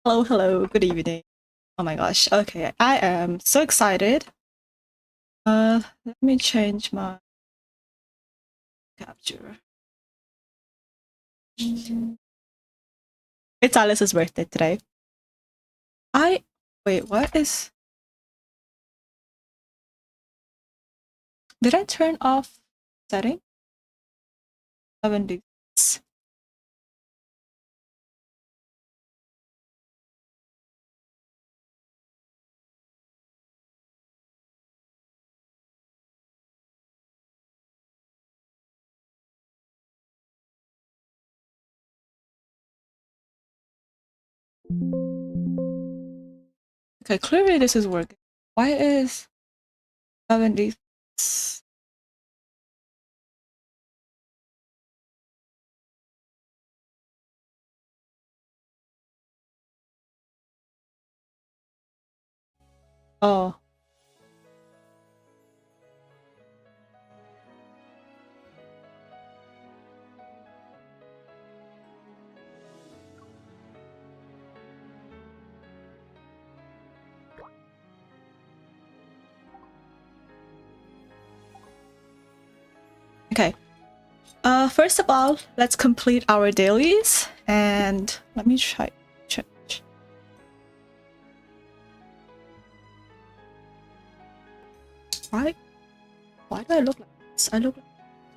Hello, hello, good evening. Oh my gosh, okay, I am so excited. Let me change my capture. It's Alice's birthday today. Wait, what is... Did I turn off setting? 7 degrees. Okay, clearly this is working. Why is 7 degrees? Oh. Okay. First of all, let's complete our dailies, and let me try change. Why do I look like this? I look like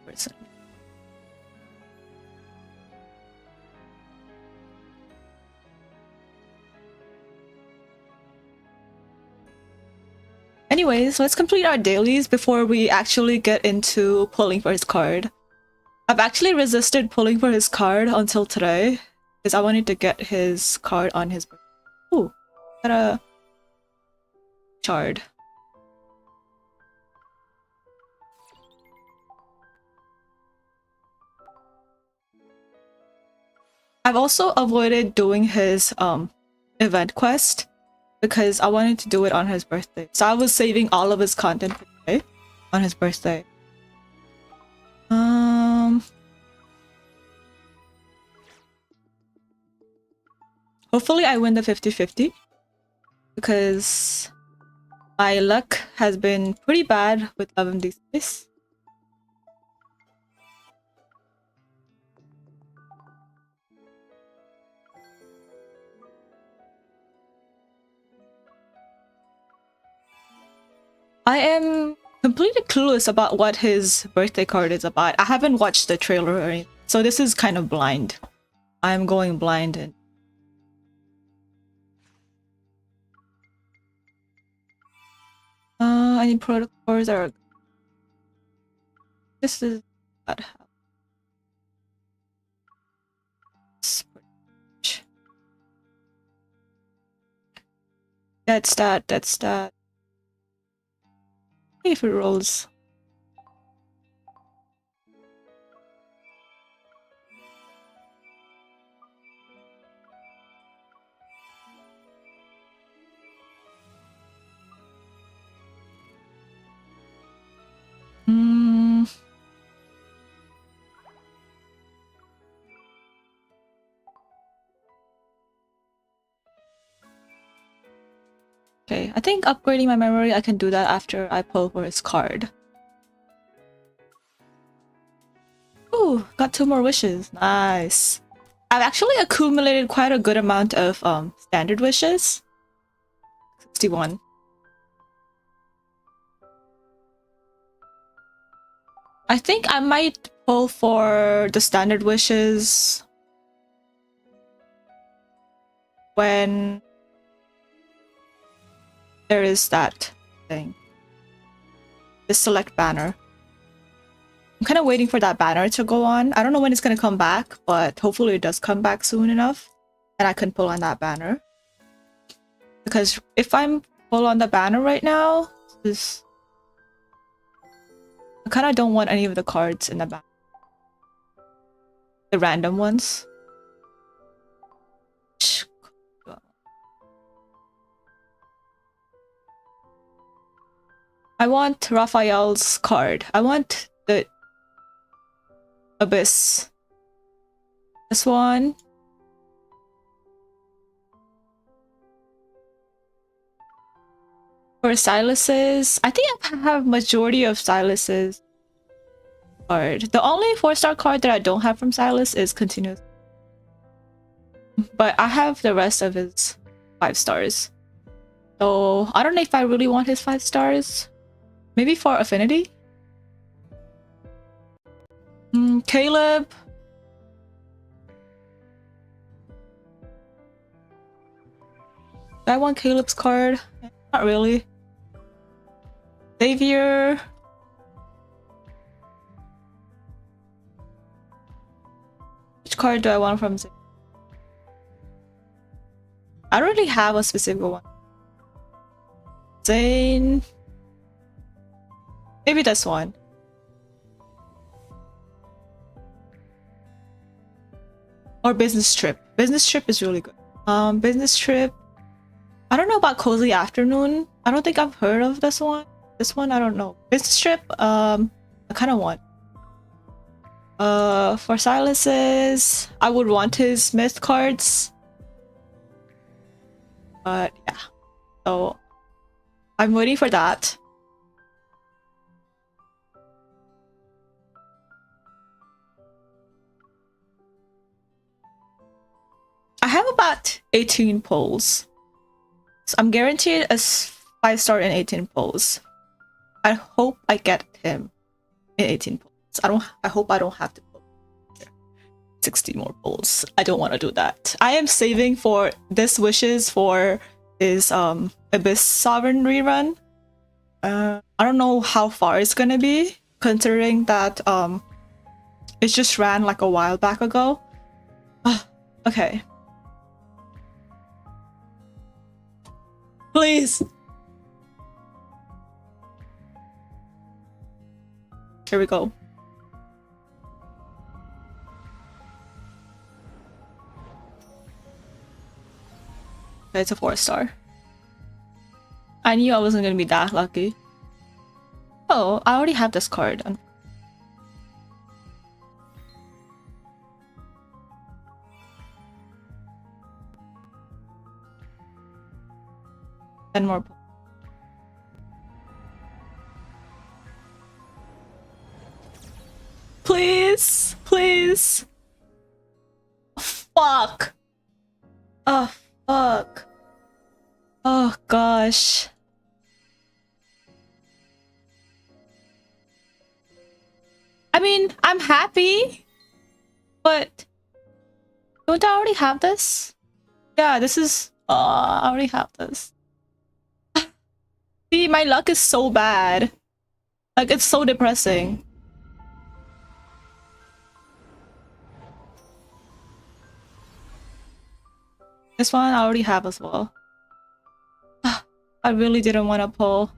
this person. Anyways, let's complete our dailies before we actually get into pulling for his card. I've actually resisted pulling for his card until today because I wanted to get his card on his birthday. Ooh, got a shard. I've also avoided doing his event quest because I wanted to do it on his birthday. So I was saving all of his content for today on his birthday. Hopefully I win the 50-50 because my luck has been pretty bad with 11 these days. I am completely clueless about what his birthday card is about. I haven't watched the trailer or anything, so this is kind of blind. I'm going blind and any protocols are... This is bad. That's that. If it rolls. Okay, I think upgrading my memory, I can do that after I pull for his card. Ooh, got 2 more wishes. Nice. I've actually accumulated quite a good amount of standard wishes. 61. I think I might pull for the standard wishes when there is that thing. The select banner. I'm kind of waiting for that banner to go on. I don't know when it's going to come back, but hopefully it does come back soon enough and I can pull on that banner. Because if I'm pull on the banner right now, I kind of don't want any of the cards in the back. The random ones. I want Raphael's card. I want the Abyss. This one. For Sylus's, I think I have majority of Sylus's card. The only 4-star card that I don't have from Sylus is Continuous. But I have the rest of his 5 stars. So I don't know if I really want his 5 stars. Maybe for Affinity? Caleb. Do I want Caleb's card? Not really. Xavier. Which card do I want from Xavier? I don't really have a specific one. Zane. Maybe this one. Or Business Trip. Business Trip is really good. Business Trip. I don't know about Cozy Afternoon. I don't think I've heard of this one. This one, I don't know. Business Trip, I kind of want. For Sylus's, I would want his myth cards. But yeah. So I'm waiting for that. I have about 18 polls. So I'm guaranteed a 5-star in 18 polls. I hope I get him in 18 polls. I hope I don't have to pull 60 more polls. I don't want to do that. I am saving for this wishes for his Abyss Sovereign rerun. I don't know how far it's gonna be, considering that it just ran like a while back ago. Okay. Please. Here we go. It's a 4-star. I knew I wasn't gonna be that lucky. Oh, I already have this card. 10 more. Please, please. Fuck. Oh, fuck. Oh, gosh. I mean, I'm happy, but don't I already have this? Yeah, this is... I already have this. See, my luck is so bad. Like, it's so depressing. This one I already have as well. I really didn't want to pull.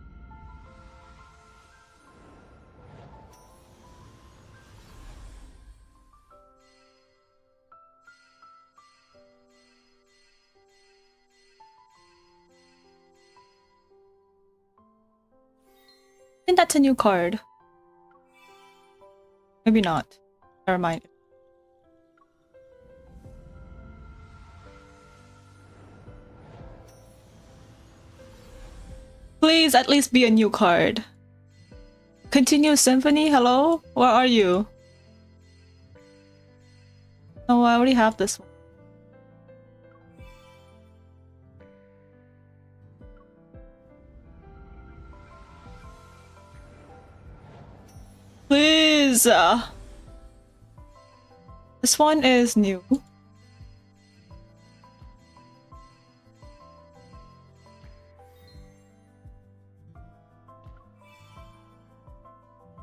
I think that's a new card. Maybe not. Never mind. Please at least be a new card. Continue Symphony, hello? Where are you? Oh, I already have this one. Please! This one is new.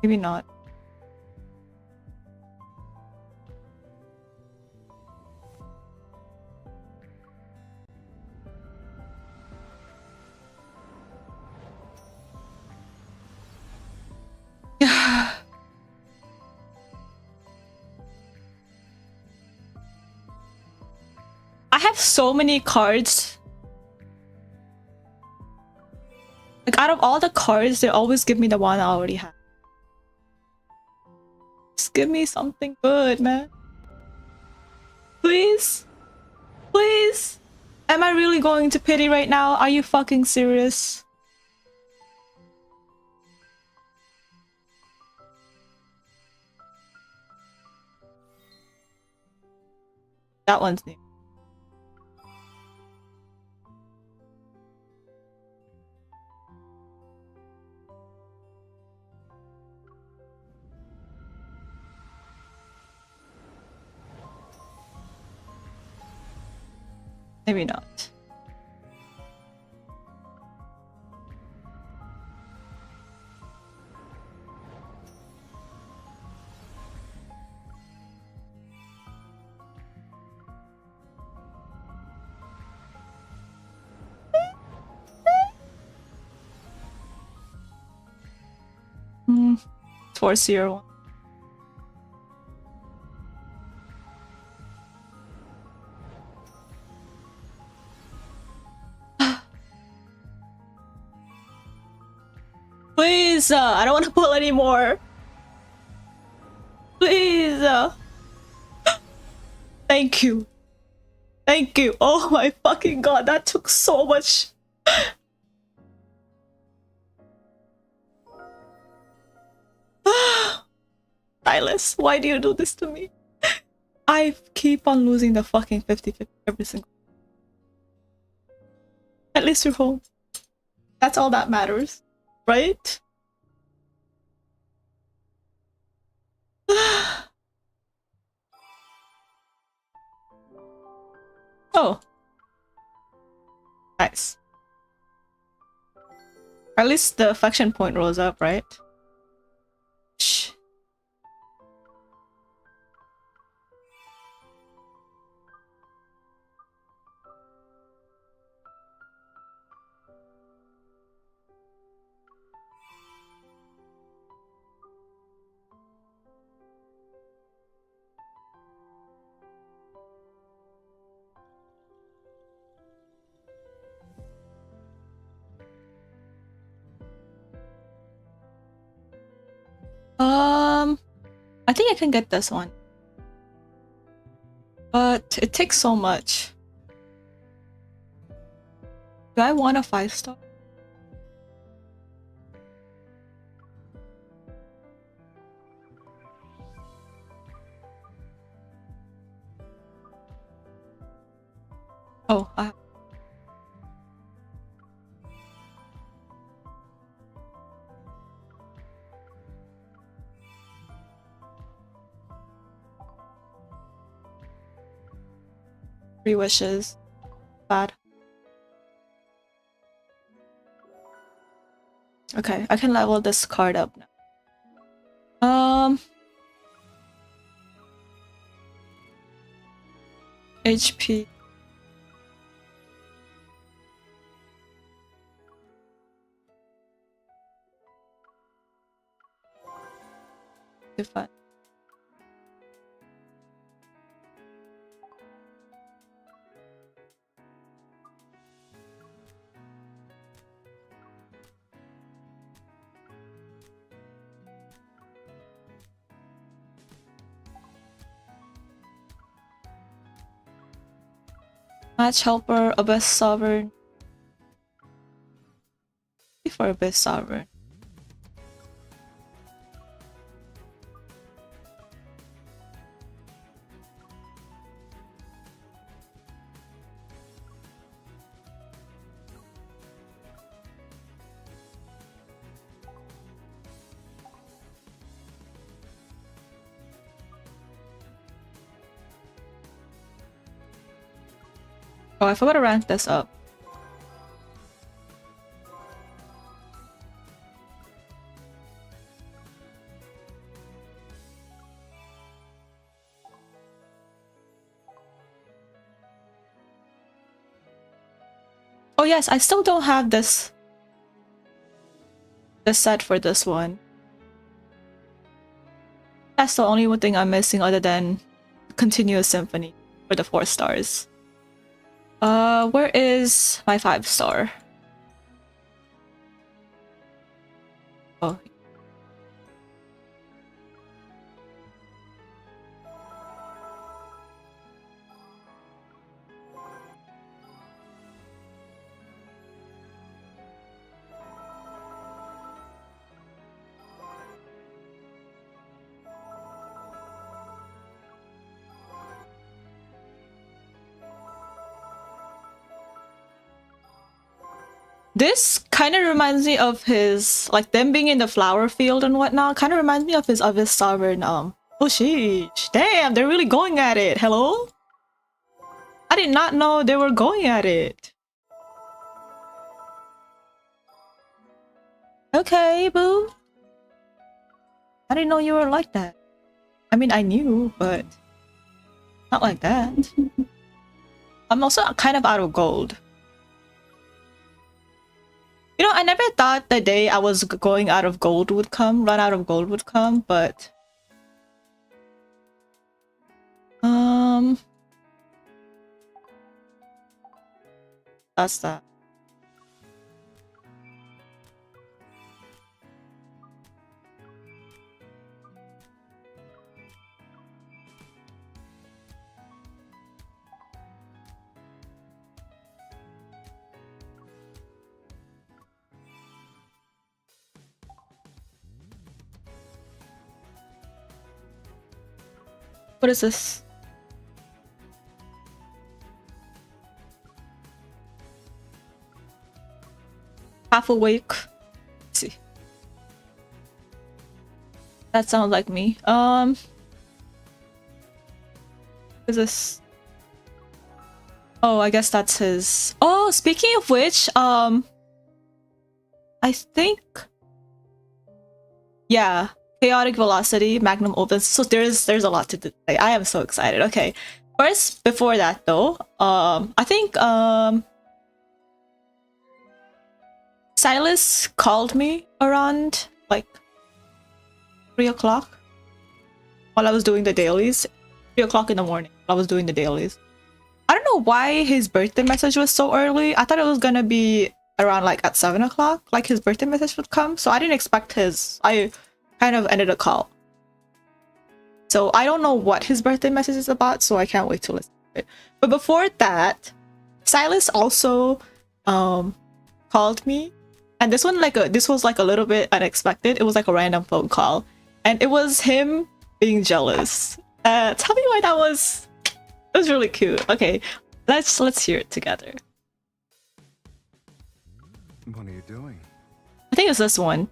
Maybe not. I have so many cards. Like, out of all the cards, they always give me the one I already have. Just give me something good, man. Please? Please? Am I really going to pity right now? Are you fucking serious? That one's new. Maybe not. Force your one. Please, I don't want to pull anymore. Please. Thank you. Thank you. Oh my fucking god, that took so much. Sylus, why do you do this to me? I keep on losing the fucking 50-50 every single. At least you're home. That's all that matters, right? Oh. Nice. At least the affection point rose up, right? Shh. I think I can get this one. But it takes so much. Do I want a 5-star? Oh, I have 3 wishes. Bad. Okay, I can level this card up now. HP. Defense. Match Helper, Abyss Sovereign. For Abyss Sovereign. Oh, I forgot to rank this up. Oh yes, I still don't have this set for this one. That's the only one thing I'm missing other than Continuous Symphony for the 4 stars. Where is my 5-star? Oh. This kind of reminds me of his, like them being in the flower field and whatnot. Kind of reminds me of his sovereign. Oh sheesh! Damn, they're really going at it. Hello? I did not know they were going at it. Okay, boo. I didn't know you were like that. I mean, I knew, but not like that. I'm also kind of out of gold. You know, I never thought the day I was going out of gold would come, run out of gold would come, but... That's that. What is this? Half awake. Let's see. That sounds like me. What is this? Oh, I guess that's his. Oh, speaking of which, I think. Yeah. Chaotic velocity, magnum opus. So there's a lot to say. I am so excited. Okay. First, before that though, I think Sylus called me around like 3 o'clock while I was doing the dailies. 3 o'clock in the morning while I was doing the dailies. I don't know why his birthday message was so early. I thought it was gonna be around like at 7 o'clock, like his birthday message would come. So I didn't expect his. I kind of ended a call. So I don't know what his birthday message is about, so I can't wait to listen to it. But before that, Sylus also called me, and this one this was like a little bit unexpected. It was like a random phone call, and it was him being jealous. Tell me why that was. It was really cute. Okay, let's hear it together. What are you doing? I think it's this one.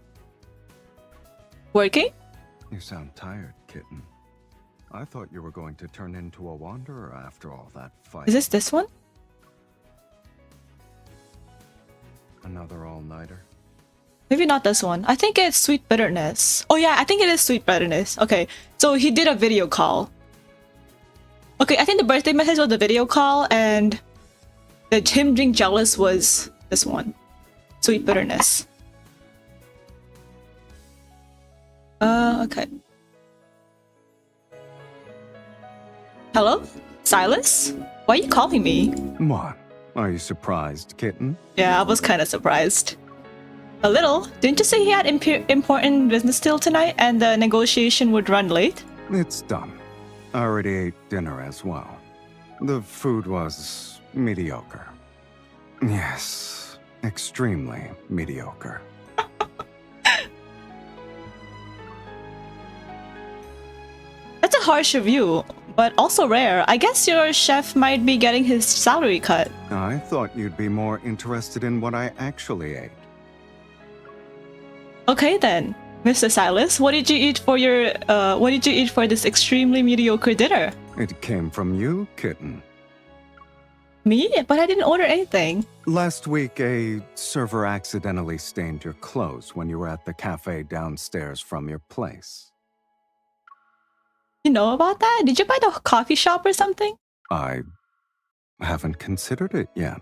Working? You sound tired, kitten. I thought you were going to turn into a wanderer after all that fight. Is this one? Another all-nighter? Maybe not this one. I think it's Sweet Bitterness. Oh yeah, I think it is Sweet Bitterness. Okay, so he did a video call. Okay, I think the birthday message was the video call, and the him being jealous was this one. Sweet Bitterness. Okay. Hello? Sylus? Why are you calling me? What? Are you surprised, kitten? Yeah, I was kind of surprised. A little. Didn't you say he had important business till tonight and the negotiation would run late? It's done. I already ate dinner as well. The food was mediocre. Yes, extremely mediocre. That's a harsh review, but also rare. I guess your chef might be getting his salary cut. I thought you'd be more interested in what I actually ate. Okay then, Mr. Sylus, what did you eat for your this extremely mediocre dinner? It came from you, kitten. Me? But I didn't order anything. Last week, a server accidentally stained your clothes when you were at the cafe downstairs from your place. You know about that? Did you buy the coffee shop or something? I haven't considered it yet.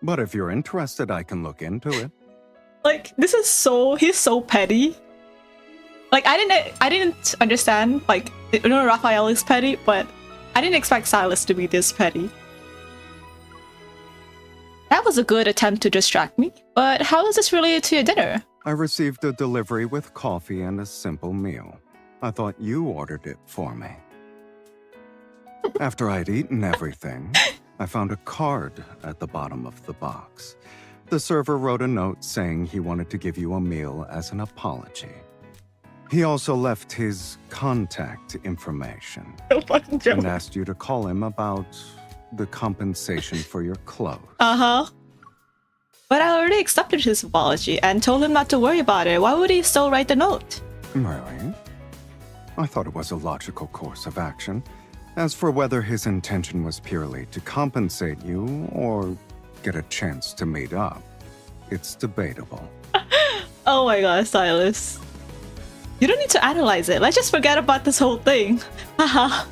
But if you're interested, I can look into it. Like, he's so petty. Like, I didn't understand, like, you know, Raphael is petty, but I didn't expect Sylus to be this petty. That was a good attempt to distract me, but how is this related to your dinner? I received a delivery with coffee and a simple meal. I thought you ordered it for me. After I'd eaten everything, I found a card at the bottom of the box. The server wrote a note saying he wanted to give you a meal as an apology. He also left his contact information and asked you to call him about the compensation for your clothes. Uh-huh. But I already accepted his apology and told him not to worry about it. Why would he still write the note? Really? I thought it was a logical course of action. As for whether his intention was purely to compensate you or get a chance to meet up, it's debatable. Oh my god, Sylus. You don't need to analyze it. Let's just forget about this whole thing. Haha.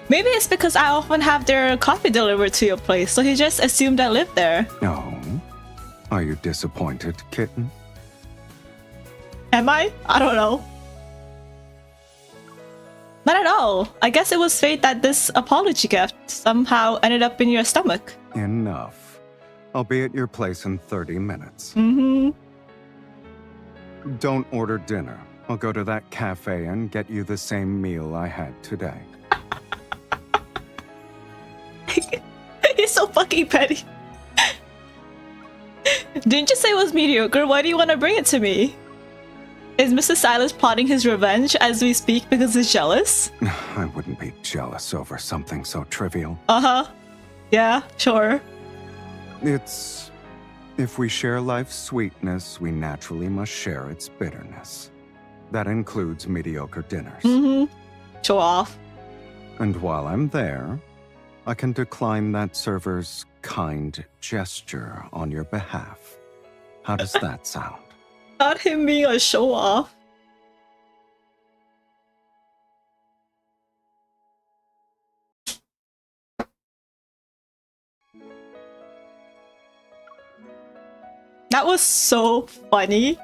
Maybe it's because I often have their coffee delivered to your place, so he just assumed I lived there. No. Are you disappointed, kitten? Am I? I don't know. Not at all. I guess it was fate that this apology gift somehow ended up in your stomach. Enough. I'll be at your place in 30 minutes. Mm-hmm. Don't order dinner. I'll go to that cafe and get you the same meal I had today. He's so fucking petty. Didn't you say it was mediocre? Why do you want to bring it to me? Is Mr. Sylus plotting his revenge as we speak because he's jealous? I wouldn't be jealous over something so trivial. Uh-huh. Yeah, sure. It's... If we share life's sweetness, we naturally must share its bitterness. That includes mediocre dinners. Mm-hmm. Show off. And while I'm there, I can decline that server's kind gesture on your behalf. How does that sound? Not him being a show off. That was so funny.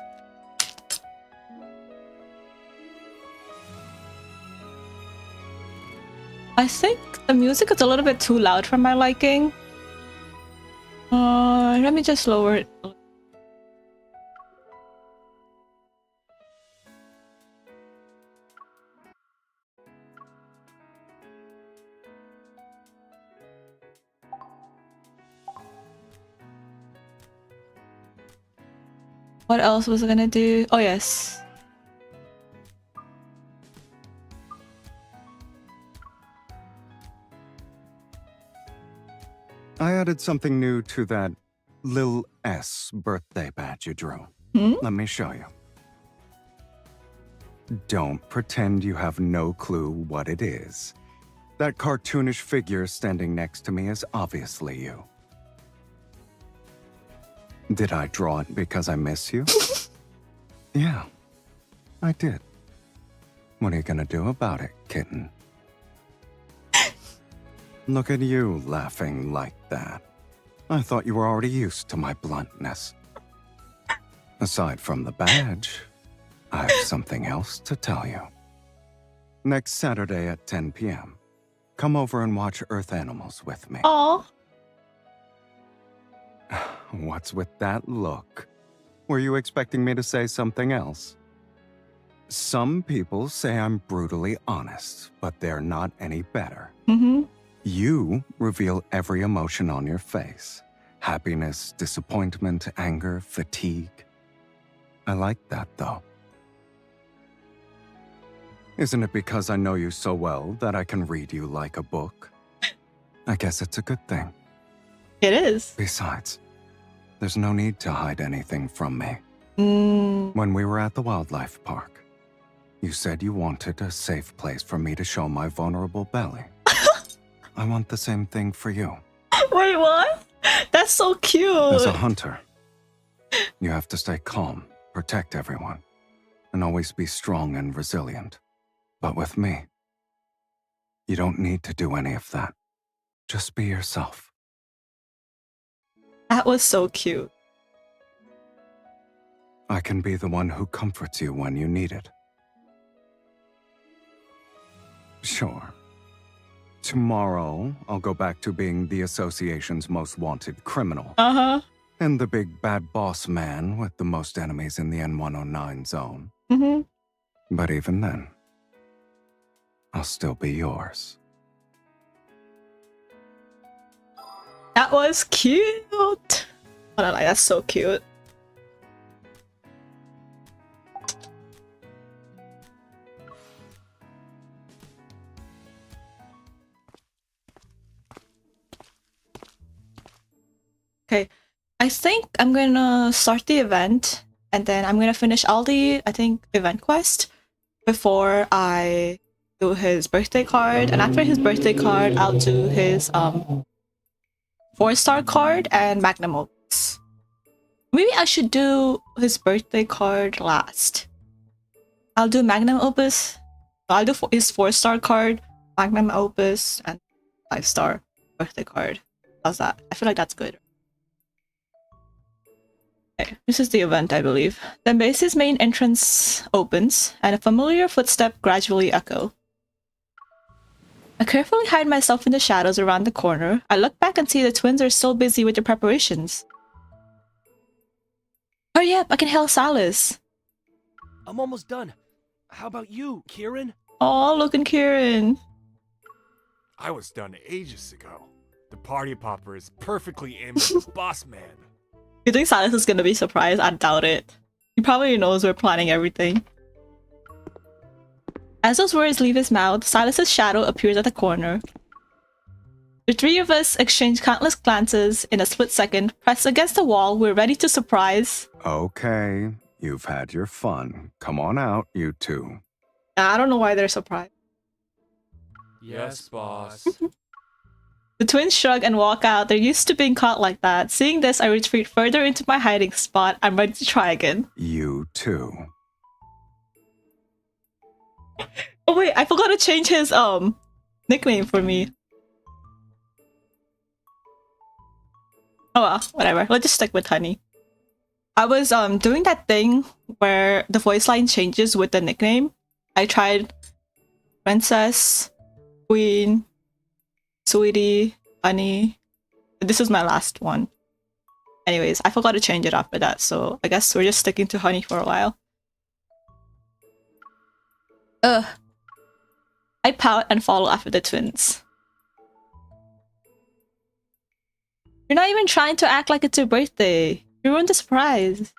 I think the music is a little bit too loud for my liking. Let me just lower it. What else was I gonna do? Oh yes. I added something new to that Lil S birthday badge you drew. Hmm? Let me show you. Don't pretend you have no clue what it is. That cartoonish figure standing next to me is obviously you. Did I draw it because I miss you? Yeah, I did. What are you gonna do about it, kitten? Look at you laughing like that. I thought you were already used to my bluntness. Aside from the badge, I have something else to tell you. Next Saturday at 10 p.m., come over and watch Earth Animals with me. Aw. What's with that look? Were you expecting me to say something else? Some people say I'm brutally honest, but they're not any better. Mm-hmm. You reveal every emotion on your face. Happiness, disappointment, anger, fatigue. I like that, though. Isn't it because I know you so well that I can read you like a book? I guess it's a good thing. It is. Besides, there's no need to hide anything from me. Mm. When we were at the wildlife park, you said you wanted a safe place for me to show my vulnerable belly. I want the same thing for you. Wait, what? That's so cute. As a hunter, you have to stay calm, protect everyone, and always be strong and resilient. But with me, you don't need to do any of that. Just be yourself. That was so cute. I can be the one who comforts you when you need it. Sure. Tomorrow, I'll go back to being the association's most wanted criminal. Uh-huh. And the big bad boss man with the most enemies in the N109 zone. Mm-hmm. But even then, I'll still be yours. That was cute. I don't know, that's so cute. Okay, I think I'm gonna start the event and then I'm gonna finish all the, I think, event quest before I do his birthday card. And after his birthday card, I'll do his 4-star card and magnum opus. Maybe I should do his birthday card last. I'll do magnum opus. I'll do his 4-star card, magnum opus, and 5-star birthday card. How's that? I feel like that's good. Okay, this is the event, I believe. The base's main entrance opens, and a familiar footstep gradually echo. I carefully hide myself in the shadows around the corner. I look back and see the twins are still busy with their preparations. Hurry up, I can hail Sylus. I'm almost done. How about you, Kieran? Oh, look at Kieran. I was done ages ago. The party popper is perfectly aimed at the boss man. You think Sylus is gonna be surprised? I doubt it. He probably knows we're planning everything. As those words leave his mouth, Sylus's shadow appears at the corner. The three of us exchange countless glances in a split second. Pressed against the wall, we're ready to surprise. Okay, you've had your fun. Come on out, you two. I don't know why they're surprised. Yes, boss. The twins shrug and walk out. They're used to being caught like that. Seeing this, I retreat further into my hiding spot. I'm ready to try again. You too. Oh wait, I forgot to change his nickname for me. Oh well, whatever. Let's just stick with Honey. I was doing that thing where the voice line changes with the nickname. I tried Princess, Queen, Sweetie, Honey. This is my last one. Anyways, I forgot to change it after that, so I guess we're just sticking to Honey for a while. Ugh. I pout and follow after the twins. You're not even trying to act like it's your birthday. You ruined the surprise.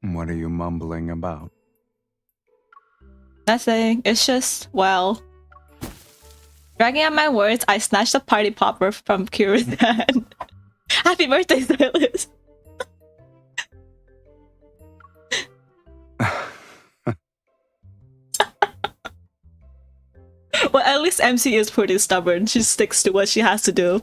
What are you mumbling about? Nothing. It's just, well... Dragging out my words, I snatched the party popper from Kira's hand. Happy birthday, Sylus! Well, at least MC is pretty stubborn. She sticks to what she has to do.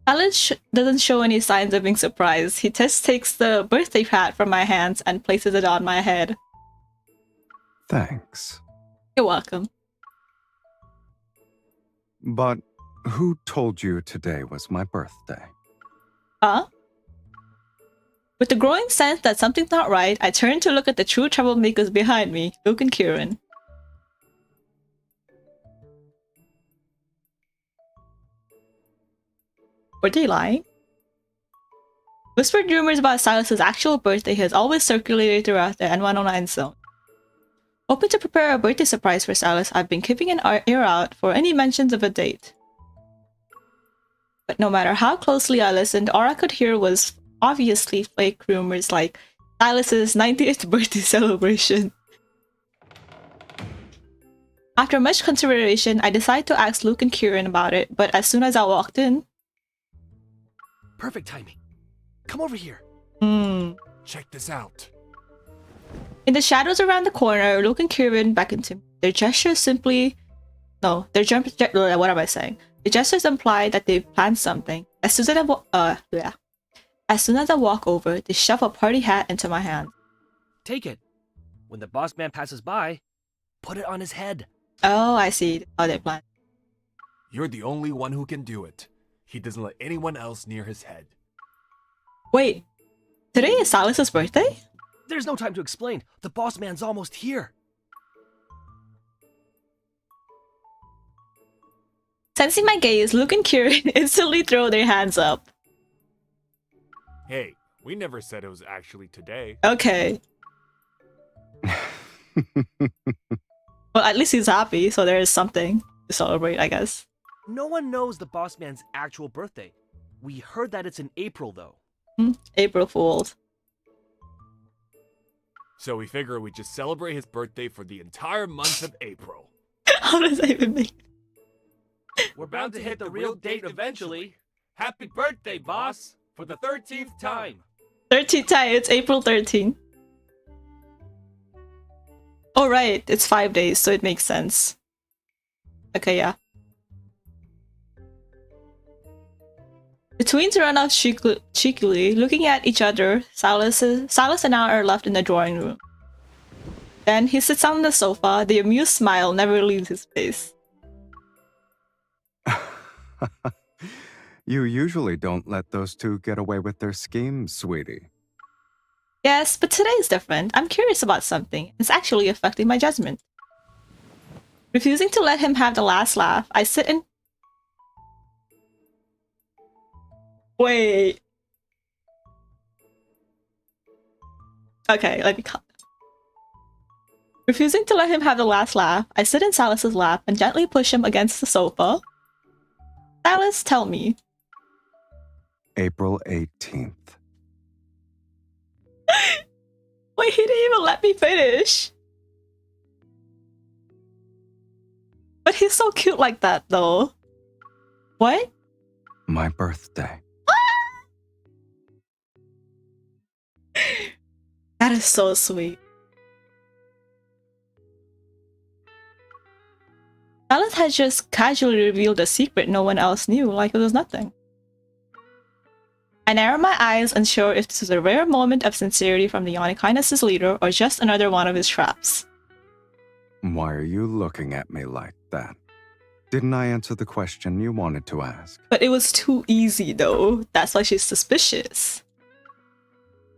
Sylus doesn't show any signs of being surprised. He just takes the birthday hat from my hands and places it on my head. Thanks. You're welcome. But who told you today was my birthday? Huh? With the growing sense that something's not right, I turn to look at the true troublemakers behind me, Luke and Kieran. Were they lying? Whispered rumors about Sylus's actual birthday has always circulated throughout the N109 zone. Hoping to prepare a birthday surprise for Sylus, I've been keeping an ear out for any mentions of a date. But no matter how closely I listened, all I could hear was obviously fake rumors like Sylus's 90th birthday celebration. After much consideration, I decided to ask Luke and Kieran about it, but as soon as I walked in... Perfect timing. Come over here. Check this out. In the shadows around the corner, Luke and Kieran beckoned to me. Their gestures simply... No, their what am I saying? The gestures imply that they planned something. As soon as I walk over, they shove a party hat into my hand. Take it. When the boss man passes by, put it on his head. Oh, I see how they plan. You're the only one who can do it. He doesn't let anyone else near his head. Wait, today is Sylus's birthday? There's no time to explain. The boss man's almost here. Sensing my gaze, Luke and Kieran instantly throw their hands up. Hey, we never said it was actually today. Okay. Well, at least he's happy, so there is something to celebrate, I guess. No one knows the boss man's actual birthday. We heard that it's in April, though. April Fools. So we figure we just celebrate his birthday for the entire month of April. How does that even make? We're bound to hit the real date eventually. Happy birthday, boss! For the 13th time. 13th time. It's April 13th. Oh right, it's 5 days, so it makes sense. Okay, yeah. The twins run off cheekily, looking at each other. Sylus and I are left in the drawing room. Then he sits on the sofa. The amused smile never leaves his face. You usually don't let those two get away with their schemes, sweetie. Yes, but today is different. I'm curious about something. It's actually affecting my judgment. Refusing to let him have the last laugh, I sit and... Wait. Okay, let me calm. Refusing to let him have the last laugh, I sit in Sylus's lap and gently push him against the sofa. Sylus, tell me. April 18th. Wait, he didn't even let me finish. But he's so cute like that, though. What? My birthday. That is so sweet. Sylus had just casually revealed a secret no one else knew, like it was nothing. I narrow my eyes, unsure if this was a rare moment of sincerity from the Yonic Highness's leader or just another one of his traps. Why are you looking at me like that? Didn't I answer the question you wanted to ask? But it was too easy, though. That's why she's suspicious.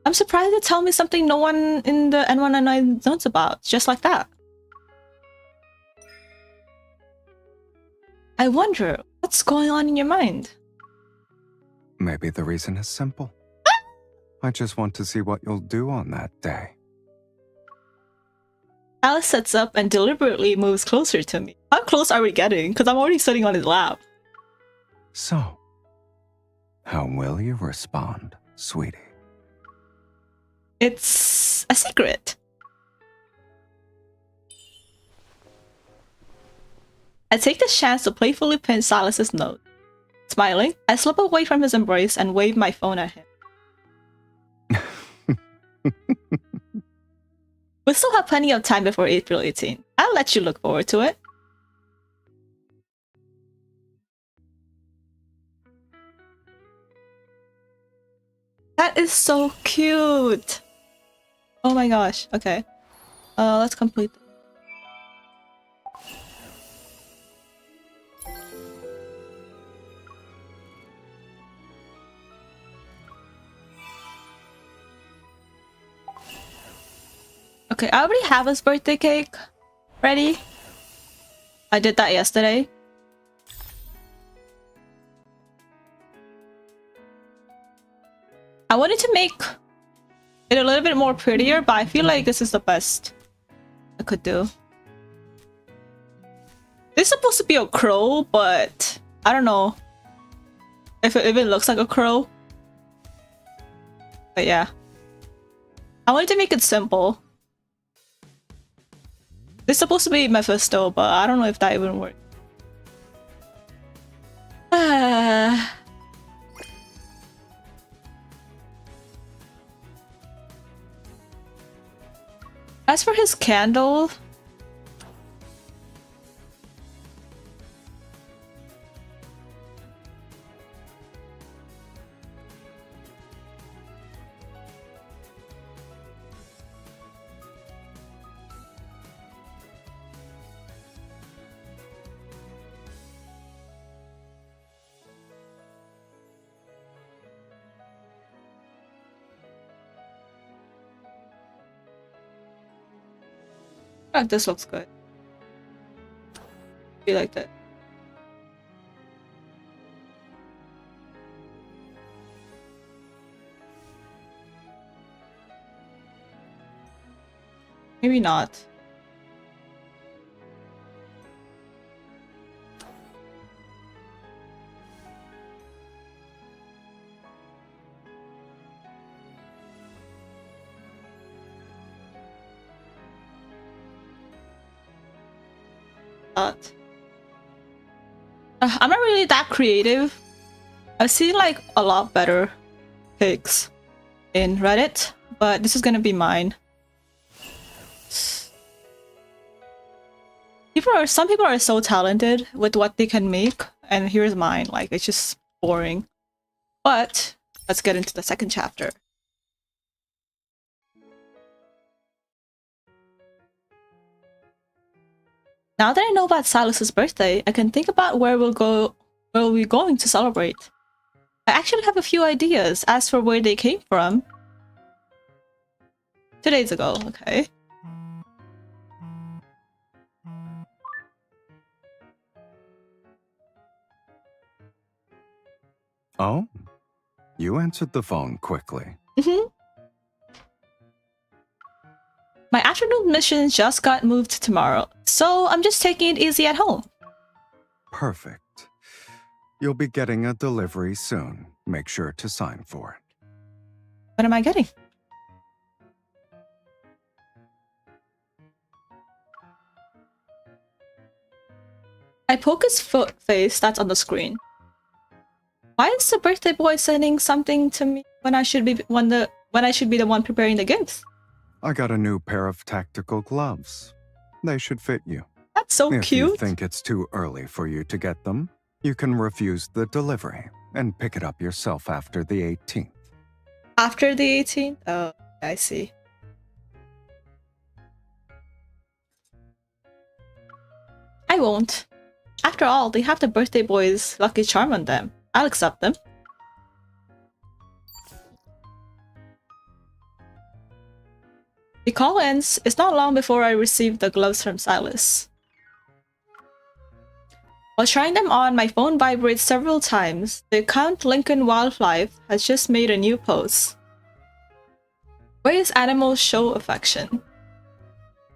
I'm surprised to tell me something no one in the N199 knows about, just like that. I wonder, what's going on in your mind? Maybe the reason is simple. I just want to see what you'll do on that day. Alice sits up and deliberately moves closer to me. How close are we getting? Because I'm already sitting on his lap. So, how will you respond, sweetie? It's a secret. I take this chance to playfully pinch Sylus's nose. Smiling, I slip away from his embrace and wave my phone at him. We still have plenty of time before April 18. I'll let you look forward to it. That is so cute. Oh my gosh. Okay. Let's complete. Okay, I already have his birthday cake ready. I did that yesterday. I wanted to make it a little bit more prettier, but I feel like this is the best I could do. This is supposed to be a crow, but I don't know if it looks like a crow. But yeah. I wanted to make it simple. It's supposed to be Mephisto, but I don't know if that even works. As for his candle, oh, this looks good. Be like that. Maybe not. that. I'm not really that creative. I've seen like a lot better pics in Reddit, but this is gonna be mine. Some people are so talented with what they can make, and here's mine. Like, it's just boring. But let's get into the second chapter. Now that I know about Sylus's birthday, I can think about where we're going to celebrate. I actually have a few ideas. As for where they came from, 2 days ago, okay. Oh, you answered the phone quickly. My afternoon mission just got moved to tomorrow, so I'm just taking it easy at home. Perfect. You'll be getting a delivery soon. Make sure to sign for it. What am I getting? I poke his face that's on the screen. Why is the birthday boy sending something to me when I should be the one preparing the gifts? I got a new pair of tactical gloves. They should fit you. That's so If cute. you think it's too early for you to get them, you can refuse the delivery and pick it up yourself after the 18th. After the 18th? Oh, I see. I won't. After all, they have the birthday boy's lucky charm on them. I'll accept them. The call ends. It's not long before I receive the gloves from Sylus. While trying them on, my phone vibrates several times. The account Lincoln Wildlife has just made a new post. Ways animals show affection.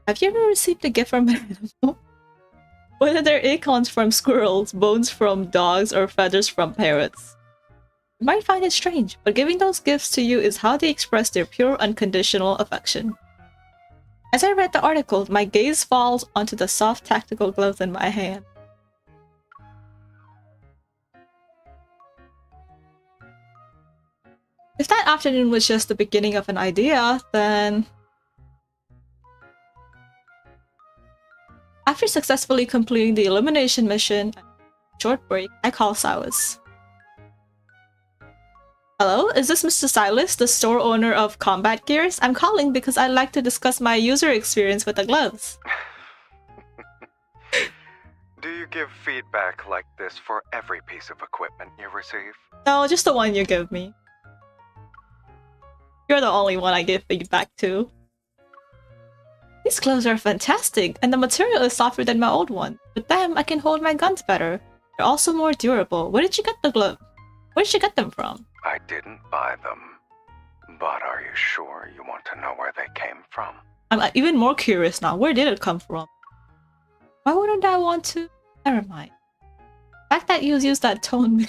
Have you ever received a gift from an animal? Whether they're acorns from squirrels, bones from dogs, or feathers from parrots. You might find it strange, but giving those gifts to you is how they express their pure, unconditional affection. As I read the article, my gaze falls onto the soft tactical gloves in my hand. If that afternoon was just the beginning of an idea, then... After successfully completing the elimination mission and a short break, I call Sylus. Hello, is this Mr. Sylus, the store owner of combat gears? I'm calling because I'd like to discuss my user experience with the gloves. Do you give feedback like this for every piece of equipment you receive? No, just the one you give me. You're the only one I give feedback to. These gloves are fantastic, and the material is softer than my old one. With them, I can hold my guns better. They're also more durable. Where did you get the glove? Where did you get them from? I didn't buy them. But are you sure you want to know where they came from? I'm even more curious now. Where did it come from? Why wouldn't I want to? Never mind. The fact that you use that tone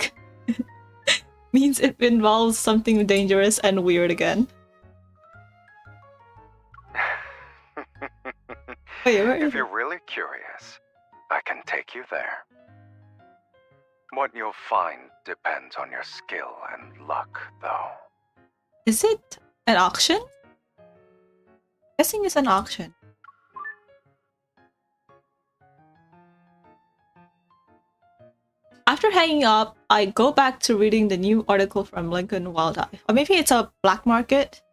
means it involves something dangerous and weird again. Wait, where is If you're really curious, I can take you there. What you'll find depends on your skill and luck, though. Is it an auction? Guessing it's an auction. After hanging up, I go back to reading the new article from Lincoln Wildlife. Or maybe it's a black market?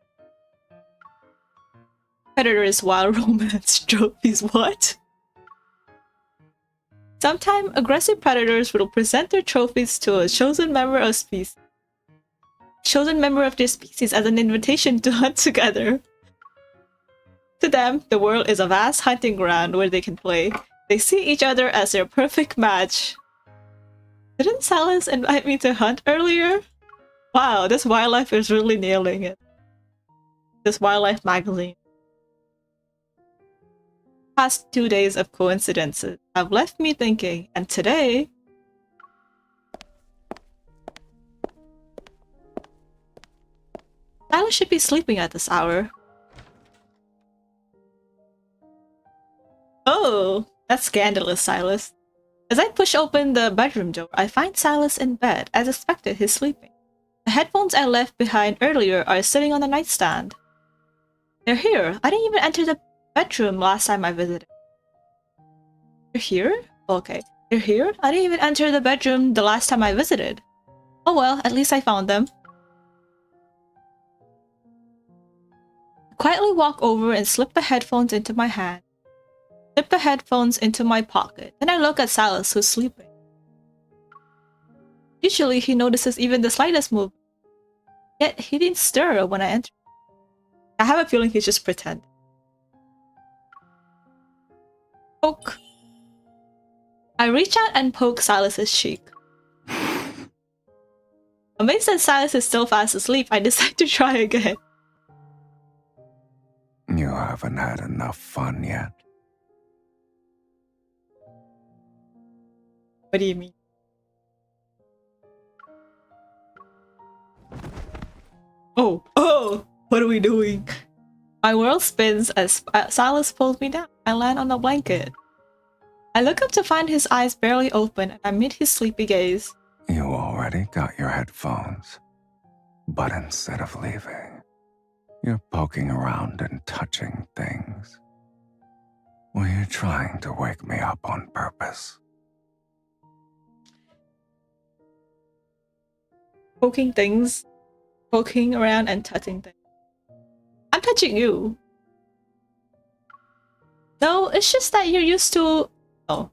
Predators wild romance trophies, what? Sometimes aggressive predators will present their trophies to a chosen member of their species as an invitation to hunt together. To them, the world is a vast hunting ground where they can play. They see each other as their perfect match. Didn't Sylus invite me to hunt earlier? Wow, this wildlife is really nailing it. This wildlife magazine. Past 2 days of coincidences have left me thinking, and today... Sylus should be sleeping at this hour. Oh, That's scandalous, Sylus. As I push open the bedroom door, I find Sylus in bed. As expected, he's sleeping. The headphones I left behind earlier are sitting on the nightstand. They're here. I didn't even enter the bedroom last time I visited. They're here? Okay. They're here? I didn't even enter the bedroom the last time I visited. Oh well, at least I found them. I quietly walk over and slip the headphones into my hand. Slip the headphones into my pocket. Then I look at Sylus, who's sleeping. Usually he notices even the slightest movement. Yet he didn't stir when I entered. I have a feeling he's just pretending. Poke. I reach out and poke Sylus's cheek. Amazed that Sylus is still fast asleep, I decide to try again. You haven't had enough fun yet. What do you mean? Oh, what are we doing? My world spins as Sylus pulls me down. I land on a blanket. I look up to find his eyes barely open and I meet his sleepy gaze. You already got your headphones. But instead of leaving, you're poking around and touching things. Were you trying to wake me up on purpose? Poking things. Poking around and touching things. I'm touching you. No, it's just that you're used to... Oh.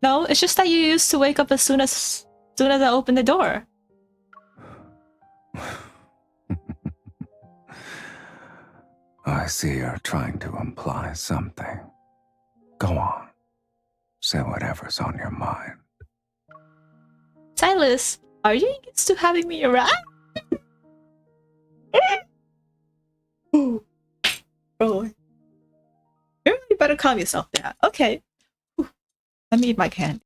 No, it's just that you used to wake up as soon as I open the door. I see you're trying to imply something. Go on. Say whatever's on your mind. Sylus, are you used to having me around? Ooh. Oh. You really better calm yourself down. Okay. Ooh. Let me eat my candy.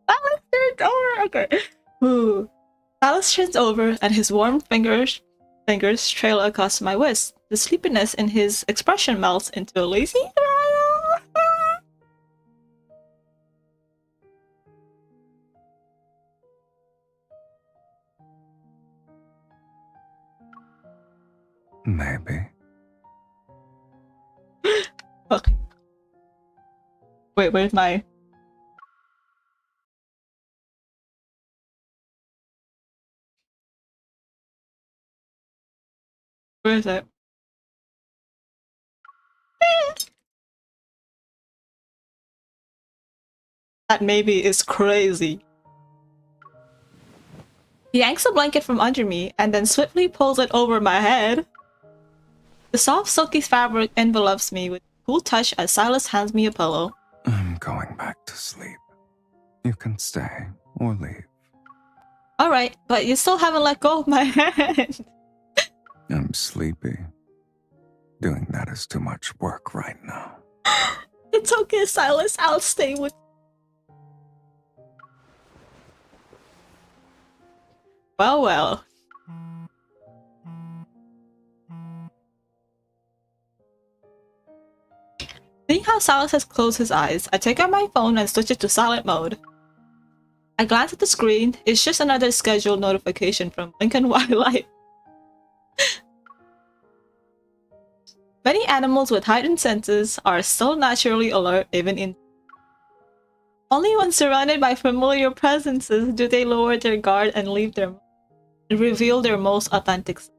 Sylus turns over. Okay. Ooh. Sylus turns over and his warm fingers trail across my wrist. The sleepiness in his expression melts into a lazy smile. Maybe. Okay. Wait, where's my... Where is it? That maybe is crazy. He yanks a blanket from under me and then swiftly pulls it over my head. The soft, silky fabric envelops me with a cool touch as Sylus hands me a pillow. I'm going back to sleep. You can stay or leave. Alright, but you still haven't let go of my hand. I'm sleepy. Doing that is too much work right now. It's okay, Sylus. I'll stay with... Well, well. Seeing how Sylus has closed his eyes, I take out my phone and switch it to silent mode. I glance at the screen. It's just another scheduled notification from Lincoln Wildlife. Many animals with heightened senses are still naturally alert even in... Only when surrounded by familiar presences do they lower their guard and reveal their most authentic self.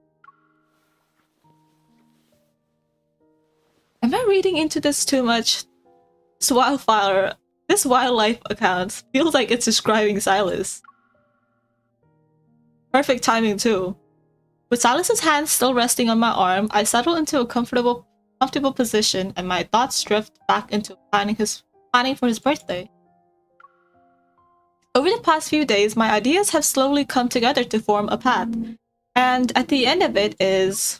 Am I reading into this too much? This wildlife account feels like it's describing Sylus. Perfect timing too. With Sylus's hands still resting on my arm, I settle into a comfortable position and my thoughts drift back into planning for his birthday. Over the past few days, my ideas have slowly come together to form a path, and at the end of it is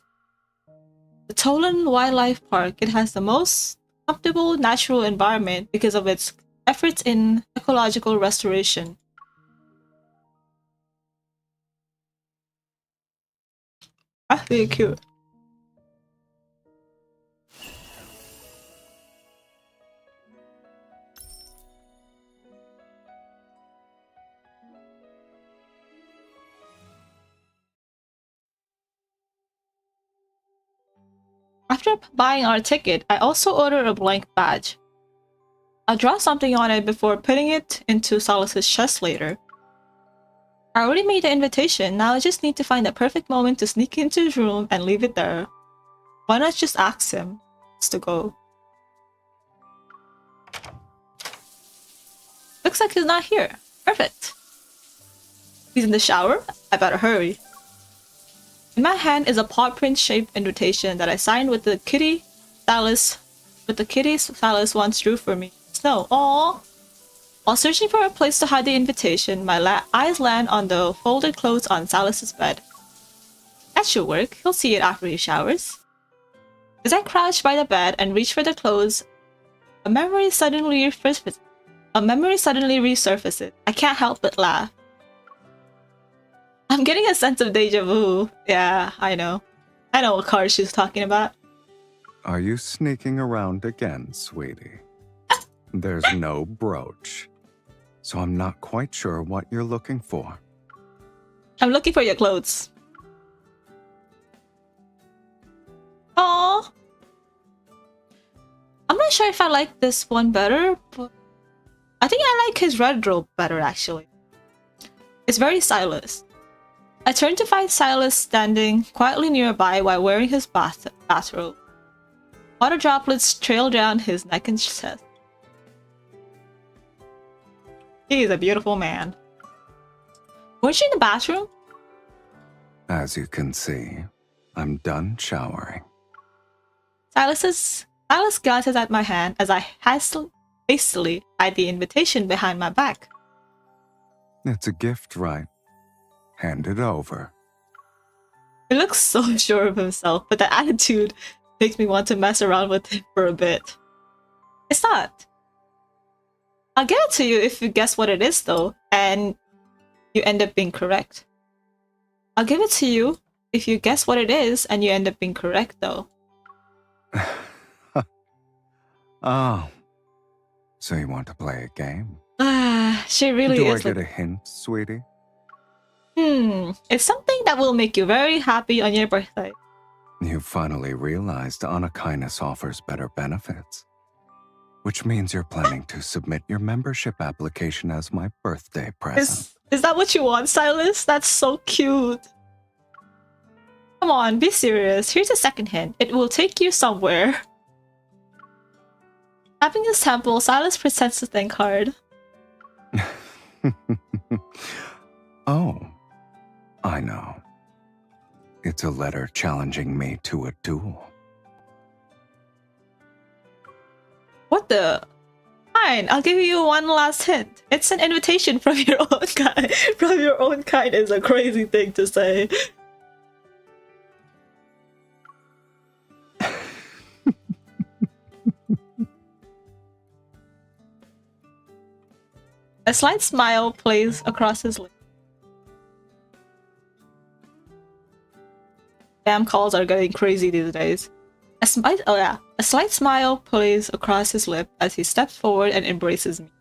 the Tolan Wildlife Park. It has the most comfortable, natural environment because of its efforts in ecological restoration. That's really cute. After buying our ticket, I also ordered a blank badge. I'll draw something on it before putting it into Sylus's chest later. I already made the invitation, now I just need to find the perfect moment to sneak into his room and leave it there. Why not just ask him to go? Looks like he's not here. Perfect. He's in the shower? I better hurry. In my hand is a paw print shaped invitation that I signed with the kitty Sylus once drew for me. Snow. Aww. While searching for a place to hide the invitation, my eyes land on the folded clothes on Sylus's bed. That should work. He'll see it after he showers. As I crouch by the bed and reach for the clothes, a memory suddenly resurfaces. I can't help but laugh. I'm getting a sense of deja vu. Yeah, I know. I know what card she's talking about. Are you sneaking around again, sweetie? There's no brooch, so I'm not quite sure what you're looking for. I'm looking for your clothes. Aww. I'm not sure if I like this one better, but I think I like his red robe better, actually. It's very Sylus. I turn to find Sylus standing quietly nearby while wearing his bathrobe. Water droplets trail down his neck and chest. He is a beautiful man. Weren't you in the bathroom? As you can see, I'm done showering. Sylus glances at my hand as I hastily hide the invitation behind my back. It's a gift, right? Hand it over. He looks so sure of himself, but the attitude makes me want to mess around with him for a bit. It's not. I'll give it to you if you guess what it is, though, and you end up being correct. I'll give it to you if you guess what it is and you end up being correct, though. Oh. So you want to play a game? She really Do is. I get a hint, sweetie? It's something that will make you very happy on your birthday. You finally realized Honor Kindness offers better benefits. Which means you're planning to submit your membership application as my birthday present. Is that what you want, Sylus? That's so cute. Come on, be serious. Here's a second hint. It will take you somewhere. Tapping his temple, Sylus presents the thank card. Oh, I know. It's a letter challenging me to a duel. What the? Fine, I'll give you one last hint. It's an invitation from your own kind. From your own kind is a crazy thing to say. A slight smile plays across his lips. Damn calls are getting crazy these days. A slight smile plays across his lip as he steps forward and embraces me.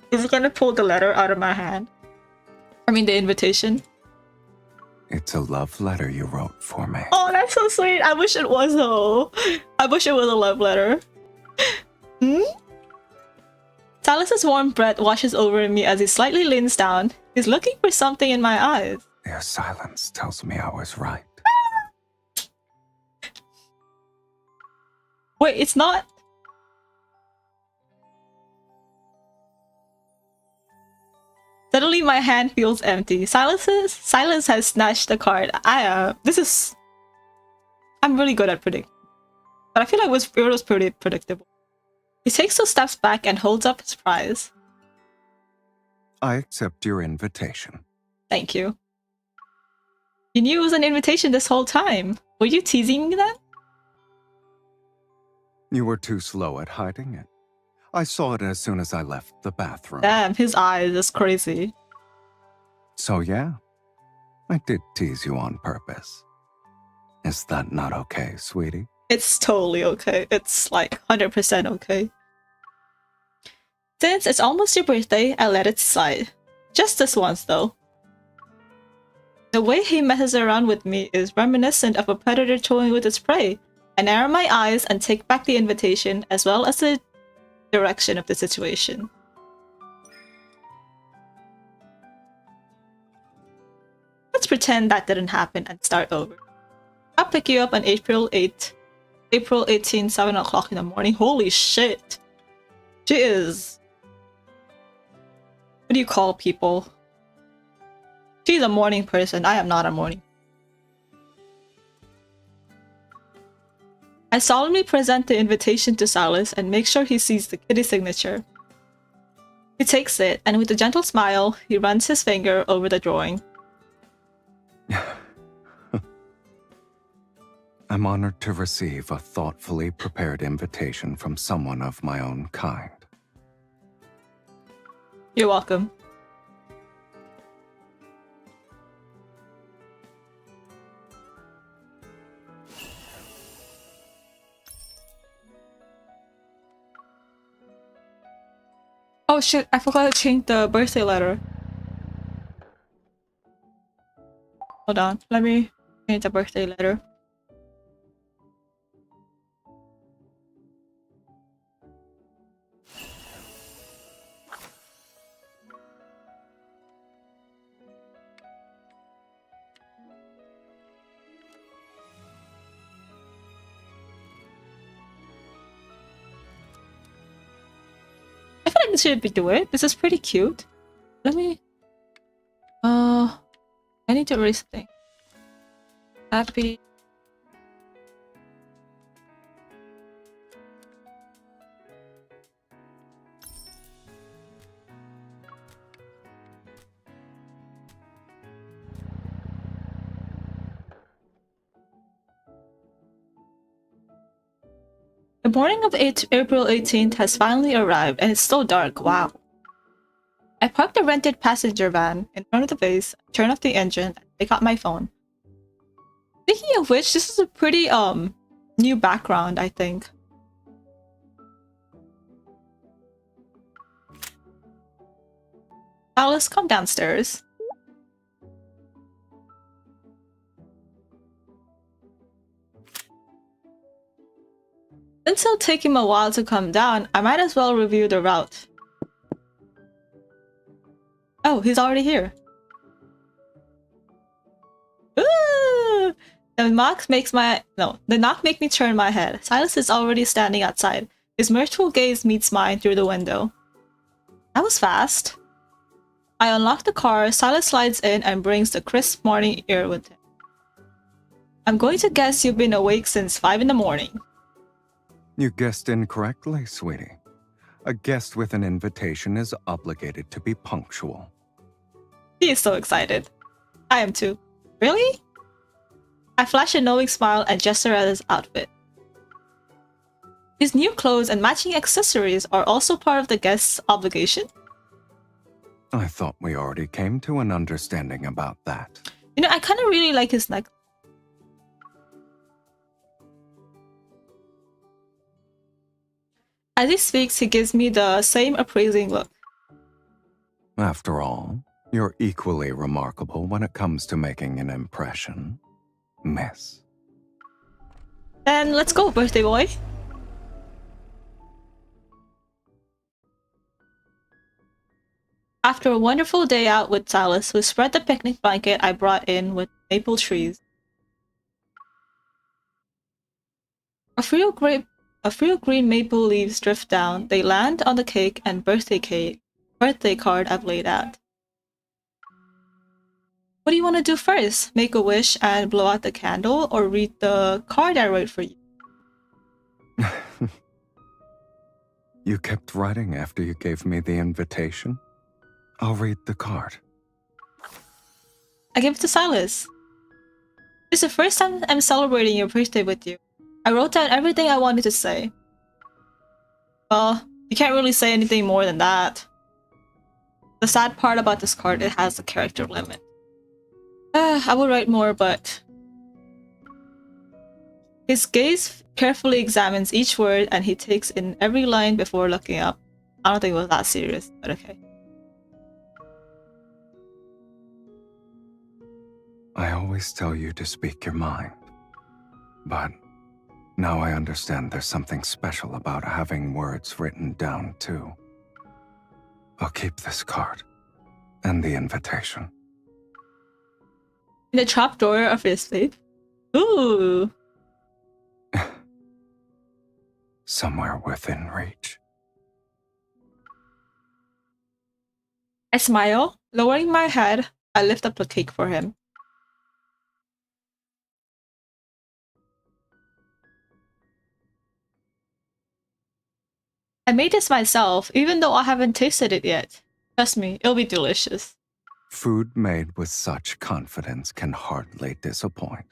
Is he gonna pull the letter out of my hand? I mean the invitation. It's a love letter you wrote for me. Oh, that's so sweet. I wish it was though. I wish it was a love letter. Sylus's warm breath washes over me as he slightly leans down. He's looking for something in my eyes. Your silence tells me I was right. Wait, it's not? Suddenly my hand feels empty. Sylus has snatched the card. I'm really good at predicting. But I feel like it was pretty predictable. He takes 2 steps back and holds up his prize. I accept your invitation. Thank you. You knew it was an invitation this whole time. Were you teasing me then? You were too slow at hiding it. I saw it as soon as I left the bathroom. Damn, his eyes is crazy. So yeah, I did tease you on purpose. Is that not okay, sweetie? It's totally okay. It's like 100% okay. Since it's almost your birthday, I let it slide. Just this once though. The way he messes around with me is reminiscent of a predator toying with its prey. I narrow my eyes and take back the invitation as well as the direction of the situation. Let's pretend that didn't happen and start over. I'll pick you up on April 18, 7 o'clock in the morning. Holy shit. She is... What do you call people? She's a morning person. I am not a morning. I solemnly present the invitation to Sylus and make sure he sees the kitty signature. He takes it, and with a gentle smile, he runs his finger over the drawing. I'm honored to receive a thoughtfully prepared invitation from someone of my own kind. You're welcome. Oh shit, I forgot to change the birthday letter. Hold on, let me change the birthday letter. I feel like this should be doing it. This is pretty cute. Let me... I need to erase the thing. Happy... The morning of April 18th has finally arrived and it's still dark. Wow. I parked the rented passenger van in front of the base, turn off the engine, and pick up my phone. Speaking of which, this is a pretty new background, I think. Alice, come downstairs. Since it'll take him a while to come down, I might as well review the route. Oh, he's already here. Ooh! The knock makes me turn my head. Sylus is already standing outside. His mirthful gaze meets mine through the window. That was fast. I unlock the car, Sylus slides in and brings the crisp morning air with him. I'm going to guess you've been awake since 5 in the morning. You guessed incorrectly, sweetie. A guest with an invitation is obligated to be punctual. He is so excited. I am too. Really? I flash a knowing smile and gesture at his outfit. His new clothes and matching accessories are also part of the guest's obligation. I thought we already came to an understanding about that. You know, I kind of really like his neck. As he speaks, he gives me the same appraising look. After all, you're equally remarkable when it comes to making an impression, miss. Then let's go, birthday boy. After a wonderful day out with Sylus, we spread the picnic blanket I brought in with maple trees. A few green maple leaves drift down. They land on the cake and birthday card I've laid out. What do you want to do first? Make a wish and blow out the candle, or read the card I wrote for you? You kept writing after you gave me the invitation? I'll read the card. I give it to Sylus. It's the first time I'm celebrating your birthday with you. I wrote down everything I wanted to say. Well, you can't really say anything more than that. The sad part about this card, it has a character limit. I would write more, but... His gaze carefully examines each word and he takes in every line before looking up. I don't think it was that serious, but okay. I always tell you to speak your mind. But now I understand there's something special about having words written down, too. I'll keep this card. And the invitation. In the trapdoor of his faith? Ooh! Somewhere within reach. I smile. Lowering my head, I lift up the cake for him. I made this myself, even though I haven't tasted it yet. Trust me, it'll be delicious. Food made with such confidence can hardly disappoint.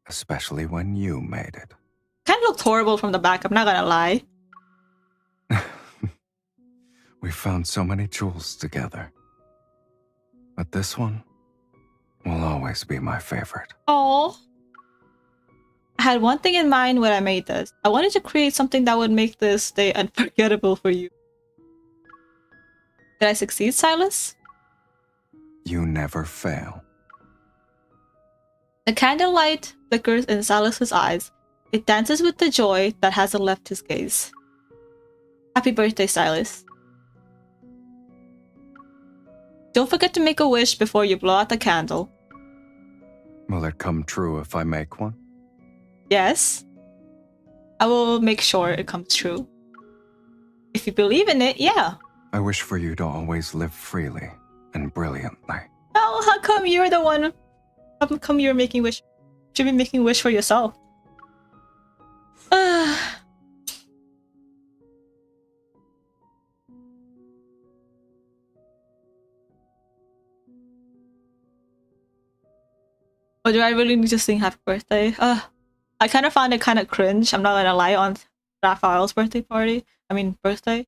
Especially when you made it. Kind of looked horrible from the back, I'm not gonna lie. We found so many jewels together. But this one will always be my favorite. Oh. I had one thing in mind when I made this. I wanted to create something that would make this day unforgettable for you. Did I succeed, Sylus? You never fail. The candlelight flickers in Sylus's eyes. It dances with the joy that hasn't left his gaze. Happy birthday, Sylus. Don't forget to make a wish before you blow out the candle. Will it come true if I make one? Yes. I will make sure it comes true. If you believe in it, yeah. I wish for you to always live freely and brilliantly. Oh, how come you're the one? How come you're making wish? You should be making wish for yourself. Or do I really need to sing happy birthday? I kind of found it kind of cringe, I'm not gonna lie, on Raphael's birthday party. I mean, birthday.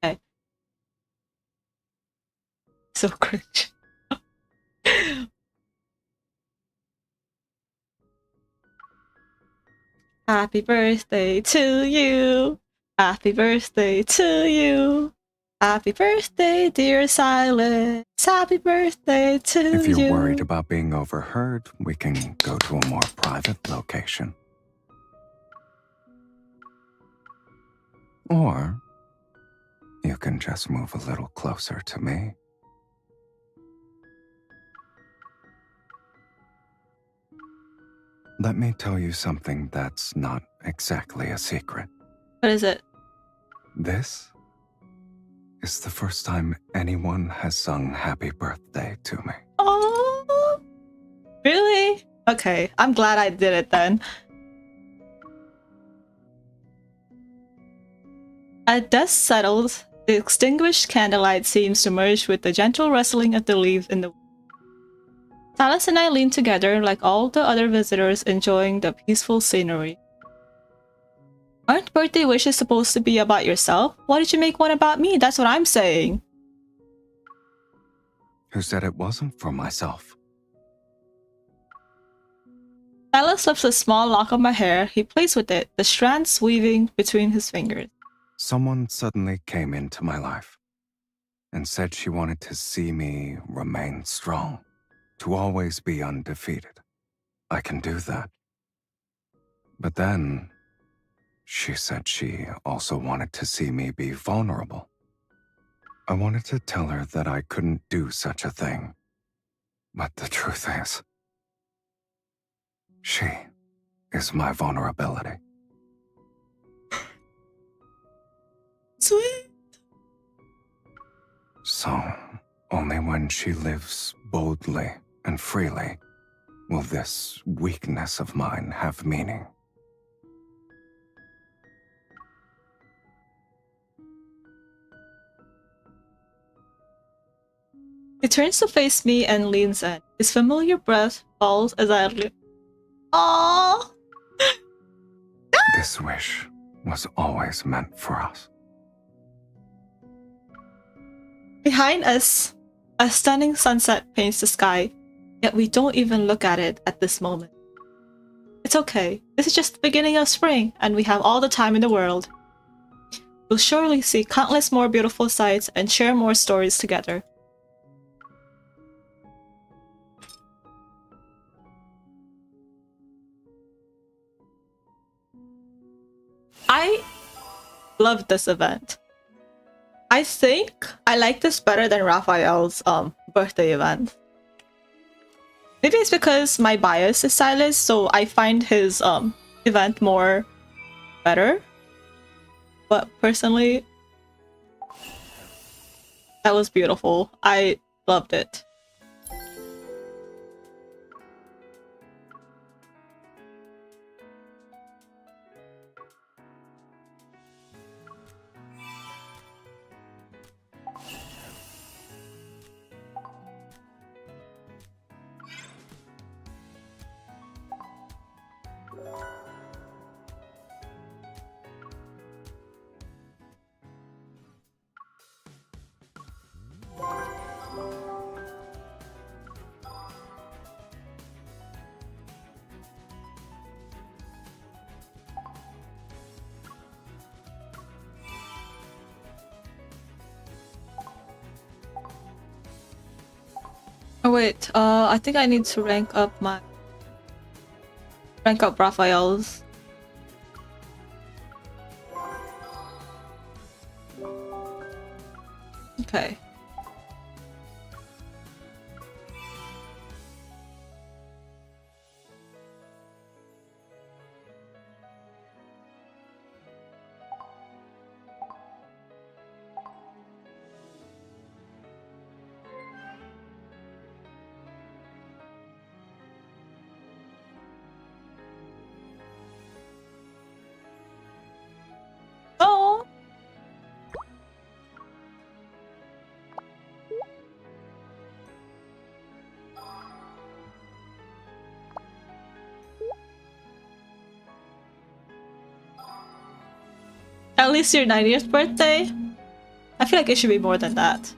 Okay. So cringe. Happy birthday to you. Happy birthday to you. Happy birthday, dear Sylus. Happy birthday to you. If you're worried about being overheard, we can go to a more private location. Or you can just move a little closer to me. Let me tell you something that's not exactly a secret. What is it? This is the first time anyone has sung happy birthday to me. Oh, really? Okay, I'm glad I did it then. As dusk settles, the extinguished candlelight seems to merge with the gentle rustling of the leaves in the wind. Sylus and I lean together like all the other visitors enjoying the peaceful scenery. Aren't birthday wishes supposed to be about yourself? Why did you make one about me? That's what I'm saying. Who said it wasn't for myself? Sylus lifts a small lock of my hair. He plays with it, the strands weaving between his fingers. Someone suddenly came into my life and said she wanted to see me remain strong, to always be undefeated. I can do that. But then she said she also wanted to see me be vulnerable. I wanted to tell her that I couldn't do such a thing. But the truth is, she is my vulnerability. Sweet. So, only when she lives boldly and freely will this weakness of mine have meaning. He turns to face me and leans in. His familiar breath falls as I lean. Aww! This wish was always meant for us. Behind us, a stunning sunset paints the sky, yet we don't even look at it at this moment. It's okay. This is just the beginning of spring, and we have all the time in the world. We'll surely see countless more beautiful sights and share more stories together. I love this event. I think I like this better than Raphael's birthday event. Maybe it's because my bias is Sylus, so I find his event more better. But personally, that was beautiful. I loved it. Oh wait, I think I need to rank up Raphael's. Okay. Oh. At least your 90th birthday? I feel like it should be more than that.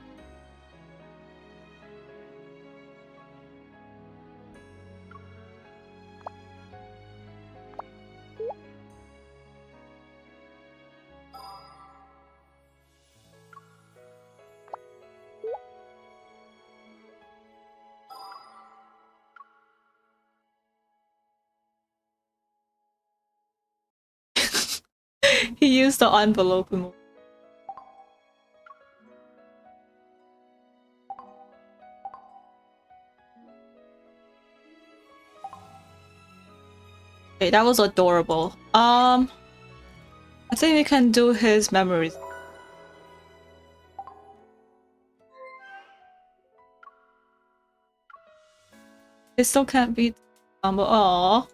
He used the envelope emoji. Okay, that was adorable. I think we can do his memories. It still can't beat number. Aww.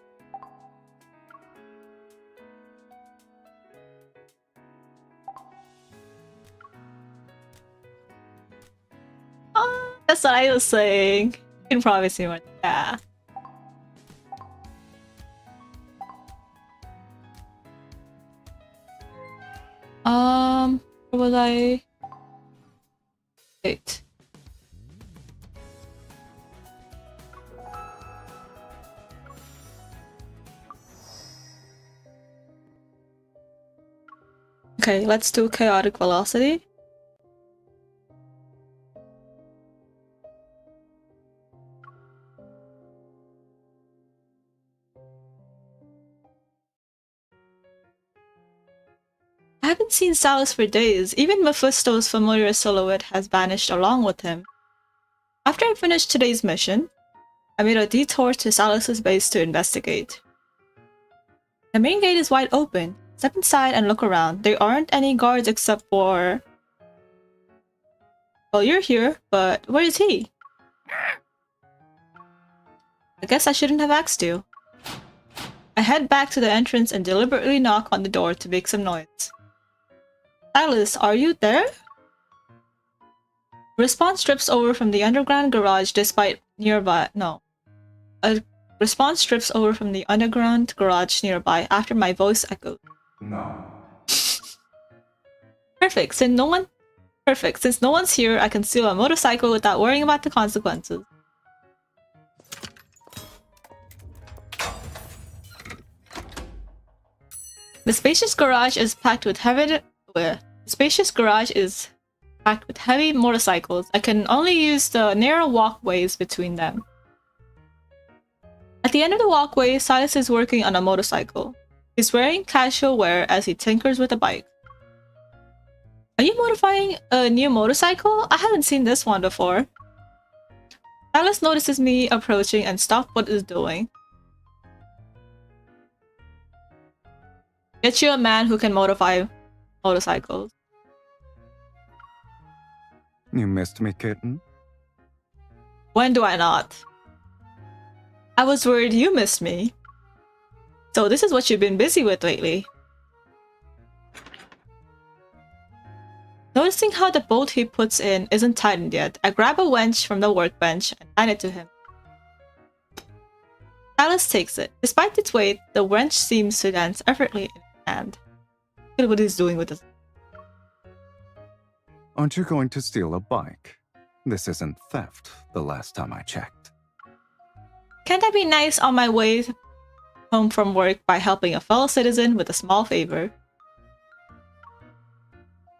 That's what I was saying. You can probably see one. Yeah. Where was I? Wait. Okay, let's do chaotic velocity. I haven't seen Sylus for days. Even Mephisto's familiar silhouette has vanished along with him. After I finished today's mission, I made a detour to Sylus's base to investigate. The main gate is wide open. Step inside and look around. There aren't any guards except for... Well, you're here, but where is he? I guess I shouldn't have asked you. I head back to the entrance and deliberately knock on the door to make some noise. Sylus, are you there? Response drips over from the underground garage despite nearby... No. A Response drifts over from the underground garage nearby after my voice echoed. No. Perfect. Since no one's here, I can steal a motorcycle without worrying about the consequences. The spacious garage is packed with heavy motorcycles. I can only use the narrow walkways between them. At the end of the walkway, Sylus is working on a motorcycle. He's wearing casual wear as he tinkers with a bike. Are you modifying a new motorcycle? I haven't seen this one before. Sylus notices me approaching and stops what he's doing. Get you a man who can modify motorcycles. You missed me, kitten? When do I not? I was worried you missed me. So this is what you've been busy with lately. Noticing how the bolt he puts in isn't tightened yet, I grab a winch from the workbench and hand it to him. Sylus takes it. Despite its weight, the wrench seems to dance effortlessly in his hand. Look at what he's doing with this. Aren't you going to steal a bike? This isn't theft, the last time I checked. Can't I be nice on my way home from work by helping a fellow citizen with a small favor?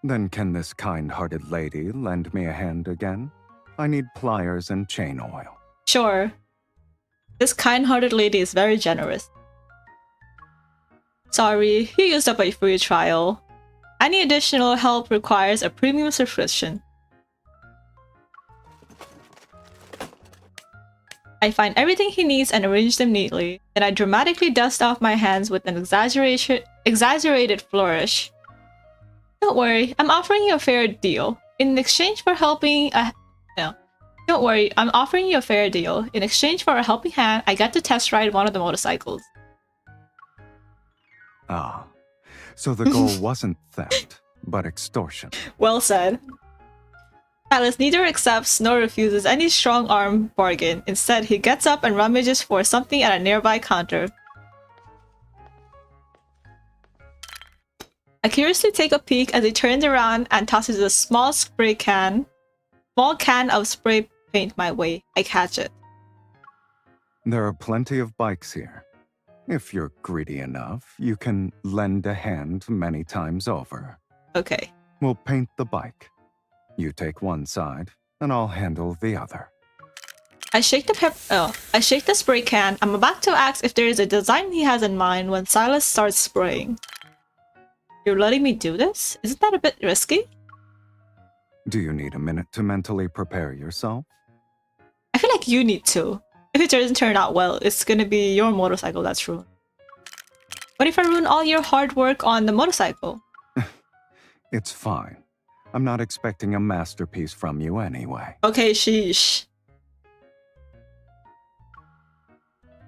Then can this kind-hearted lady lend me a hand again? I need pliers and chain oil. Sure. This kind-hearted lady is very generous. Sorry, you used up a free trial. Any additional help requires a premium subscription. I find everything he needs and arrange them neatly. Then I dramatically dust off my hands with an exaggerated flourish. Don't worry, I'm offering you a fair deal. In exchange for helping Don't worry, I'm offering you a fair deal. In exchange for a helping hand, I get to test ride one of the motorcycles. Ah, so the goal wasn't theft, but extortion. Well said. Sylus neither accepts nor refuses any strong-arm bargain. Instead, he gets up and rummages for something at a nearby counter. I curiously take a peek as he turns around and tosses a small can of spray paint my way. I catch it. There are plenty of bikes here. If you're greedy enough, you can lend a hand many times over. Okay. We'll paint the bike. You take one side, and I'll handle the other. I shake the spray can. I'm about to ask if there is a design he has in mind when Sylus starts spraying. You're letting me do this? Isn't that a bit risky? Do you need a minute to mentally prepare yourself? I feel like you need to. If it doesn't turn out well, it's gonna be your motorcycle that's ruined. What if I ruin all your hard work on the motorcycle? It's fine. I'm not expecting a masterpiece from you anyway. Okay, sheesh.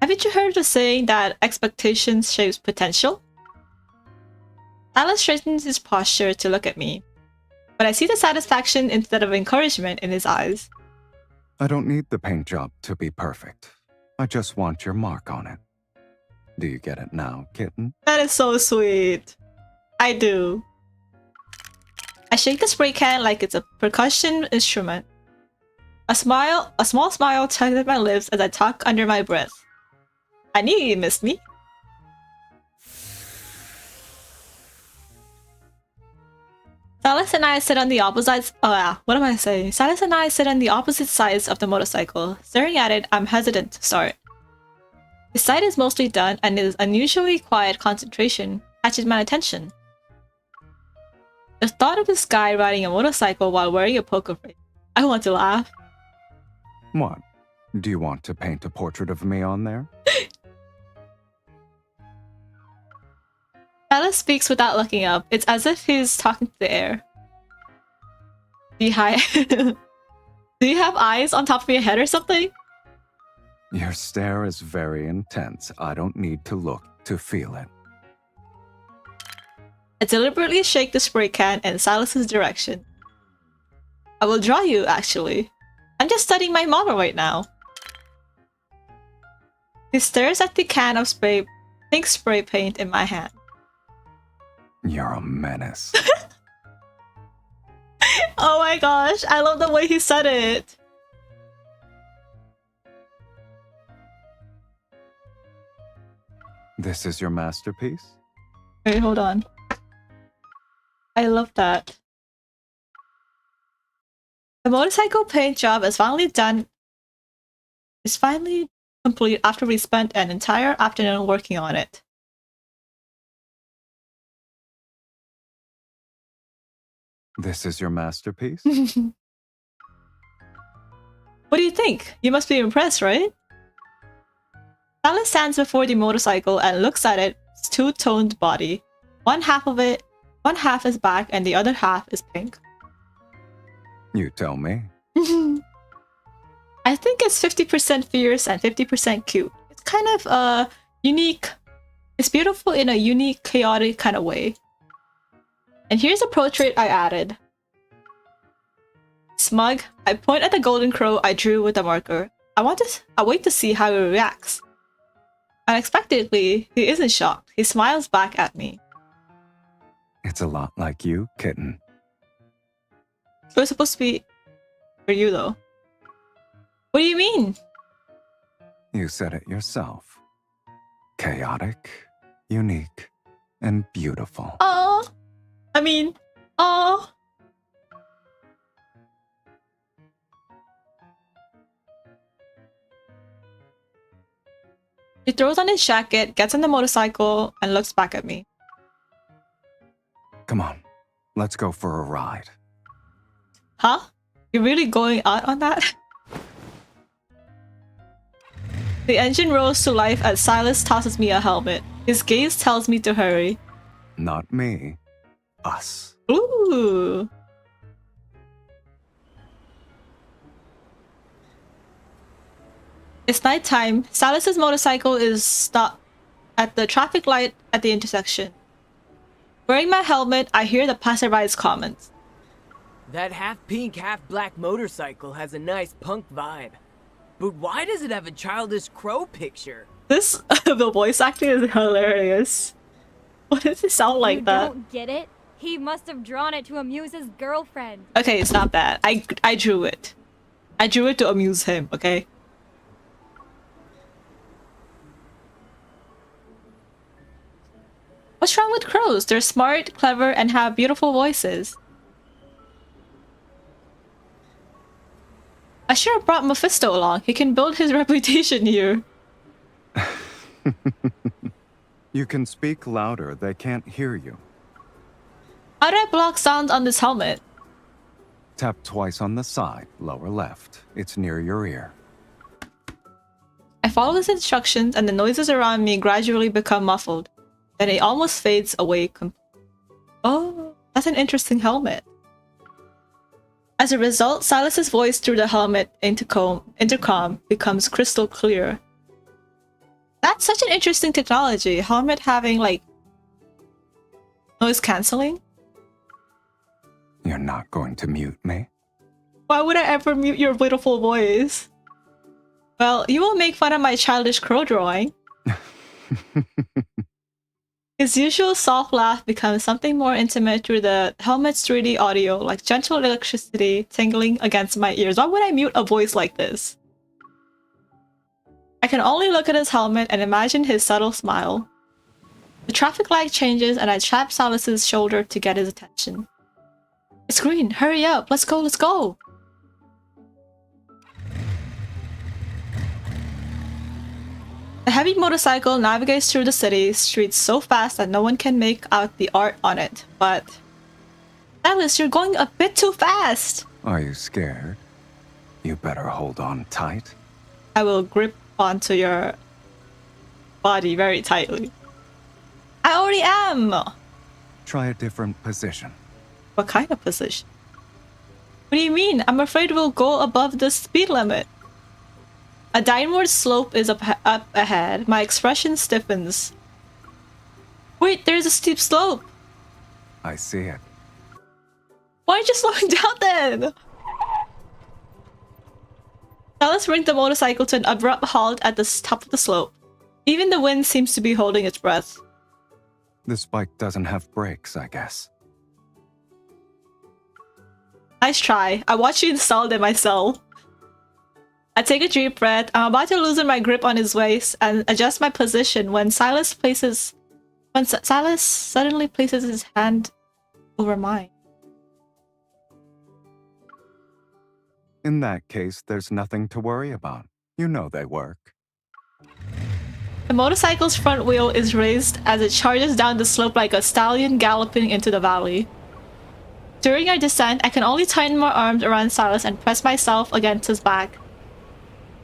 Haven't you heard the saying that expectations shapes potential? Sylus straightens his posture to look at me, but I see the satisfaction instead of encouragement in his eyes. I don't need the paint job to be perfect. I just want your mark on it. Do you get it now, kitten? That is so sweet. I do. I shake the spray can like it's a percussion instrument. A small smile tugs at my lips as I talk under my breath. I knew you missed me. Sylus and I sit on the opposite. What am I saying? Sylus and I sit on the opposite sides of the motorcycle. Staring at it, I'm hesitant to start. His side is mostly done, and his unusually quiet concentration catches my attention. The thought of this guy riding a motorcycle while wearing a poker face. I want to laugh. What? Do you want to paint a portrait of me on there? Sylus speaks without looking up. It's as if he's talking to the air. Do you have eyes on top of your head or something? Your stare is very intense. I don't need to look to feel it. I deliberately shake the spray can in Sylus's direction. I will draw you, actually. I'm just studying my model right now. He stares at the can of pink spray paint in my hand. You're a menace. Oh my gosh, I love the way he said it. This is your masterpiece? Wait, hold on. I love that. The motorcycle paint job is finally done. Is finally complete after we spent an entire afternoon working on it. This is your masterpiece? What do you think? You must be impressed, right? Sylus stands before the motorcycle and looks at its two-toned body. One half is black and the other half is pink. You tell me. I think it's 50% fierce and 50% cute. It's kind of unique. It's beautiful in a unique, chaotic kind of way. And here's a portrait I added. Smug, I point at the golden crow I drew with a marker. I wait to see how he reacts. Unexpectedly, he isn't shocked. He smiles back at me. It's a lot like you, kitten. It was supposed to be for you, though. What do you mean? You said it yourself. Chaotic, unique, and beautiful. Oh, oh. He throws on his jacket, gets on the motorcycle, and looks back at me. Come on, let's go for a ride. Huh? You're really going out on that? The engine rolls to life as Sylus tosses me a helmet. His gaze tells me to hurry. Not me. Us. Ooh. It's nighttime. Sylus's motorcycle is stopped at the traffic light at the intersection. Wearing my helmet, I hear the passerby's comments. That half-pink, half-black motorcycle has a nice punk vibe. But why does it have a childish crow picture? This, the voice acting is hilarious. What does it sound like that? You don't get it? He must have drawn it to amuse his girlfriend. Okay, it's not that. I drew it. I drew it to amuse him, okay? What's wrong with crows? They're smart, clever, and have beautiful voices. I should have brought Mephisto along. He can build his reputation here. You can speak louder. They can't hear you. How do I block sound on this helmet? Tap twice on the side, lower left. It's near your ear. I follow his instructions and the noises around me gradually become muffled. Then it almost fades away. Oh, that's an interesting helmet. As a result, Sylus's voice through the helmet intercom becomes crystal clear. That's such an interesting technology. Helmet having, like, noise cancelling? You're not going to mute me? Why would I ever mute your beautiful voice? Well, you will make fun of my childish crow drawing. His usual soft laugh becomes something more intimate through the helmet's 3D audio, like gentle electricity tingling against my ears. Why would I mute a voice like this? I can only look at his helmet and imagine his subtle smile. The traffic light changes and I tap Sylus's shoulder to get his attention. It's green, hurry up, let's go, let's go! The heavy motorcycle navigates through the city streets so fast that no one can make out the art on it, but... Sylus, you're going a bit too fast! Are you scared? You better hold on tight. I will grip onto your body very tightly. I already am! Try a different position. What kind of position? What do you mean? I'm afraid we'll go above the speed limit. A downward slope is up ahead. My expression stiffens. Wait, there's a steep slope. I see it. Why aren't you slowing down then? Sylus brings the motorcycle to an abrupt halt at the top of the slope. Even the wind seems to be holding its breath. This bike doesn't have brakes, I guess. Nice try. I watched you install them myself. I take a deep breath. I'm about to loosen my grip on his waist and adjust my position when Silas suddenly places his hand over mine. In that case, there's nothing to worry about. You know they work. The motorcycle's front wheel is raised as it charges down the slope like a stallion galloping into the valley. During our descent, I can only tighten my arms around Silas and press myself against his back.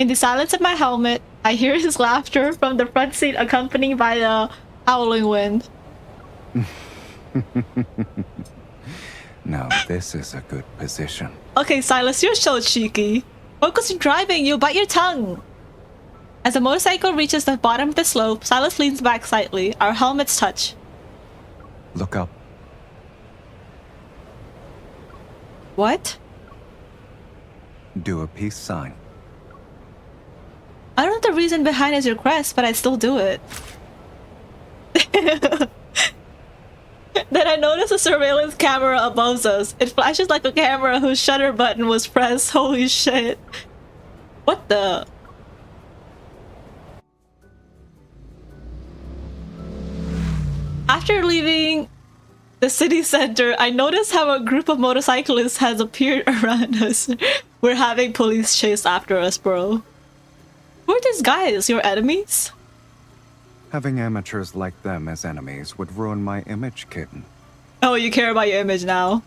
In the silence of my helmet, I hear his laughter from the front seat accompanied by the howling wind. Now this is a good position. Okay, Silas, you're so cheeky. Focus on driving, you'll bite your tongue. As the motorcycle reaches the bottom of the slope, Silas leans back slightly. Our helmets touch. Look up. What? Do a peace sign. I don't know the reason behind his request, but I still do it. Then I notice a surveillance camera above us. It flashes like a camera whose shutter button was pressed. Holy shit. What the? After leaving the city center, I noticed how a group of motorcyclists has appeared around us. We're having police chase after us, bro. Who are these guys? Your enemies? Having amateurs like them as enemies would ruin my image, kitten. Oh, you care about your image now.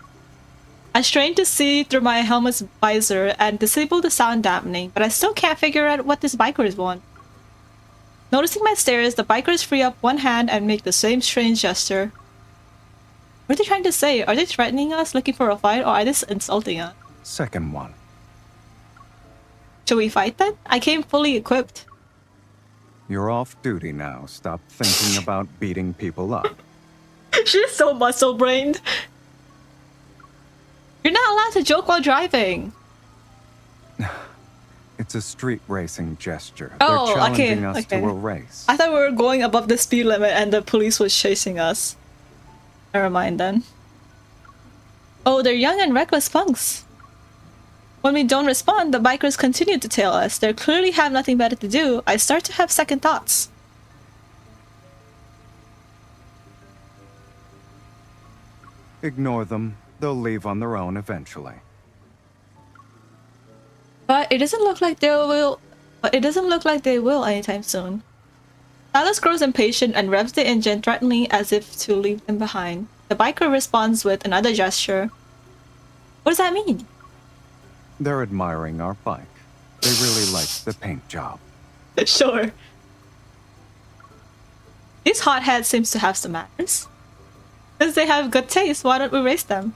I strain to see through my helmet's visor and disable the sound dampening, but I still can't figure out what these bikers want. Noticing my stares, the bikers free up one hand and make the same strange gesture. What are they trying to say? Are they threatening us, looking for a fight, or are they just insulting us? Second one. Should we fight then? I came fully equipped. You're off duty now. Stop thinking about beating people up. She's so muscle-brained. You're not allowed to joke while driving. It's a street racing gesture. Oh, They're challenging okay, us okay. to a race. I thought we were going above the speed limit and the police was chasing us. Never mind then. Oh, they're young and reckless punks. When we don't respond, the bikers continue to tail us. They clearly have nothing better to do. I start to have second thoughts. Ignore them. They'll leave on their own eventually. But it doesn't look like they will. Anytime soon. Silas grows impatient and revs the engine threateningly as if to leave them behind. The biker responds with another gesture. What does that mean? They're admiring our bike. They really like the paint job. Sure. These hotheads seems to have some manners. Since they have good taste, why don't we race them?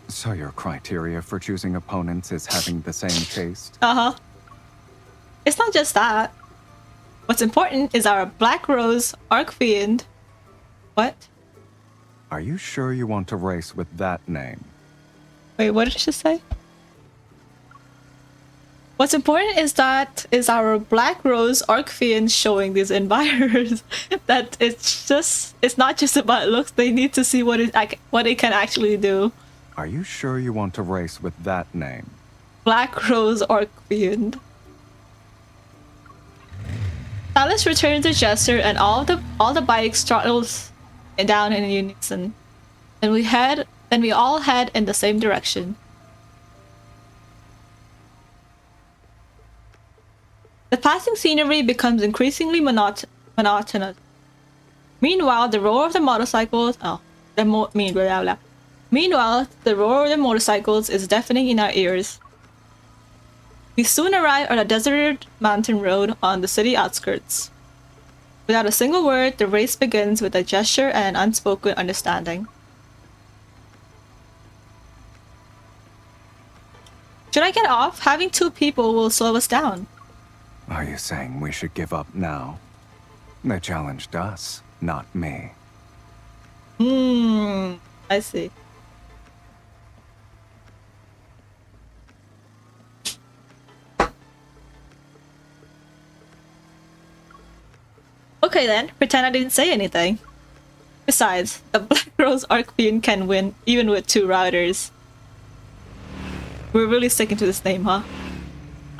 So your criteria for choosing opponents is having the same taste? Uh-huh. It's not just that. What's important is our Black Rose Archfiend. What? Are you sure you want to race with that name? Wait, what did she say? What's important is our Black Rose Archfiend showing these admirers that it's not just about looks. They need to see what it can actually do. Are you sure you want to race with that name? Black Rose Archfiend. Sylus returns the gesture and all the bikes throttles down in unison. And we all head in the same direction. The passing scenery becomes increasingly monotonous. Meanwhile, the roar of the motorcycles Meanwhile, the roar of the motorcycles is deafening in our ears. We soon arrive at a deserted mountain road on the city outskirts. Without a single word, the race begins with a gesture and an unspoken understanding. Should I get off? Having two people will slow us down. Are you saying we should give up now? They challenged us, not me. I see. Okay then, pretend I didn't say anything. Besides, the Black Rose Archfiend can win even with 2 riders. We're really sticking to this name, huh?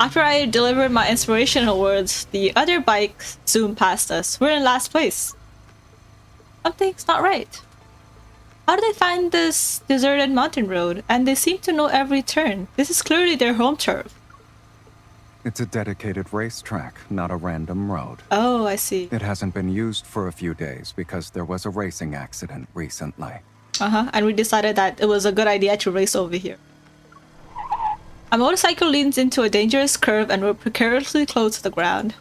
After I delivered my inspirational words, the other bikes zoomed past us. We're in last place. Something's not right. How did they find this deserted mountain road? And they seem to know every turn. This is clearly their home turf. It's a dedicated racetrack, not a random road. Oh, I see. It hasn't been used for a few days because there was a racing accident recently. And we decided that it was a good idea to race over here. A motorcycle leans into a dangerous curve and we're precariously close to the ground.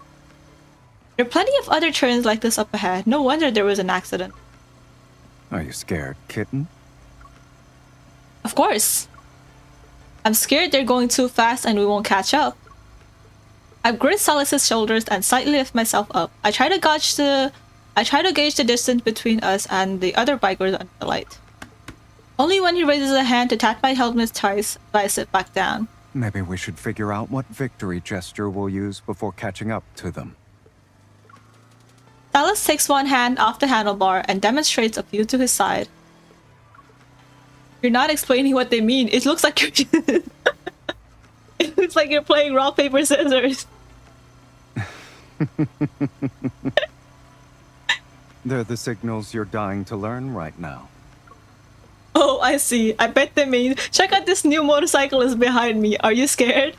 There are plenty of other turns like this up ahead. No wonder there was an accident. Are you scared, kitten? Of course. I'm scared they're going too fast and we won't catch up. I grip Sylus's shoulders and slightly lift myself up. I try to gauge the distance between us and the other bikers under the light. Only when he raises a hand to tap my helmet twice do I sit back down. Maybe we should figure out what victory gesture we'll use before catching up to them. Sylus takes one hand off the handlebar and demonstrates a view to his side. You're not explaining what they mean. It looks like you're it looks like you're playing rock, paper, scissors. They're the signals you're dying to learn right now. Oh, I see. I bet they mean, check out this new motorcycle is behind me. Are you scared?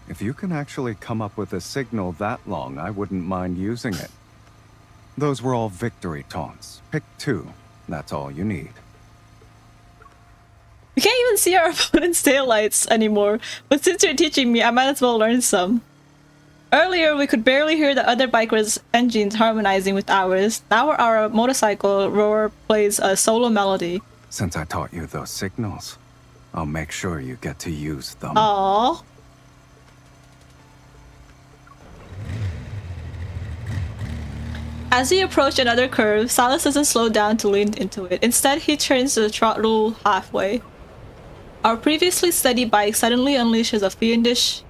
If you can actually come up with a signal that long, I wouldn't mind using it. Those were all victory taunts. Pick 2. That's all you need. We can't even see our opponent's taillights anymore, but since you're teaching me, I might as well learn some. Earlier, we could barely hear the other bikers' engines harmonizing with ours. Now our motorcycle roar plays a solo melody. Since I taught you those signals, I'll make sure you get to use them. Aww. As we approach another curve, Sylus doesn't slow down to lean into it. Instead, he turns the throttle halfway. Our previously steady bike suddenly unleashes a fiendish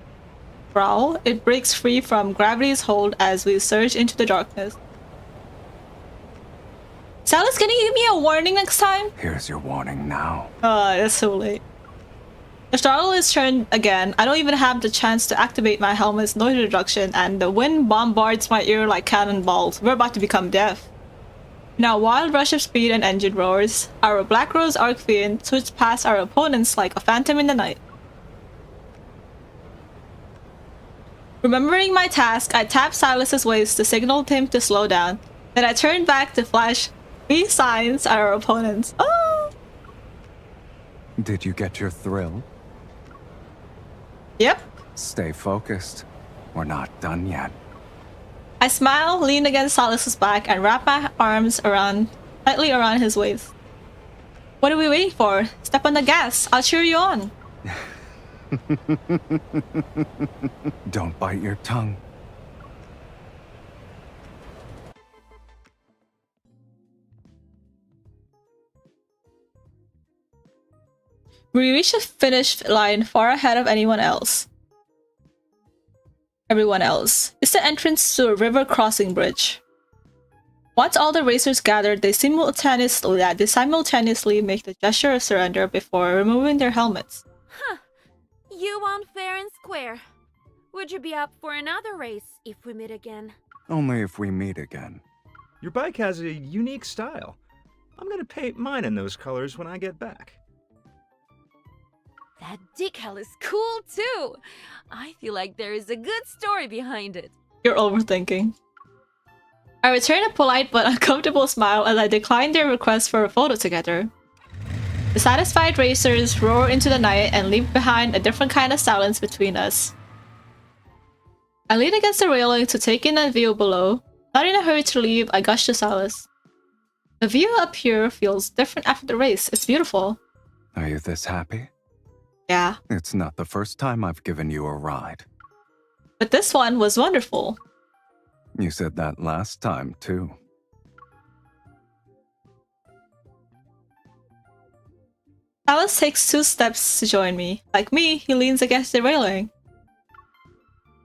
growl. It breaks free from gravity's hold as we surge into the darkness. Sylus, can you give me a warning next time? Here's your warning now. It's so late. The throttle is turned again. I don't even have the chance to activate my helmet's noise reduction, and the wind bombards my ear like cannonballs. We're about to become deaf. In a wild rush of speed and engine roars, our Black Rose Archfiend switched past our opponents like a phantom in the night. Remembering my task, I tapped Sylus's waist to signal him to slow down. Then I turned back to flash 3 signs at our opponents. Oh! Did you get your thrill? Yep. Stay focused. We're not done yet. I smile, lean against Sylus's back, and wrap my arms tightly around his waist. What are we waiting for? Step on the gas. I'll cheer you on. Don't bite your tongue. We reach the finish line far ahead of everyone else. It's the entrance to a river crossing bridge. Once all the racers gathered, they simultaneously make the gesture of surrender before removing their helmets. Huh. You won fair and square. Would you be up for another race if we meet again? Only if we meet again. Your bike has a unique style. I'm gonna paint mine in those colors when I get back. That decal is cool too. I feel like there is a good story behind it. You're overthinking. I return a polite but uncomfortable smile as I decline their request for a photo together. The satisfied racers roar into the night and leave behind a different kind of silence between us. I lean against the railing to take in the view below. Not in a hurry to leave, I gush to Sylus. The view up here feels different after the race. It's beautiful. Are you this happy? Yeah. It's not the first time I've given you a ride. But this one was wonderful. You said that last time, too. Sylus takes 2 steps to join me. Like me, he leans against the railing.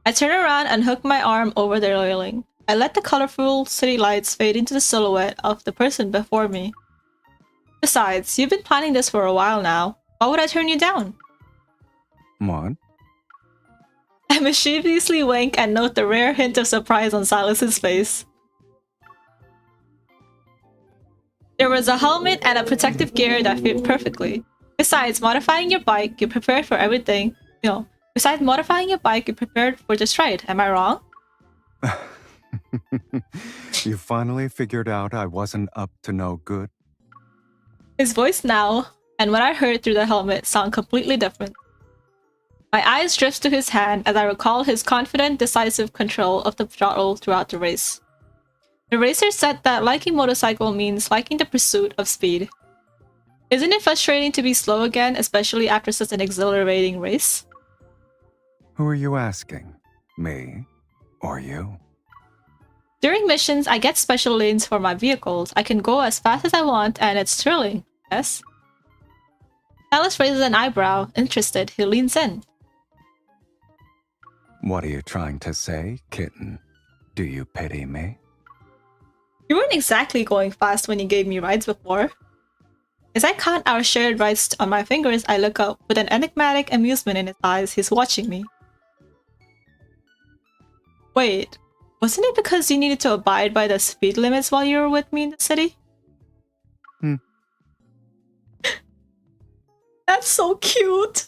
I turn around and hook my arm over the railing. I let the colorful city lights fade into the silhouette of the person before me. Besides, you've been planning this for a while now. Why would I turn you down? What? I mischievously wink and note the rare hint of surprise on Sylus's face. There was a helmet and a protective gear that fit perfectly. Besides modifying your bike, you prepared for everything. Besides modifying your bike, you prepared for this ride. Am I wrong? You finally figured out I wasn't up to no good? His voice now, and what I heard through the helmet, sound completely different. My eyes drift to his hand as I recall his confident, decisive control of the throttle throughout the race. The racer said that liking motorcycle means liking the pursuit of speed. Isn't it frustrating to be slow again, especially after such an exhilarating race? Who are you asking? Me? Or you? During missions, I get special lanes for my vehicles. I can go as fast as I want, and it's thrilling, yes? Alice raises an eyebrow. Interested, he leans in. What are you trying to say, kitten? Do you pity me? You weren't exactly going fast when you gave me rides before. As I count our shared rides on my fingers, I look up. With an enigmatic amusement in his eyes, he's watching me. Wait, wasn't it because you needed to abide by the speed limits while you were with me in the city? That's so cute!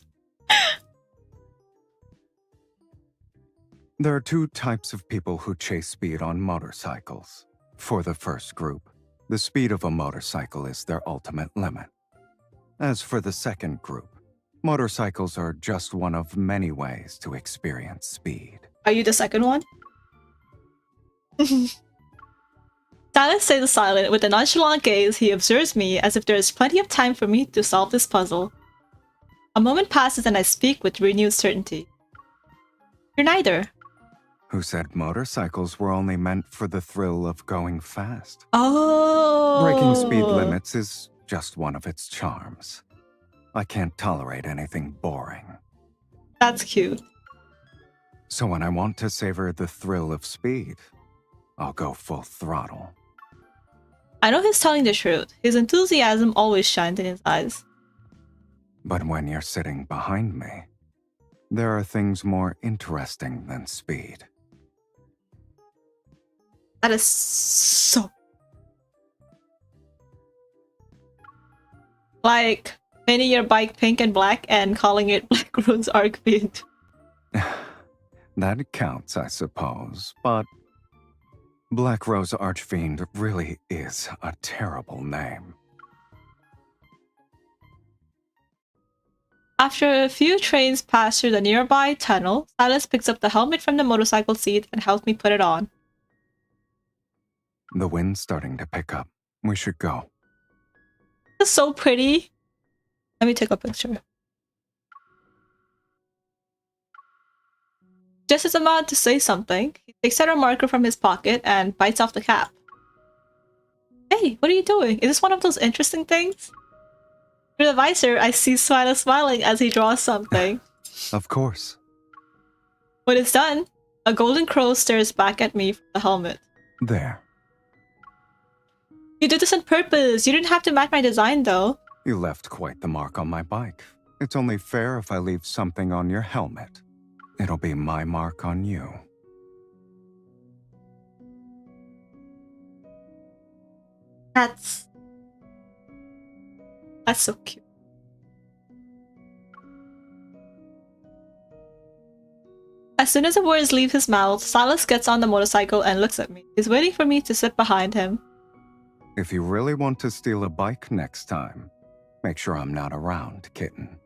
There are two types of people who chase speed on motorcycles. For the first group, the speed of a motorcycle is their ultimate limit. As for the second group, motorcycles are just one of many ways to experience speed. Are you the second one? Sylus stays silent. With a nonchalant gaze, he observes me as if there is plenty of time for me to solve this puzzle. A moment passes and I speak with renewed certainty. You're neither. Who said motorcycles were only meant for the thrill of going fast? Oh! Breaking speed limits is just one of its charms. I can't tolerate anything boring. That's cute. So when I want to savor the thrill of speed, I'll go full throttle. I know he's telling the truth. His enthusiasm always shines in his eyes. But when you're sitting behind me, there are things more interesting than speed. That is so... Like, painting your bike pink and black and calling it Black Rose Arcfiend. That counts, I suppose, but Black Rose Archfiend really is a terrible name. After a few trains pass through the nearby tunnel, Sylus picks up the helmet from the motorcycle seat and helps me put it on. The wind's starting to pick up. We should go. This is so pretty. Let me take a picture. Just as I'm about to say something, he takes out a marker from his pocket and bites off the cap. Hey, what are you doing? Is this one of those interesting things? Through the visor, I see Sylus smiling as he draws something. Of course. When it's done, a golden crow stares back at me from the helmet. There. You did this on purpose. You didn't have to match my design, though. You left quite the mark on my bike. It's only fair if I leave something on your helmet. It'll be my mark on you. That's so cute. As soon as the words leave his mouth, Sylus gets on the motorcycle and looks at me. He's waiting for me to sit behind him. If you really want to steal a bike next time, make sure I'm not around, kitten.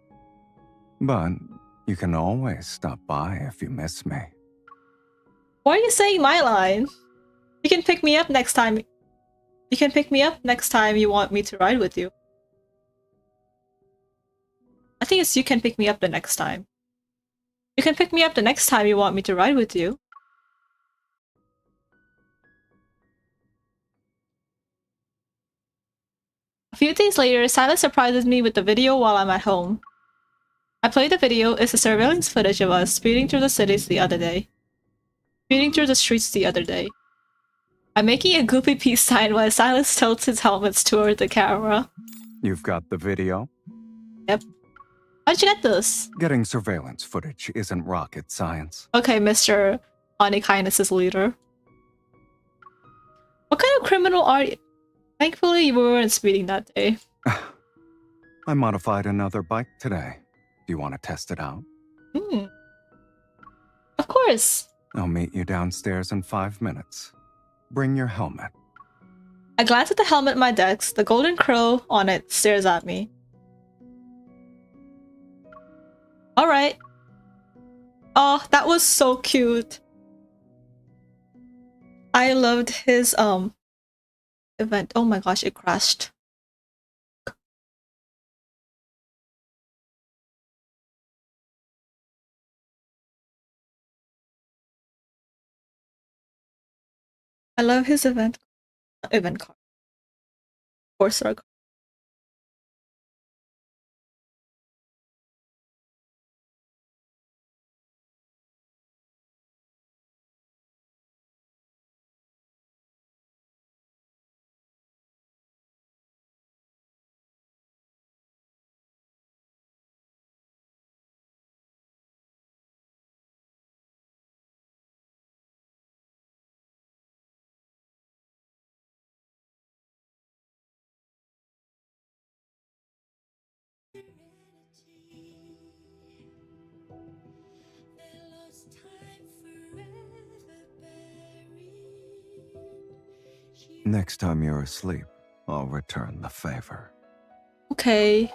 But you can always stop by if you miss me. Why are you saying my line? You can pick me up next time. You can pick me up next time you want me to ride with you. I think it's you can pick me up the next time. You can pick me up the next time you want me to ride with you. A few days later, Sylus surprises me with the video while I'm at home. I play the video. It's a surveillance footage of us speeding through the streets the other day. I'm making a goopy peace sign while Sylus tilts his helmets toward the camera. You've got the video? Yep. How'd you get this? Getting surveillance footage isn't rocket science. Okay, Mr. Kindness's leader. What kind of criminal are you? Thankfully, you weren't speeding that day. I modified another bike today. Do you want to test it out? Of course. I'll meet you downstairs in 5 minutes. Bring your helmet. I glance at the helmet on my desk. The golden crow on it stares at me. Alright. Oh, that was so cute. I loved his event. Oh my gosh, it crashed. I love his event card. Corsair card. Next time you're asleep, I'll return the favor. Okay.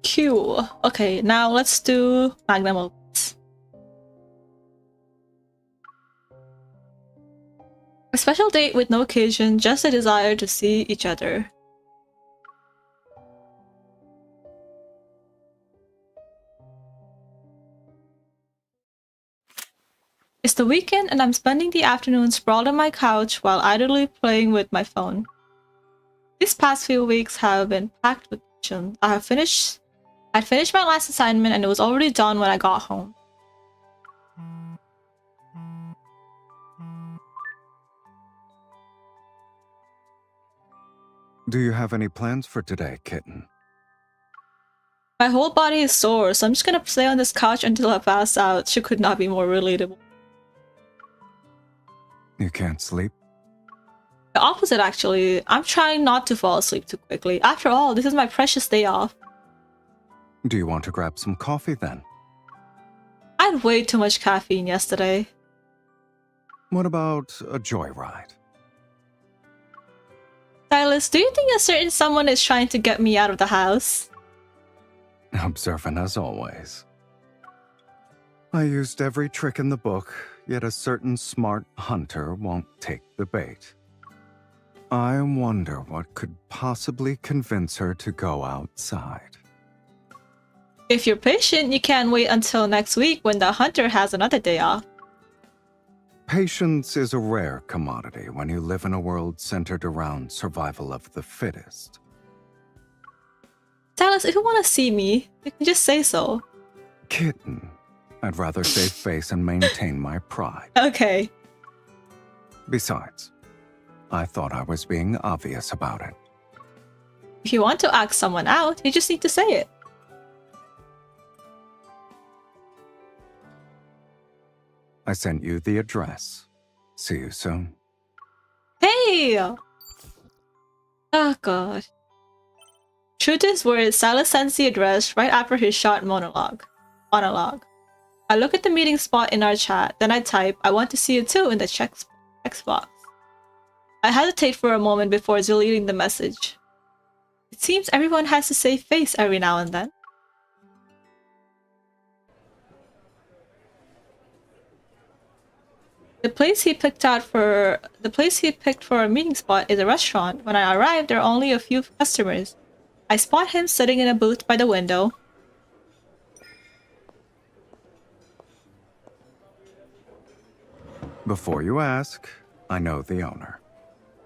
Q. Okay, now let's do magnum opus. A special date with no occasion, just a desire to see each other. It's the weekend and I'm spending the afternoon sprawled on my couch while idly playing with my phone. These past few weeks have been packed with missions. I'd finished my last assignment and it was already done when I got home. Do you have any plans for today, kitten? My whole body is sore, so I'm just gonna stay on this couch until I pass out. She could not be more relatable. You can't sleep? The opposite, actually. I'm trying not to fall asleep too quickly. After all, this is my precious day off. Do you want to grab some coffee then? I had way too much caffeine yesterday. What about a joyride? Sylus, do you think a certain someone is trying to get me out of the house? Observant as always. I used every trick in the book, yet a certain smart hunter won't take the bait. I wonder what could possibly convince her to go outside. If you're patient, you can wait until next week when the hunter has another day off. Patience is a rare commodity when you live in a world centered around survival of the fittest. Sylus, if you want to see me, you can just say so. Kitten, I'd rather save face and maintain my pride. Okay. Besides, I thought I was being obvious about it. If you want to ask someone out, you just need to say it. I sent you the address. See you soon. Hey! Oh god. Truth is words, Sylus sends the address right after his short monologue. I look at the meeting spot in our chat, then I type, I want to see you too in the text box. I hesitate for a moment before deleting the message. It seems everyone has a safe face every now and then. The place he picked for a meeting spot is a restaurant. When I arrive, there are only a few customers. I spot him sitting in a booth by the window. Before you ask, I know the owner.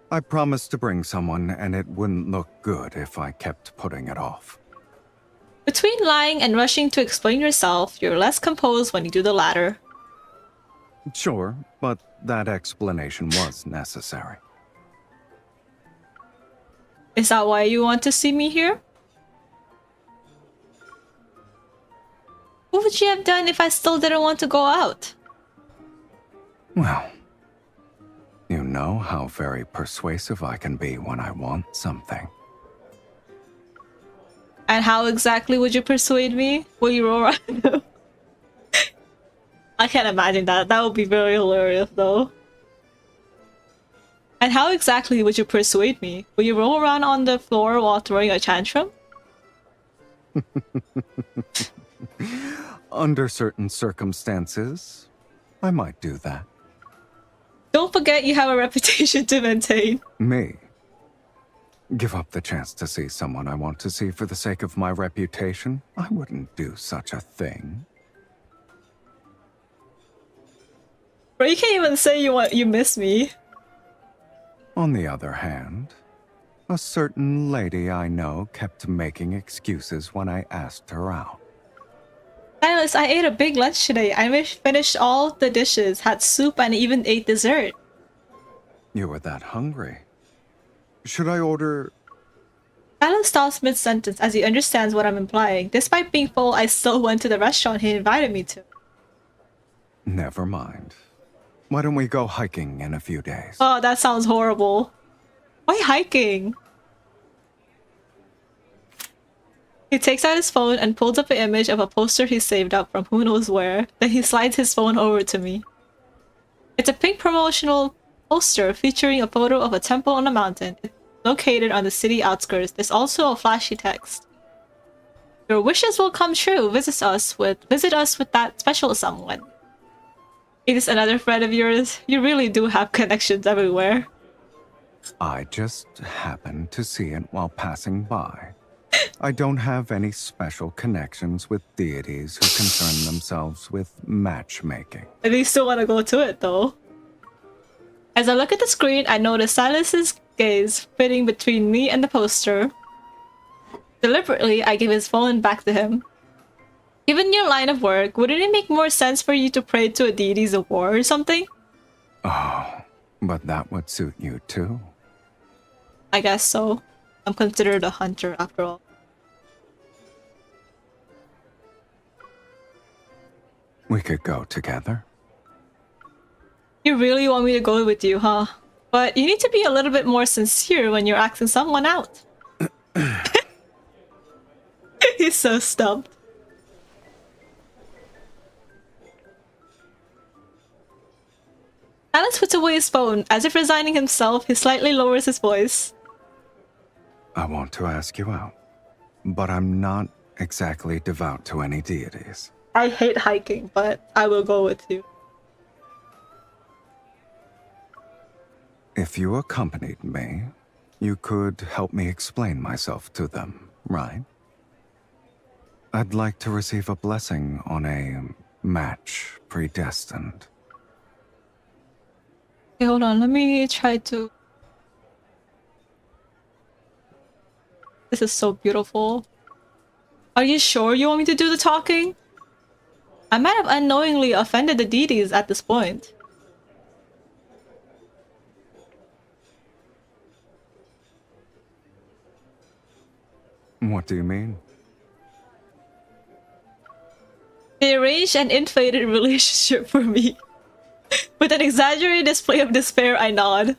I promised to bring someone, and it wouldn't look good if I kept putting it off. Between lying and rushing to explain yourself, you're less composed when you do the latter. Sure, but that explanation was necessary. Is that why you want to see me here? What would you have done if I still didn't want to go out? Well, you know how very persuasive I can be when I want something. And how exactly would you persuade me? Will you roll around? I can't imagine that. That would be very hilarious though. And how exactly would you persuade me? Will you roll around on the floor while throwing a tantrum? Under certain circumstances, I might do that. Don't forget you have a reputation to maintain. Me? Give up the chance to see someone I want to see for the sake of my reputation? I wouldn't do such a thing. Bro, you can't even say you miss me. On the other hand, a certain lady I know kept making excuses when I asked her out. Sylus, I ate a big lunch today. I finished all the dishes, had soup, and even ate dessert. You were that hungry. Should I order? Sylus stops mid-sentence as he understands what I'm implying. Despite being full, I still went to the restaurant he invited me to. Never mind. Why don't we go hiking in a few days? Oh, that sounds horrible. Why hiking? He takes out his phone and pulls up an image of a poster he saved up from who knows where. Then he slides his phone over to me. It's a pink promotional poster featuring a photo of a temple on a mountain. It's located on the city outskirts. There's also a flashy text. Your wishes will come true. Visit us with that special someone. It is another friend of yours. You really do have connections everywhere. I just happened to see it while passing by. I don't have any special connections with deities who concern themselves with matchmaking. And you still want to go to it though. As I look at the screen, I notice Silas's gaze fitting between me and the poster. Deliberately, I give his phone back to him. Given your line of work, wouldn't it make more sense for you to pray to a deity's of war or something? Oh, but that would suit you too. I guess so. I'm considered a hunter after all. We could go together. You really want me to go with you, huh? But you need to be a little bit more sincere when you're asking someone out. He's so stumped. Alex puts away his phone. As if resigning himself, he slightly lowers his voice. I want to ask you out, but I'm not exactly devout to any deities. I hate hiking, but I will go with you. If you accompanied me, you could help me explain myself to them, right? I'd like to receive a blessing on a match predestined. Okay, hold on. Let me try to... This is so beautiful. Are you sure you want me to do the talking? I might have unknowingly offended the deities at this point. What do you mean? They arranged an inflated relationship for me. With an exaggerated display of despair, I nod.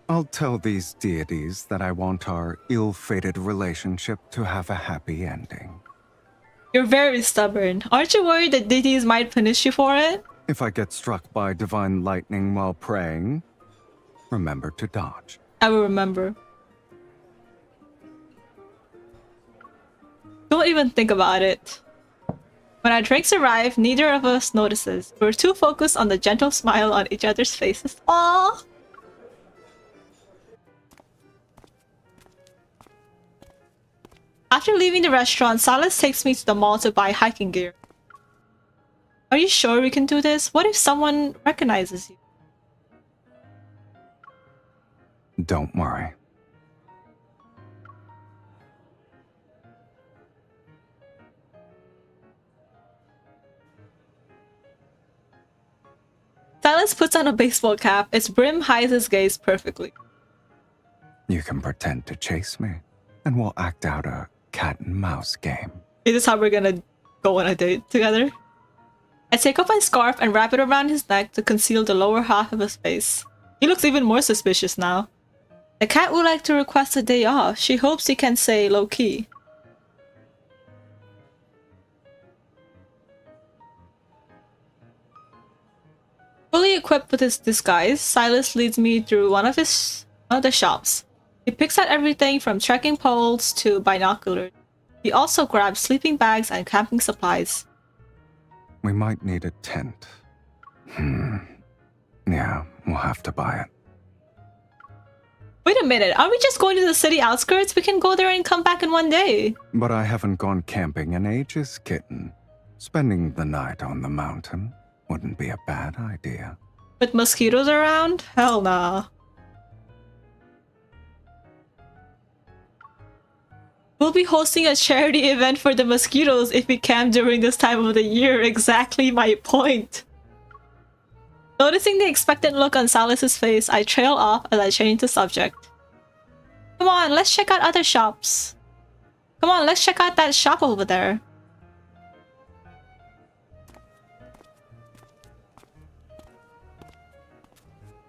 I'll tell these deities that I want our ill-fated relationship to have a happy ending. You're very stubborn. Aren't you worried that deities might punish you for it? If I get struck by divine lightning while praying, remember to dodge. I will remember. Don't even think about it. When our drinks arrive, neither of us notices. We're too focused on the gentle smile on each other's faces. Aww! After leaving the restaurant, Sylus takes me to the mall to buy hiking gear. Are you sure we can do this? What if someone recognizes you? Don't worry. Sylus puts on a baseball cap. Its brim hides his gaze perfectly. You can pretend to chase me, and we'll act out a cat and mouse game. Is this how we're gonna go on a date together? I take off my scarf and wrap it around his neck to conceal the lower half of his face. He looks even more suspicious now. The cat would like to request a day off. She hopes he can say low-key. Fully equipped with his disguise, Sylus leads me through one of the shops. He picks out everything from trekking poles to binoculars. He also grabs sleeping bags and camping supplies. We might need a tent. Yeah, we'll have to buy it. Wait a minute, are we just going to the city outskirts? We can go there and come back in one day. But I haven't gone camping in ages, kitten. Spending the night on the mountain wouldn't be a bad idea. With mosquitoes around? Hell nah. We'll be hosting a charity event for the mosquitoes if we camp during this time of the year. Exactly my point. Noticing the expectant look on Sylus's face, I trail off as I change the subject. Come on, let's check out other shops. Come on, let's check out that shop over there.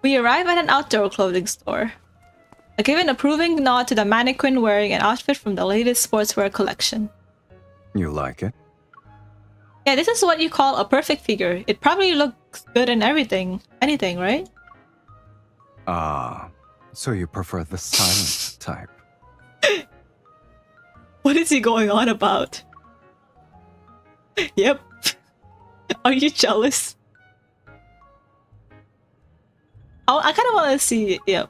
We arrive at an outdoor clothing store. I give an approving nod to the mannequin wearing an outfit from the latest sportswear collection. You like it? Yeah, this is what you call a perfect figure. It probably looks good in anything, right? Ah, so you prefer the silent type. What is he going on about? Yep. Are you jealous? Oh, I kind of want to see. Yep.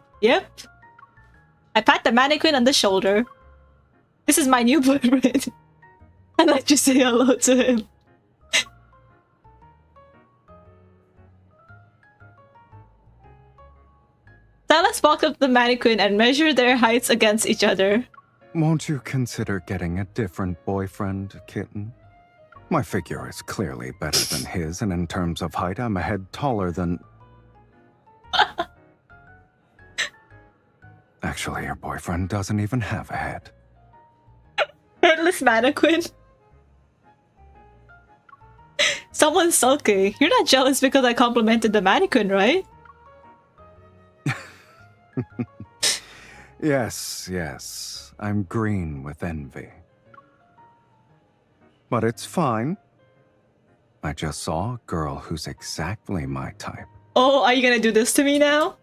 I pat the mannequin on the shoulder. This is my new boyfriend. I'd like to say hello to him. Sylus walked up to the mannequin and measured their heights against each other. Won't you consider getting a different boyfriend, kitten? My figure is clearly better than his, and in terms of height, I'm a head taller than... Actually, your boyfriend doesn't even have a head. Headless mannequin. Someone's sulking. You're not jealous because I complimented the mannequin, right? Yes. I'm green with envy. But it's fine. I just saw a girl who's exactly my type. Oh, are you gonna do this to me now?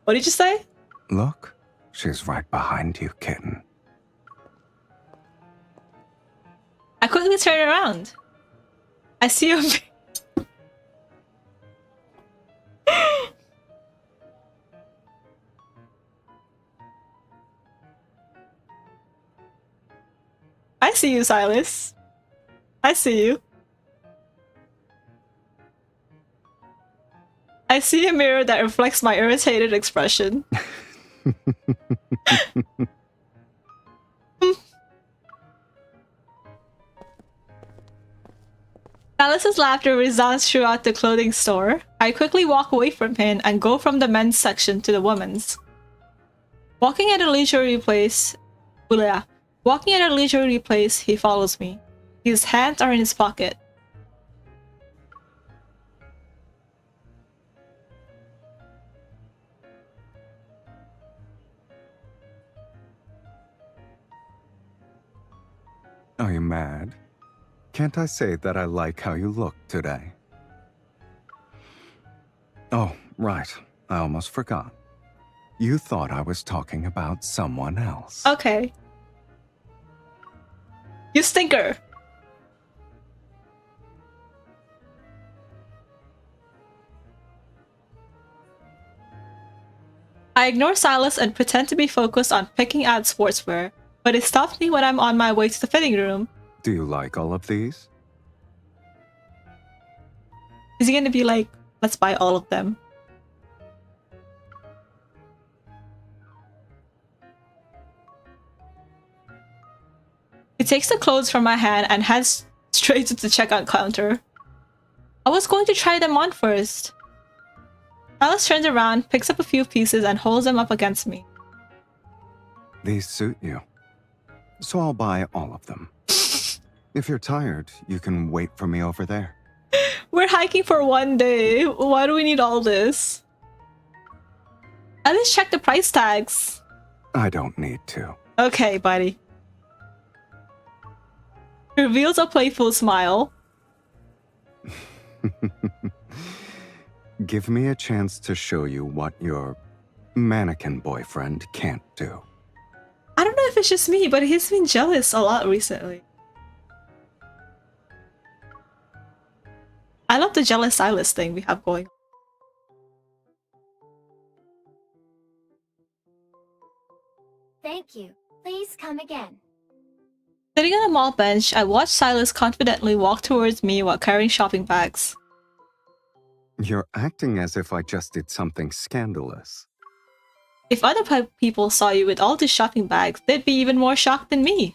What did you say? Look, she's right behind you, kitten. I quickly turn around. I see a... I see you, Sylus. I see you. I see a mirror that reflects my irritated expression. Sylus's laughter resounds throughout the clothing store. I quickly walk away from him and go from the men's section to the women's. Walking at a leisurely pace, he follows me. His hands are in his pocket. Are you mad? Can't I say that I like how you look today? Oh, right. I almost forgot. You thought I was talking about someone else. Okay. You stinker! I ignore Sylus and pretend to be focused on picking out sportswear, but it stops me when I'm on my way to the fitting room. Do you like all of these? Is he gonna be like, let's buy all of them? He takes the clothes from my hand and heads straight to the checkout counter. I was going to try them on first. Alice turns around, picks up a few pieces, and holds them up against me. These suit you. So I'll buy all of them. If you're tired, you can wait for me over there. We're hiking for 1 day. Why do we need all this? At least check the price tags. I don't need to. Okay, buddy. Reveals a playful smile. Give me a chance to show you what your mannequin boyfriend can't do. I don't know if it's just me, but he's been jealous a lot recently. I love the jealous Sylus thing we have going. Thank you. Please come again. Sitting on a mall bench, I watch Sylus confidently walk towards me while carrying shopping bags. You're acting as if I just did something scandalous. If other people saw you with all these shopping bags, they'd be even more shocked than me.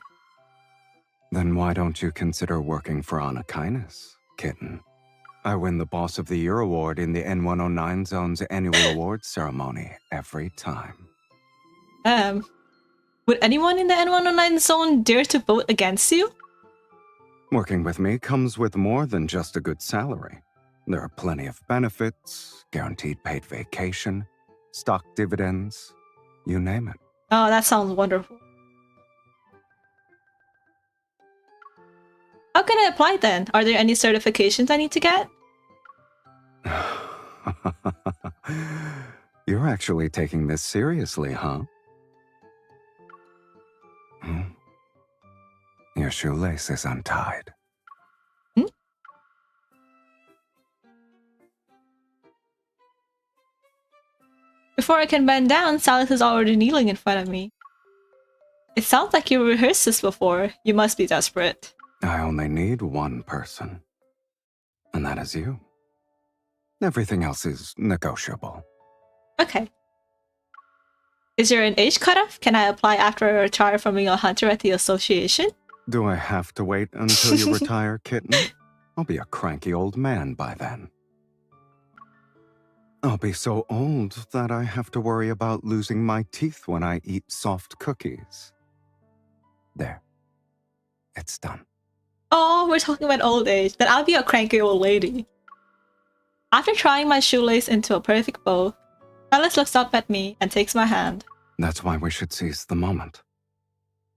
Then why don't you consider working for Anna Kindness, kitten? I win the Boss of the Year award in the N109 Zone's annual awards ceremony every time. Would anyone in the N109 zone dare to vote against you? Working with me comes with more than just a good salary. There are plenty of benefits, guaranteed paid vacation, stock dividends, you name it. Oh, that sounds wonderful. How can I apply then? Are there any certifications I need to get? You're actually taking this seriously, huh? Your shoelace is untied. Before I can bend down, Sylus is already kneeling in front of me. It sounds like you rehearsed this before. You must be desperate. I only need one person. And that is you. Everything else is negotiable. Okay. Is there an age cutoff? Can I apply after I retire from being a hunter at the association? Do I have to wait until you retire, kitten? I'll be a cranky old man by then. I'll be so old that I have to worry about losing my teeth when I eat soft cookies. There. It's done. Oh, we're talking about old age. Then I'll be a cranky old lady. After trying my shoelace into a perfect bow, Sylus looks up at me and takes my hand. That's why we should seize the moment.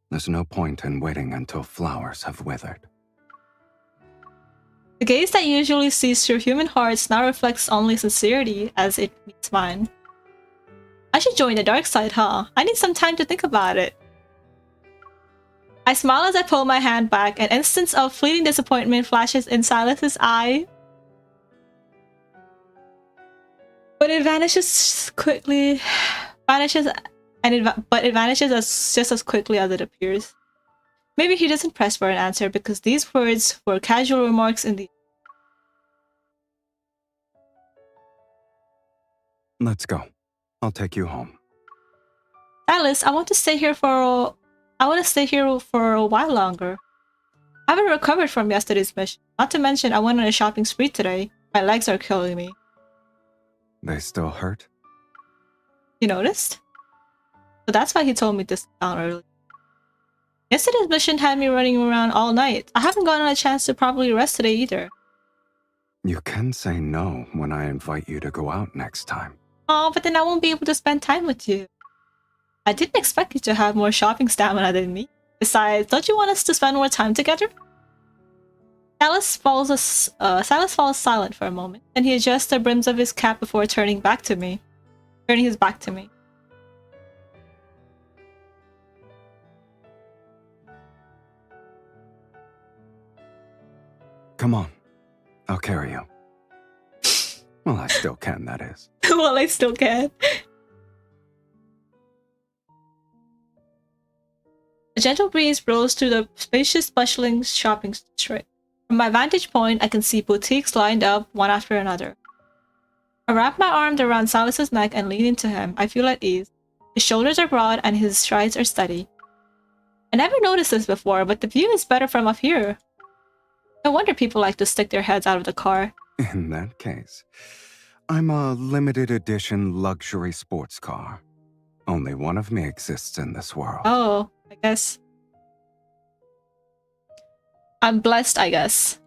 There's no point in waiting until flowers have withered. The gaze that usually sees through human hearts now reflects only sincerity as it meets mine. I should join the dark side, huh? I need some time to think about it. I smile as I pull my hand back. An instant of fleeting disappointment flashes in Sylus's eye. But it vanishes quickly. But it vanishes just as quickly as it appears. Maybe he doesn't press for an answer because these words were casual remarks in the... Let's go. I'll take you home. Sylus, I want to stay here for a while longer. I haven't recovered from yesterday's mission. Not to mention, I went on a shopping spree today. My legs are killing me. They still hurt? You noticed? So that's why he told me to sit down early. Yesterday's mission had me running around all night. I haven't gotten a chance to properly rest today either. You can say no when I invite you to go out next time. Oh, but then I won't be able to spend time with you. I didn't expect you to have more shopping stamina than me. Besides, don't you want us to spend more time together? Sylus falls silent for a moment, and he adjusts the brims of his cap before turning his back to me. Come on. I'll carry you. Well, I still can, that is. Well, I still can. A gentle breeze blows through the spacious, bustling shopping street. From my vantage point, I can see boutiques lined up, one after another. I wrap my arm around Sylus's neck and lean into him. I feel at ease. His shoulders are broad and his strides are steady. I never noticed this before, but the view is better from up here. No wonder people like to stick their heads out of the car. In that case, I'm a limited edition luxury sports car. Only one of me exists in this world. Oh, I guess. I'm blessed, I guess.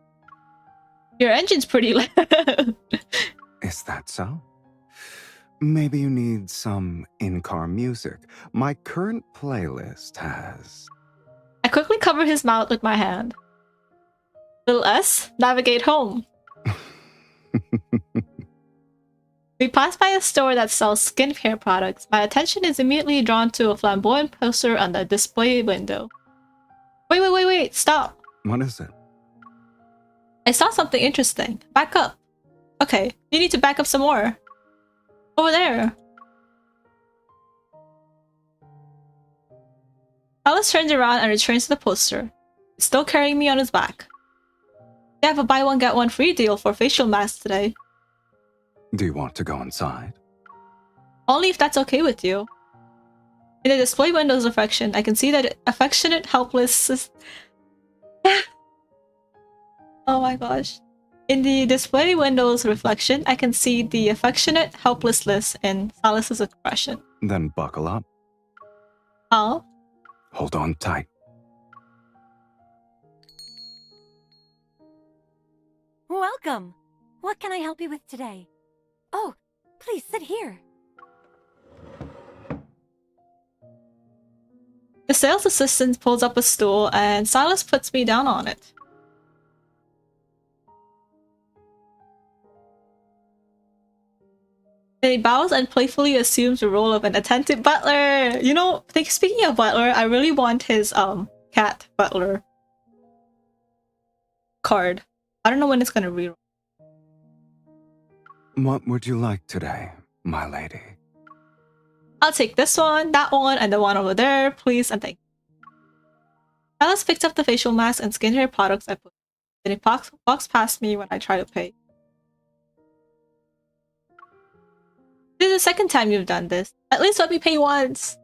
Your engine's pretty loud. Is that so? Maybe you need some in-car music. My current playlist has... I quickly cover his mouth with my hand. Little S, navigate home. We pass by a store that sells skincare products. My attention is immediately drawn to a flamboyant poster on the display window. Wait, stop. What is it? I saw something interesting. Back up. Okay, you need to back up some more. Over there. Alice turns around and returns to the poster. He's still carrying me on his back. They have a buy one get one free deal for facial masks today. Do you want to go inside? Only if that's okay with you. In the display window's reflection, I can see that affectionate, helpless... Oh my gosh. In the display window's reflection, I can see the affectionate helplessness in Sylus's expression. Then buckle up. Oh? Hold on tight. Welcome. What can I help you with today? Oh, please sit here. The sales assistant pulls up a stool and Sylus puts me down on it. Then he bows and playfully assumes the role of an attentive butler. You know, speaking of butler, I really want his cat butler card. I don't know when it's gonna reroll. What would you like today, my lady? I'll take this one, that one, and the one over there, please, and thank you. Alice picks up the facial mask and skincare products I put. Then he walks past me when I try to pay. This is the second time you've done this. At least let me pay once.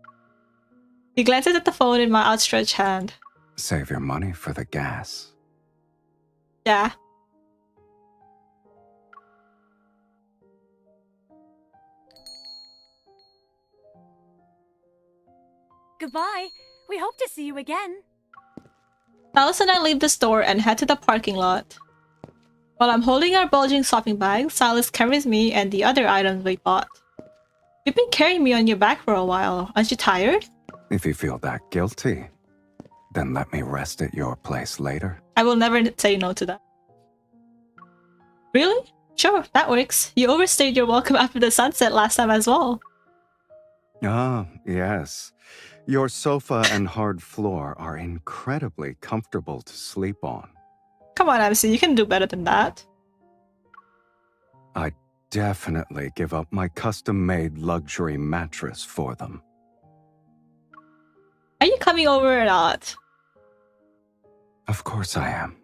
He glances at the phone in my outstretched hand. Save your money for the gas. Yeah. Goodbye. We hope to see you again. Alice and I leave the store and head to the parking lot. While I'm holding our bulging shopping bag, Sylus carries me and the other items we bought. You've been carrying me on your back for a while. Aren't you tired? If you feel that guilty, then let me rest at your place later. I will never say no to that. Really? Sure, that works. You overstayed your welcome after the sunset last time as well. Ah, yes. Your sofa and hard floor are incredibly comfortable to sleep on. Come on, MC, you can do better than that. I'd definitely give up my custom-made luxury mattress for them. Are you coming over or not? Of course I am.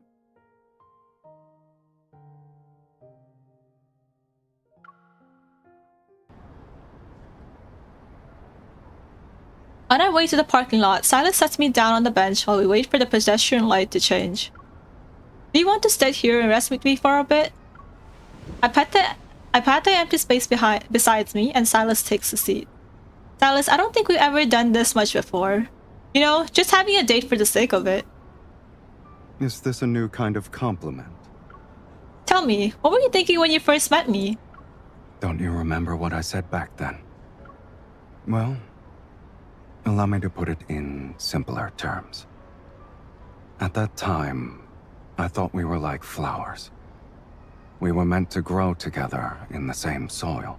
On our way to the parking lot, Sylus sets me down on the bench while we wait for the pedestrian light to change. Do you want to stay here and rest with me for a bit? I pat the empty space besides me, and Sylus takes a seat. Sylus, I don't think we've ever done this much before. You know, just having a date for the sake of it. Is this a new kind of compliment? Tell me, what were you thinking when you first met me? Don't you remember what I said back then? Well, allow me to put it in simpler terms. At that time, I thought we were like flowers. We were meant to grow together in the same soil.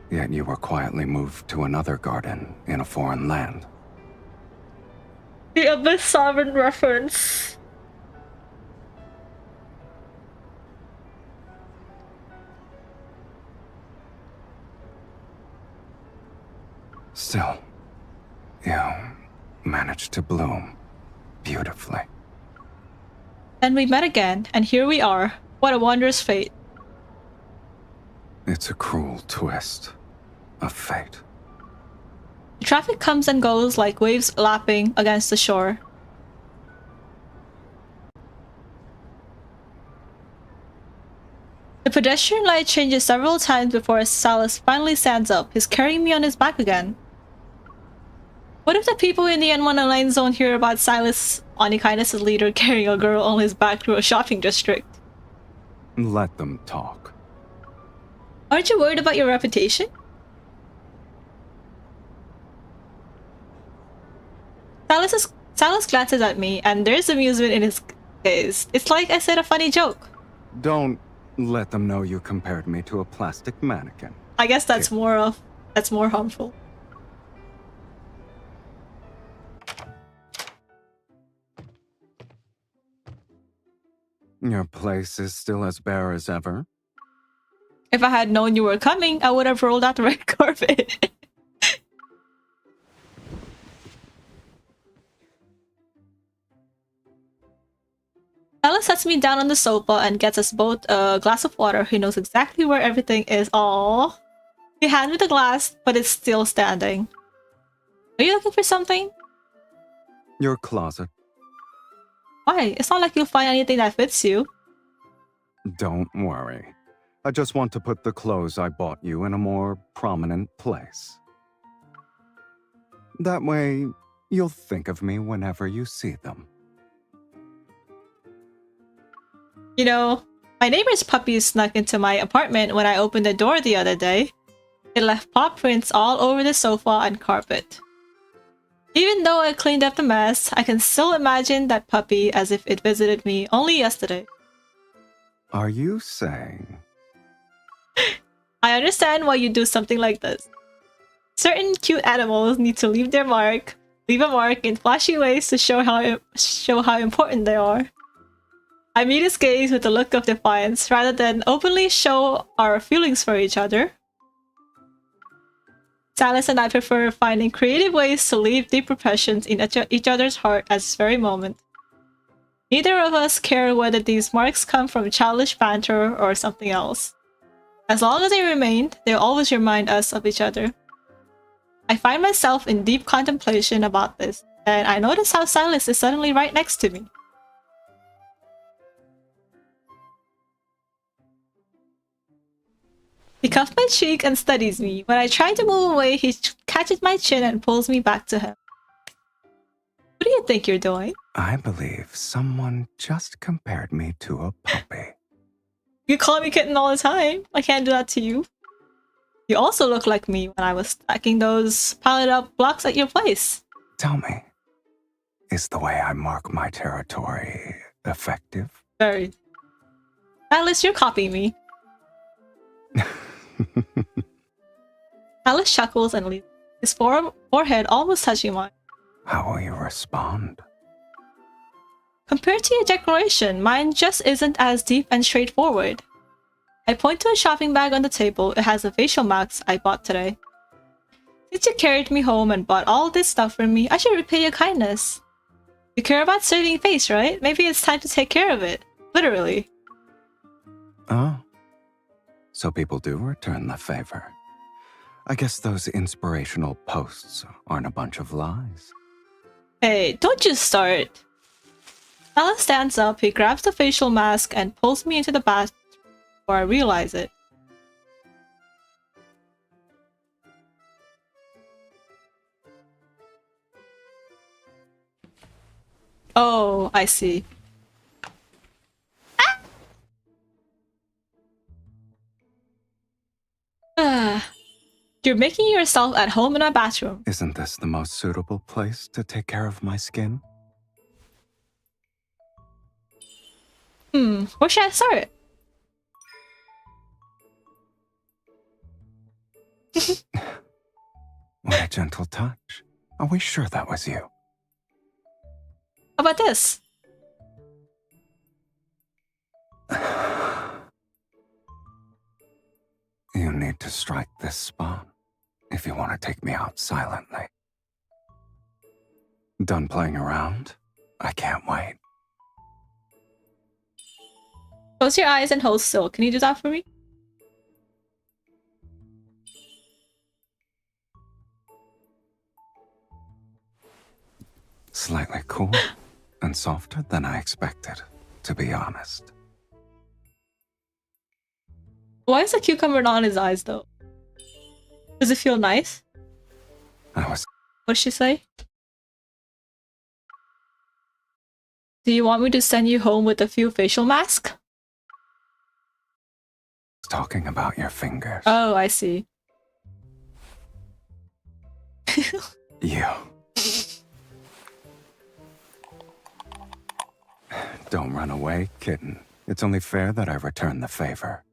Yet you were quietly moved to another garden in a foreign land. The Abyss Sovereign reference. Still, you managed to bloom beautifully. Then we met again, and here we are. What a wondrous fate. It's a cruel twist of fate. The Traffic comes and goes like waves lapping against the shore. The pedestrian light changes several times before Sylus finally stands up. He's carrying me on his back again. What if the people in the N109 zone hear about Sylus Onikindness' leader carrying a girl on his back through a shopping district? Let them talk. Aren't you worried about your reputation? Sylus glances at me, and there's amusement in his gaze. It's like I said a funny joke. Don't let them know you compared me to a plastic mannequin. I guess that's more harmful. Your place is still as bare as ever. If I had known you were coming, I would have rolled out the red carpet. Ella sets me down on the sofa and gets us both a glass of water. He knows exactly where everything is. Aww. He hands me the glass, but it's still standing. Are you looking for something? Your closet. Why? It's not like you'll find anything that fits you. Don't worry. I just want to put the clothes I bought you in a more prominent place. That way, you'll think of me whenever you see them. You know, my neighbor's puppy snuck into my apartment when I opened the door the other day. It left paw prints all over the sofa and carpet. Even though I cleaned up the mess, I can still imagine that puppy as if it visited me only yesterday. Are you saying? I understand why you do something like this. Certain cute animals need to leave a mark in flashy ways to show how important they are. I meet his gaze with a look of defiance rather than openly show our feelings for each other. Sylus and I prefer finding creative ways to leave deep impressions in each other's heart at this very moment. Neither of us care whether these marks come from childish banter or something else. As long as they remain, they'll always remind us of each other. I find myself in deep contemplation about this, and I notice how Sylus is suddenly right next to me. He cuffs my cheek and studies me. When I try to move away, he catches my chin and pulls me back to him. What do you think you're doing? I believe someone just compared me to a puppy. You call me kitten all the time. I can't do that to you. You also look like me when I was stacking those piled up blocks at your place. Tell me, is the way I mark my territory effective? Very. Alice, you're copying me. Alice chuckles and leaves, his forehead almost touching mine. How will you respond? Compared to your declaration, mine just isn't as deep and straightforward. I point to a shopping bag on the table. It has the facial masks I bought today. Since you carried me home and bought all this stuff for me, I should repay your kindness. You care about saving face, right? Maybe it's time to take care of it. Literally. Oh. So people do return the favor. I guess those inspirational posts aren't a bunch of lies. Hey, don't you start. Alice stands up, he grabs the facial mask and pulls me into the bath before I realize it. Oh, I see. Ah! You're making yourself at home in my bathroom. Isn't this the most suitable place to take care of my skin? Where should I start? What a gentle touch. Are we sure that was you? How about this? You need to strike this spot if you want to take me out silently. Done playing around? I can't wait. Close your eyes and hold still. Can you do that for me? Slightly cool and softer than I expected, to be honest. Why is the cucumber not on his eyes though? Does it feel nice? I was What'd she say? Do you want me to send you home with a few facial masks? talking about your fingers. Oh, I see. You. Don't run away, kitten. It's only fair that I return the favor.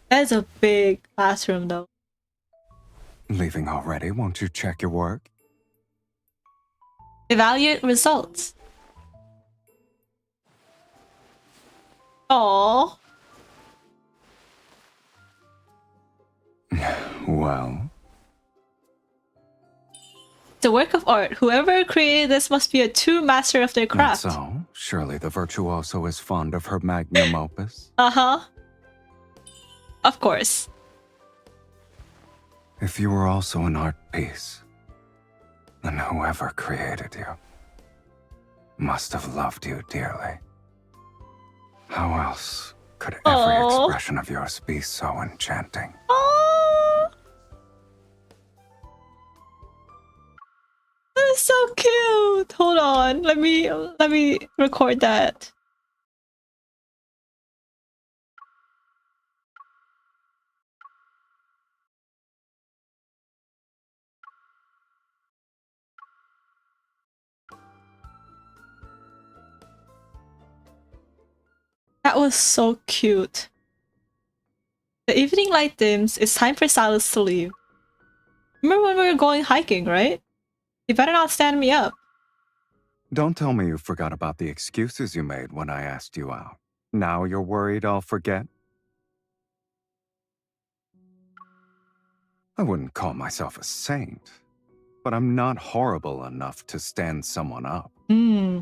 That is a big classroom, though. Leaving already? Won't you check your work? Evaluate results. Aww. Well, It's a work of art. Whoever created this must be a true master of their craft. that's all. Surely the virtuoso is fond of her magnum opus. Uh-huh. Of course. If you were also an art piece, then whoever created you must have loved you dearly. How else could every Aw. expression of yours be so enchanting? Oh, that is so cute. Hold on. Let me record that. That was so cute. The evening light dims. It's time for Sylus to leave. Remember when we were going hiking, right? You better not stand me up. Don't tell me you forgot about the excuses you made when I asked you out. Now you're worried I'll forget? I wouldn't call myself a saint, but I'm not horrible enough to stand someone up. Hmm.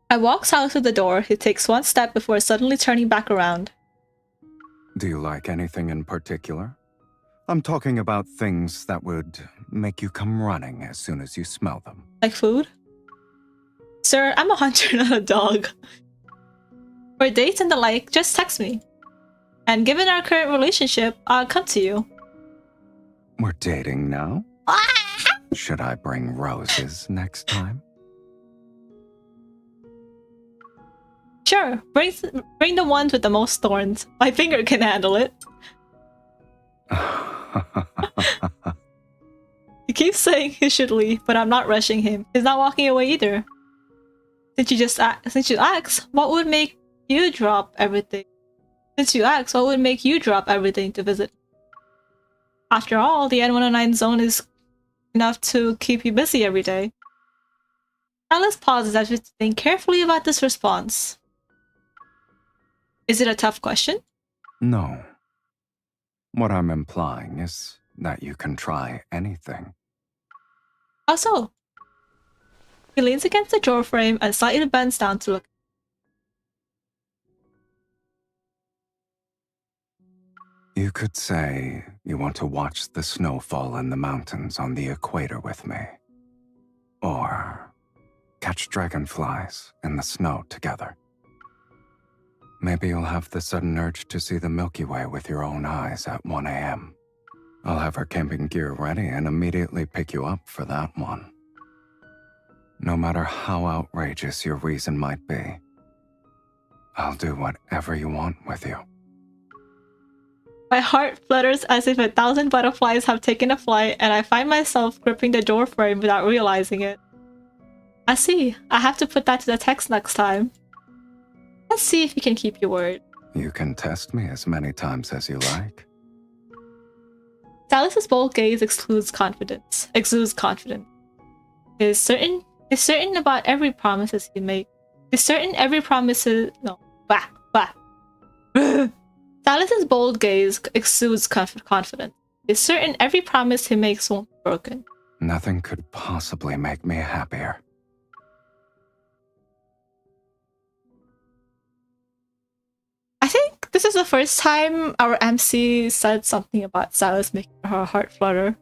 I walk Sylus to the door. He takes one step before suddenly turning back around. Do you like anything in particular? I'm talking about things that would make you come running as soon as you smell them. Like food? Sir, I'm a hunter, not a dog. For dates and the like, just text me. And given our current relationship, I'll come to you. We're dating now? Should I bring roses next time? Sure, bring the ones with the most thorns. My finger can handle it. He keeps saying he should leave, but I'm not rushing him. He's not walking away either. Since you asked, what would make you drop everything? Since you asked, what would make you drop everything to visit? After all, the N109 zone is enough to keep you busy every day. Alice pauses as we think carefully about this response. Is it a tough question? No. What I'm implying is that you can try anything. How so? He leans against the door frame and slightly bends down to look. You could say you want to watch the snow fall in the mountains on the equator with me. Or catch dragonflies in the snow together. Maybe you'll have the sudden urge to see the Milky Way with your own eyes at 1 a.m. I'll have our camping gear ready and immediately pick you up for that one. No matter how outrageous your reason might be, I'll do whatever you want with you. My heart flutters as if 1,000 butterflies have taken a flight, and I find myself gripping the door frame without realizing it. I see. I have to put that to the text next time. Let's see if you can keep your word. You can test me as many times as you like. Salus's bold gaze exudes confidence. He's certain about every promises he makes. He's certain every promises. No. Salus's bold gaze exudes confidence. He's certain every promise he makes won't be broken. Nothing could possibly make me happier. This is the first time our MC said something about Sylus making her heart flutter.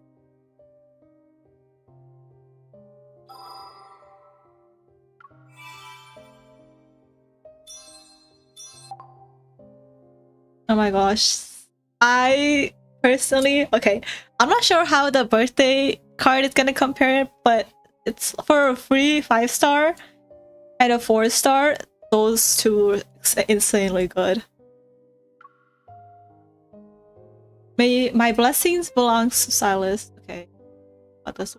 Oh my gosh. I personally, okay, I'm not sure how the birthday card is gonna compare, but it's for a free 5-star and a 4-star. Those two are insanely good. May my blessings belongs to Sylus. Okay, about this.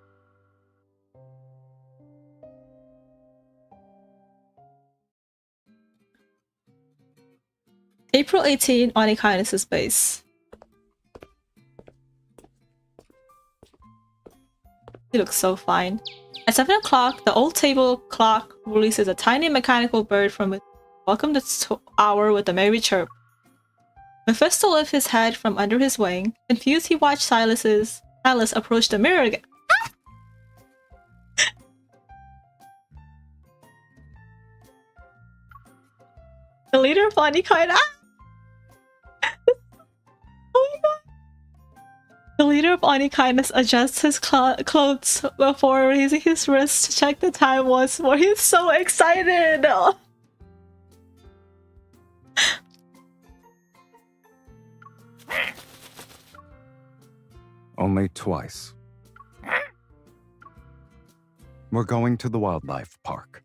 April 18 on Kindness's base. He looks so fine. At 7 o'clock, the old table clock releases a tiny mechanical bird from it. Welcome the hour with a merry chirp. Mephisto lifted his head from under his wing. Confused, he watched Sylus approach the mirror again. The leader of Honeykind. Oh my god. The leader of Kindness adjusts his clothes before raising his wrist to check the time once more. He's so excited! Only twice. We're going to the wildlife park.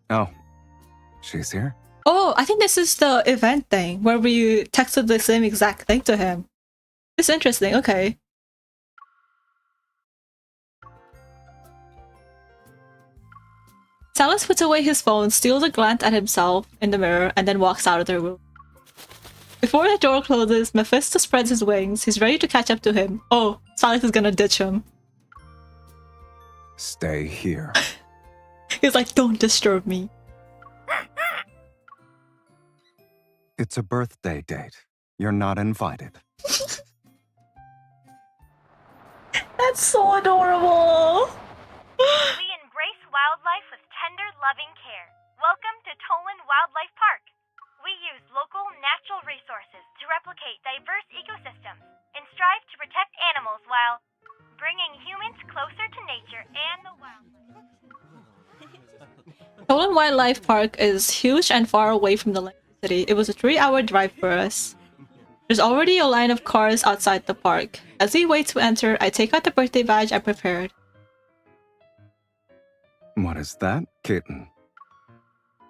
Oh, she's here? Oh, I think this is the event thing where we texted the same exact thing to him. It's interesting, okay. Sylus puts away his phone, steals a glance at himself in the mirror, and then walks out of the room. Before the door closes, Mephisto spreads his wings. He's ready to catch up to him. Oh, Sylus is gonna ditch him. Stay here. He's like, don't disturb me. It's a birthday date. You're not invited. That's so adorable. We embrace wildlife with tender, loving care. Welcome to Toland Wildlife Park. We use local natural resources to replicate diverse ecosystems and strive to protect animals while bringing humans closer to nature and the wildlife. Toland Wildlife Park is huge and far away from the city. It was a 3-hour drive for us. There's already a line of cars outside the park. As we wait to enter, I take out the birthday badge I prepared. What is that, kitten?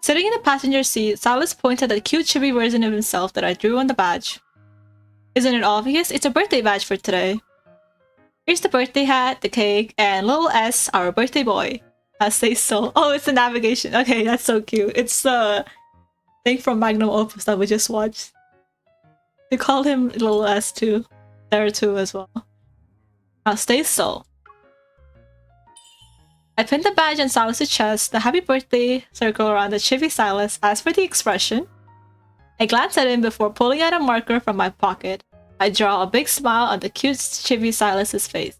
Sitting in the passenger seat, Sylus pointed at the cute chibi version of himself that I drew on the badge. Isn't it obvious? It's a birthday badge for today. Here's the birthday hat, the cake, and little S, our birthday boy. I say so. Oh, it's the navigation. Okay, that's so cute. It's the thing from Magnum Opus that we just watched. They called him little S too. There too as well. Now stay so. I pinned the badge on Sylus' chest, the happy birthday circle around the chibi Sylus. As for the expression, I glance at him before pulling out a marker from my pocket. I draw a big smile on the cute chibi Sylus' face.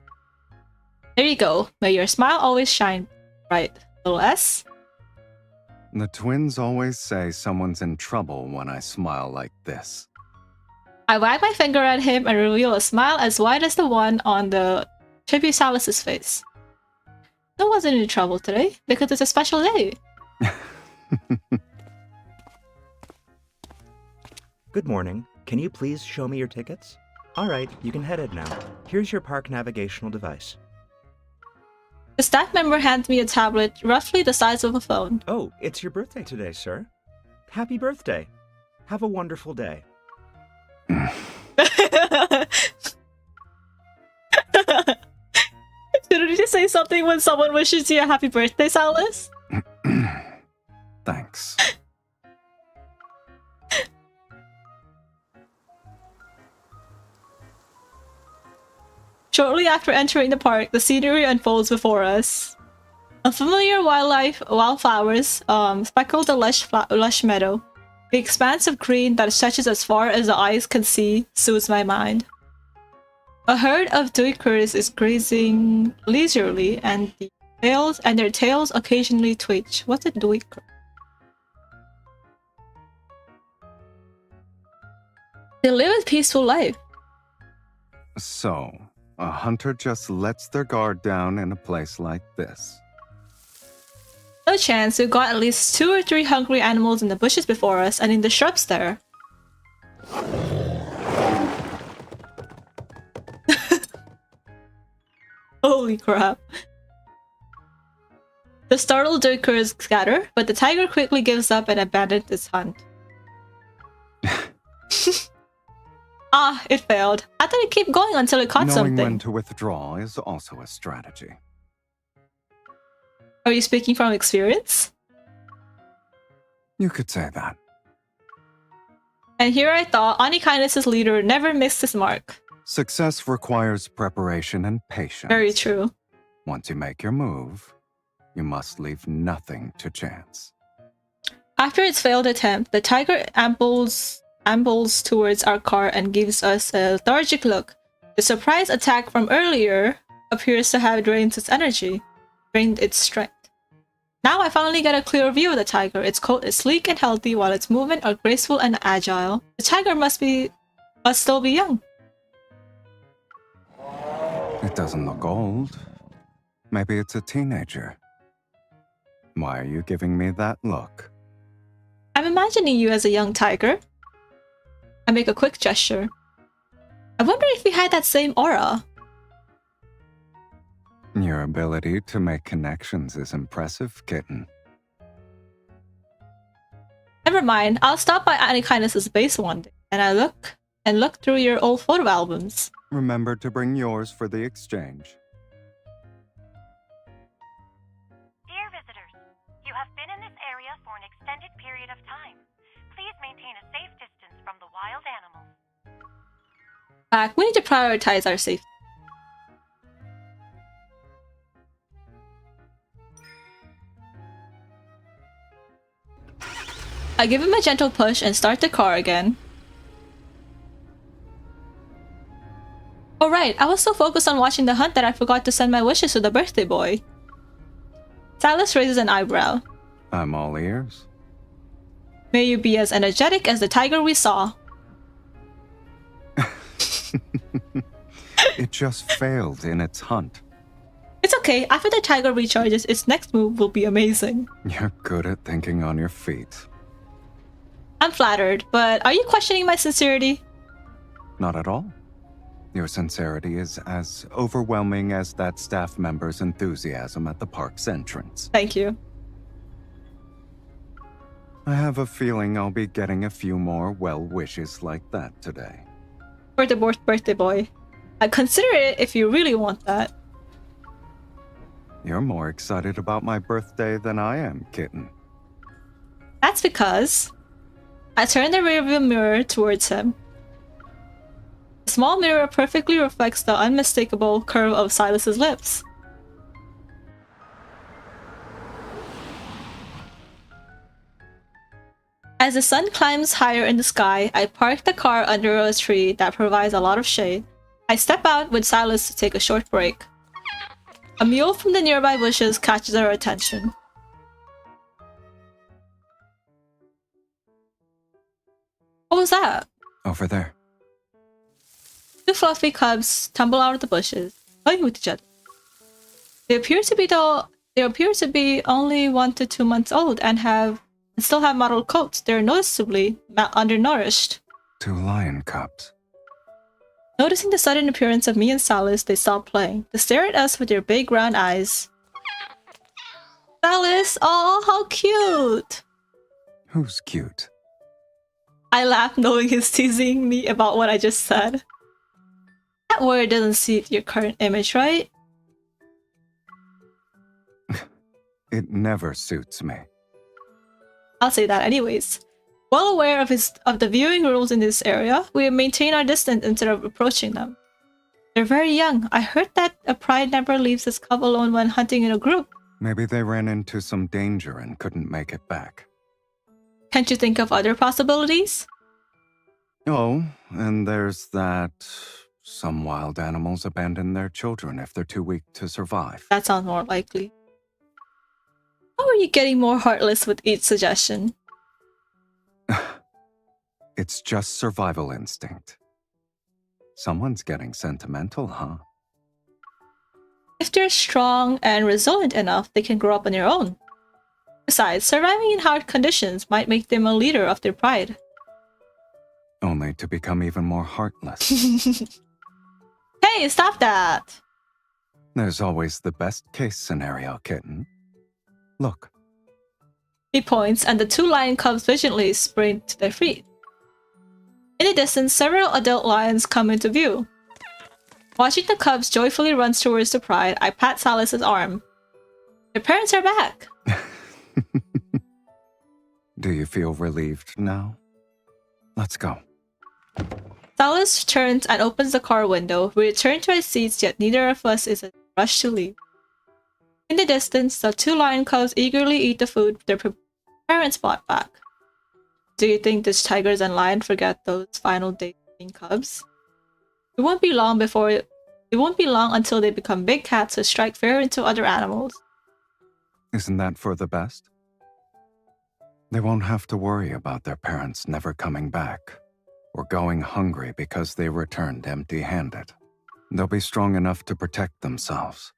There you go. May your smile always shine bright. Little S. The twins always say someone's in trouble when I smile like this. I wag my finger at him and reveal a smile as wide as the one on the chibi Sylus' face. No one's in any trouble today because it's a special day. Good morning. Can you please show me your tickets? All right, you can head it now. Here's your park navigational device. The staff member hands me a tablet roughly the size of a phone. Oh, it's your birthday today, sir. Happy birthday. Have a wonderful day. Did you just say something when someone wishes you a happy birthday, Sylus? Thanks. Shortly after entering the park, the scenery unfolds before us. Unfamiliar wildflowers speckle the lush meadow. The expanse of green that stretches as far as the eyes can see soothes my mind. A herd of duikers is grazing leisurely, and their tails occasionally twitch. What's a duiker? They live a peaceful life. So, a hunter just lets their guard down in a place like this. No chance. We've got at least 2 or 3 hungry animals in the bushes before us and in the shrubs there. Holy crap. The startled duikers scatter, but the tiger quickly gives up and abandons its hunt. Ah, it failed. I thought it'd keep going until it caught Knowing something. when to withdraw is also a strategy. Are you speaking from experience? You could say that. And here I thought Anikindness's leader never missed his mark. Success requires preparation and patience. Very true. Once you make your move, you must leave nothing to chance. After its failed attempt, the tiger ambles towards our car and gives us a lethargic look. The surprise attack from earlier appears to have drained its strength. Now I finally get a clear view of the tiger. Its coat is sleek and healthy, while its movements are graceful and agile. The tiger must still be young. It doesn't look old. Maybe it's a teenager. Why are you giving me that look? I'm imagining you as a young tiger. I make a quick gesture. I wonder if we had that same aura. Your ability to make connections is impressive, kitten. Never mind, I'll stop by Anikindness's base one day, and I look through your old photo albums. Remember to bring yours for the exchange. Dear visitors, you have been in this area for an extended period of time. Please maintain a safe distance from the wild animals. Back, we need to prioritize our safety. I give him a gentle push and start the car again. Oh right, I was so focused on watching the hunt that I forgot to send my wishes to the birthday boy. Sylus raises an eyebrow. I'm all ears. May you be as energetic as the tiger we saw. It just failed in its hunt. It's okay, after the tiger recharges, its next move will be amazing. You're good at thinking on your feet. I'm flattered, but are you questioning my sincerity? Not at all. Your sincerity is as overwhelming as that staff member's enthusiasm at the park's entrance. Thank you. I have a feeling I'll be getting a few more well wishes like that today. For the birthday boy. I'd consider it if you really want that. You're more excited about my birthday than I am, kitten. That's because I turn the rearview mirror towards him. The small mirror perfectly reflects the unmistakable curve of Sylus's lips. As the sun climbs higher in the sky, I park the car under a tree that provides a lot of shade. I step out with Sylus to take a short break. A mule from the nearby bushes catches our attention. What was that? Over there. 2 fluffy cubs tumble out of the bushes, playing with each other. They appear to be only 1 to 2 months old and still have mottled coats. They're noticeably undernourished. 2 lion cubs. Noticing the sudden appearance of me and Sylus, they stop playing. They stare at us with their big round eyes. Sylus, oh, how cute! Who's cute? I laugh knowing he's teasing me about what I just said. That word doesn't suit your current image, right? It never suits me. I'll say that anyways. Well aware of the viewing rules in this area, we maintain our distance instead of approaching them. They're very young. I heard that a pride never leaves its cub alone when hunting in a group. Maybe they ran into some danger and couldn't make it back. Can't you think of other possibilities? Oh, and there's that Some wild animals abandon their children if they're too weak to survive. That sounds more likely. How are you getting more heartless with each suggestion? It's just survival instinct. Someone's getting sentimental, huh? If they're strong and resilient enough, they can grow up on their own. Besides, surviving in hard conditions might make them a leader of their pride. Only to become even more heartless. Hey, stop that! There's always the best case scenario, kitten. Look. He points, and the two lion cubs vigilantly spring to their feet. In the distance, several adult lions come into view. Watching the cubs joyfully run towards the pride, I pat Sylus's arm. Their parents are back! Do you feel relieved now? Let's go. Sylus turns and opens the car window. We return to our seats, yet neither of us is in a rush to leave. In the distance, the two lion cubs eagerly eat the food their parents brought back. Do you think these tigers and lions forget those final days being cubs? It won't be long until they become big cats who strike fear into other animals. Isn't that for the best? They won't have to worry about their parents never coming back, or going hungry because they returned empty-handed. They'll be strong enough to protect themselves.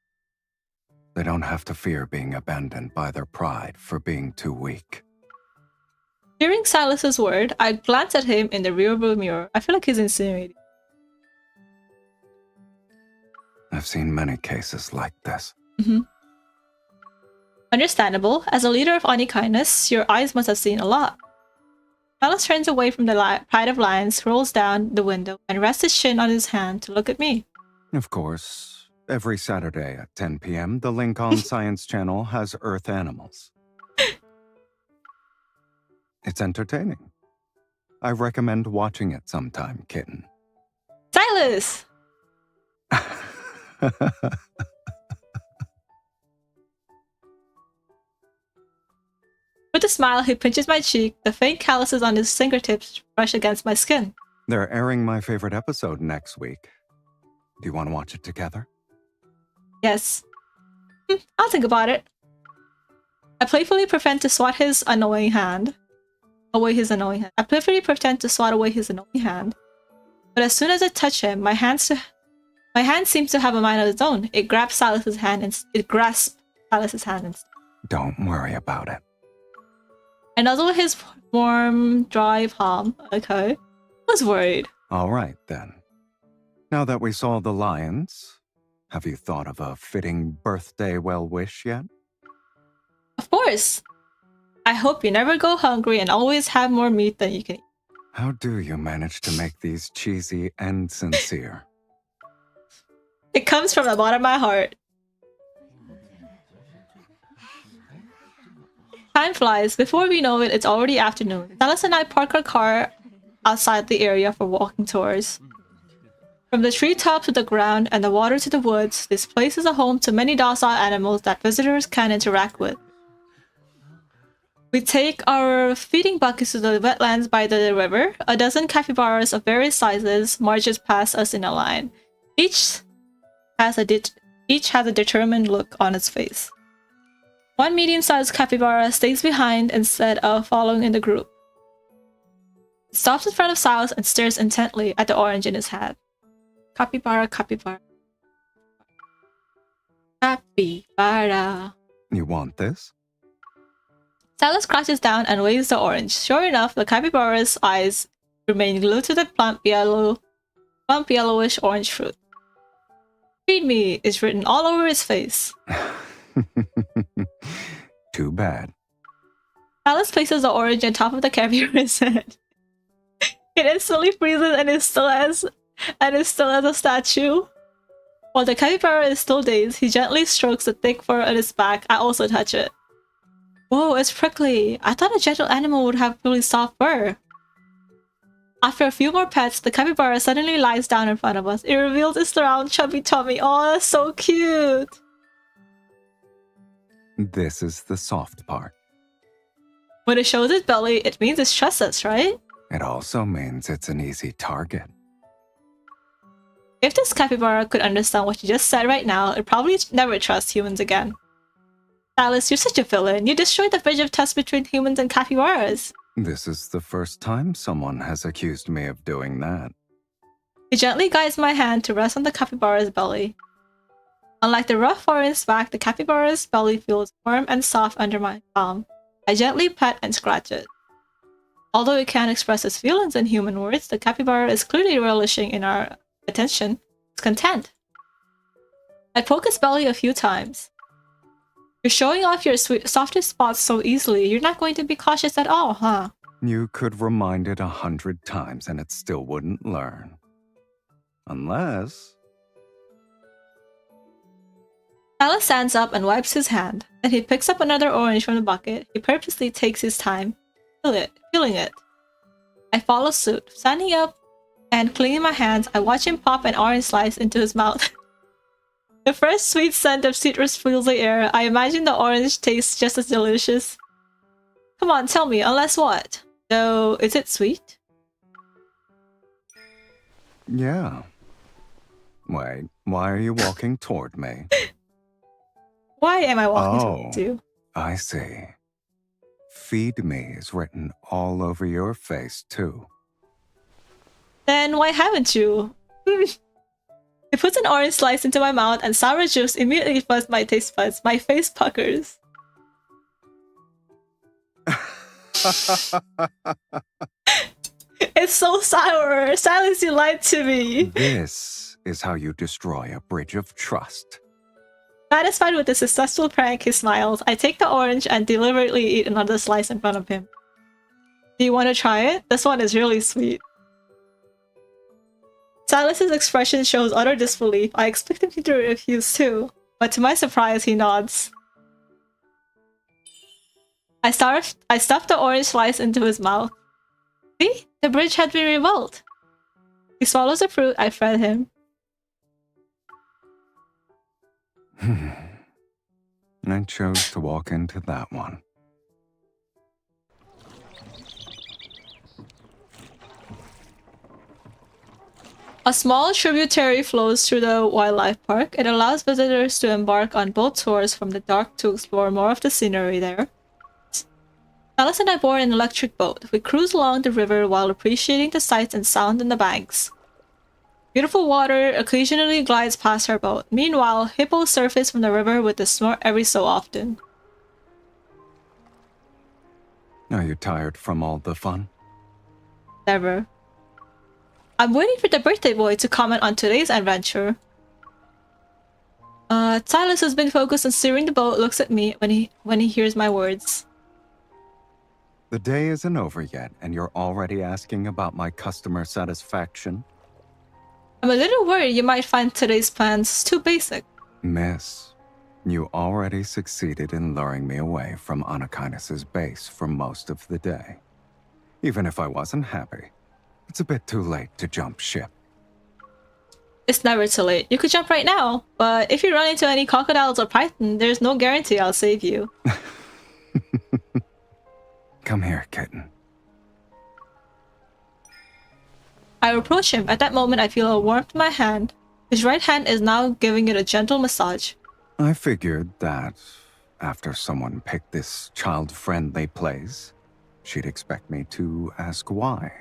They don't have to fear being abandoned by their pride for being too weak. Hearing Sylus's word, I glance at him in the rearview mirror. I feel like he's insinuating. I've seen many cases like this. Understandable. As a leader of Oni kindness, your eyes must have seen a lot. Sylus turns away from the pride of lions, rolls down the window, and rests his chin on his hand to look at me. Of course, every Saturday at 10 p.m., the link on Science Channel has Earth Animals. It's entertaining. I recommend watching it sometime, kitten. Sylus! With a smile, he pinches my cheek. The faint calluses on his fingertips brush against my skin. They're airing my favorite episode next week. Do you want to watch it together? Yes. I'll think about it. I playfully pretend to swat his annoying hand. Away his annoying hand. I playfully pretend to swat away his annoying hand. But as soon as I touch him, my hand seems to have a mind of its own. It grabs Sylus's hand and it grasps Sylus's hand instead. Don't worry about it. I nuzzle his warm, dry palm. Okay. I was worried. All right, then. Now that we saw the lions, have you thought of a fitting birthday well-wish yet? Of course. I hope you never go hungry and always have more meat than you can eat. How do you manage to make these cheesy and sincere? It comes from the bottom of my heart. Time flies. Before we know it, it's already afternoon. Sylus and I park our car outside the area for walking tours. From the treetop to the ground and the water to the woods, this place is a home to many docile animals that visitors can interact with. We take our feeding buckets to the wetlands by the river. A dozen capybaras of various sizes marches past us in a line. Each has a determined look on its face. One medium-sized capybara stays behind instead of following in the group. It stops in front of Sylus and stares intently at the orange in his hat. Capybara, capybara. Capybara. You want this? Sylus crouches down and waves the orange. Sure enough, the capybara's eyes remain glued to the plump yellowish orange fruit. Feed me is written all over his face. Too bad. Sylus places the orange on top of the capybara's head. It instantly freezes and is still as a statue. While the capybara is still dazed, he gently strokes the thick fur on its back. I also touch it. Whoa, it's prickly. I thought a gentle animal would have really soft fur. After a few more pets, the capybara suddenly lies down in front of us. It reveals its round, chubby tummy. Oh, that's so cute. This is the soft part. When it shows its belly, it means it trusts us, right? It also means it's an easy target. If this capybara could understand what you just said right now, it'd probably never trust humans again. Sylus, you're such a villain. You destroyed the bridge of trust between humans and capybaras. This is the first time someone has accused me of doing that. He gently guides my hand to rest on the capybara's belly. Unlike the rough forest back, the capybara's belly feels warm and soft under my palm. I gently pet and scratch it. Although it can't express its feelings in human words, the capybara is clearly relishing in our attention. It's content. I poke its belly a few times. You're showing off your softest spots so easily, you're not going to be cautious at all, huh? You could remind it 100 times and it still wouldn't learn. Unless... Sylus stands up and wipes his hand. Then he picks up another orange from the bucket. He purposely takes his time, peeling it. I follow suit. Standing up and cleaning my hands, I watch him pop an orange slice into his mouth. The fresh sweet scent of citrus fills the air. I imagine the orange tastes just as delicious. Come on, tell me, unless what? Though, is it sweet? Yeah. Wait, why are you walking toward me? Why am I walking towards you? I see. Feed me is written all over your face, too. Then why haven't you? He puts an orange slice into my mouth and sour juice immediately floods my taste buds. My face puckers. It's so sour. Sylus, you lied to me. This is how you destroy a bridge of trust. Satisfied with the successful prank, he smiles. I take the orange and deliberately eat another slice in front of him. Do you want to try it? This one is really sweet. Sylus's expression shows utter disbelief. I expect him to refuse too, but to my surprise, he nods. I stuff the orange slice into his mouth. See? The bridge had been rebuilt. He swallows the fruit. I fed him. I chose to walk into that one. A small tributary flows through the wildlife park. It allows visitors to embark on boat tours from the dock to explore more of the scenery there. Sylus and I board an electric boat. We cruise along the river while appreciating the sights and sound in the banks. Beautiful water occasionally glides past our boat. Meanwhile, hippos surface from the river with a snort every so often. Are you tired from all the fun? Never. I'm waiting for the birthday boy to comment on today's adventure. Sylus, has been focused on steering the boat, looks at me when he hears my words. The day isn't over yet, and you're already asking about my customer satisfaction? I'm a little worried you might find today's plans too basic. Miss, you already succeeded in luring me away from Anakinas's base for most of the day. Even if I wasn't happy, it's a bit too late to jump ship. It's never too late. You could jump right now, but if you run into any crocodiles or python, there's no guarantee I'll save you. Come here, kitten. I approach him. At that moment, I feel a warmth in my hand. His right hand is now giving it a gentle massage. I figured that after someone picked this child-friendly place, she'd expect me to ask why.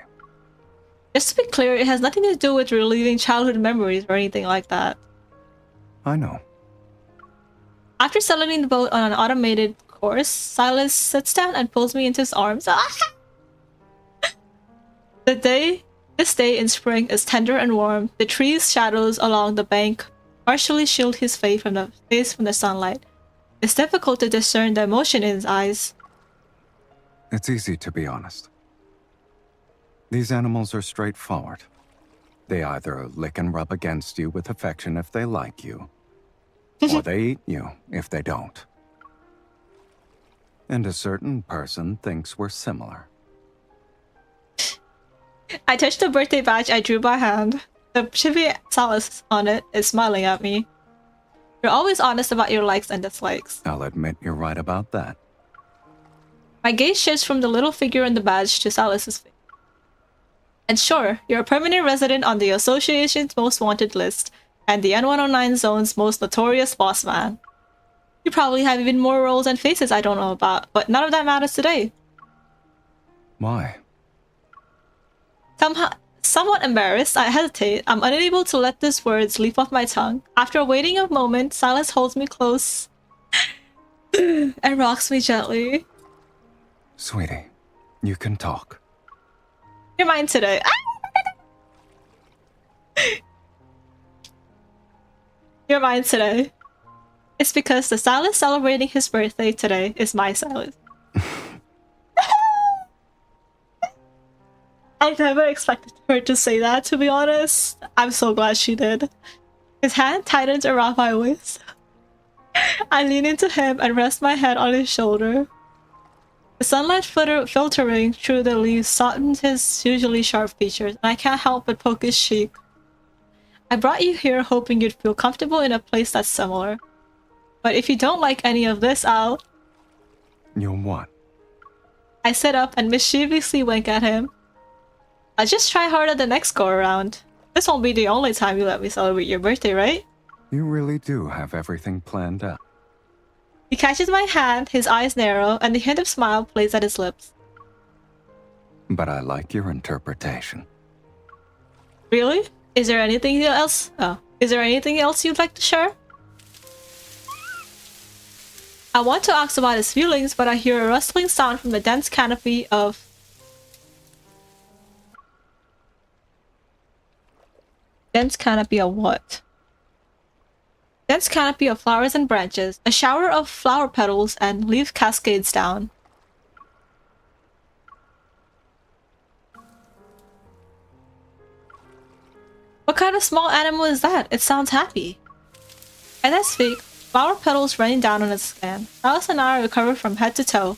Just to be clear, it has nothing to do with reliving childhood memories or anything like that. I know. After settling the boat on an automated course, Sylus sits down and pulls me into his arms. This day in spring is tender and warm. The trees' shadows along the bank partially shield his face from the sunlight. It's difficult to discern the emotion in his eyes. It's easy to be honest. These animals are straightforward. They either lick and rub against you with affection if they like you, or they eat you if they don't. And a certain person thinks we're similar. I touch the birthday badge I drew by hand. The chibi Sylus on it is smiling at me. You're always honest about your likes and dislikes. I'll admit you're right about that. My gaze shifts from the little figure on the badge to Sylus's face. And sure, you're a permanent resident on the association's most wanted list, and the N109 zone's most notorious boss man. You probably have even more roles and faces I don't know about, but none of that matters today. Why? Somewhat embarrassed, I hesitate. I'm unable to let these words leap off my tongue. After waiting a moment, Sylus holds me close and rocks me gently. Sweetie, you can talk. You're mine today. You're mine today. It's because the Sylus celebrating his birthday today is my Sylus. I never expected her to say that, to be honest. I'm so glad she did. His hand tightens around my waist. I lean into him and rest my head on his shoulder. The sunlight filtering through the leaves softens his usually sharp features, and I can't help but poke his cheek. I brought you here hoping you'd feel comfortable in a place that's similar. But if you don't like any of this, I'll... You'll what? I sit up and mischievously wink at him. I'll just try harder the next go around. This won't be the only time you let me celebrate your birthday, right? You really do have everything planned out. He catches my hand, his eyes narrow, and the hint of smile plays at his lips. But I like your interpretation. Really? Is there anything else? Oh, is there anything else you'd like to share? I want to ask about his feelings, but I hear a rustling sound from the dense canopy of... Dense canopy of what? Dense canopy of flowers and branches. A shower of flower petals and leaf cascades down. What kind of small animal is that? It sounds happy. As I speak, flower petals raining down on his skin. Alice and I are covered from head to toe.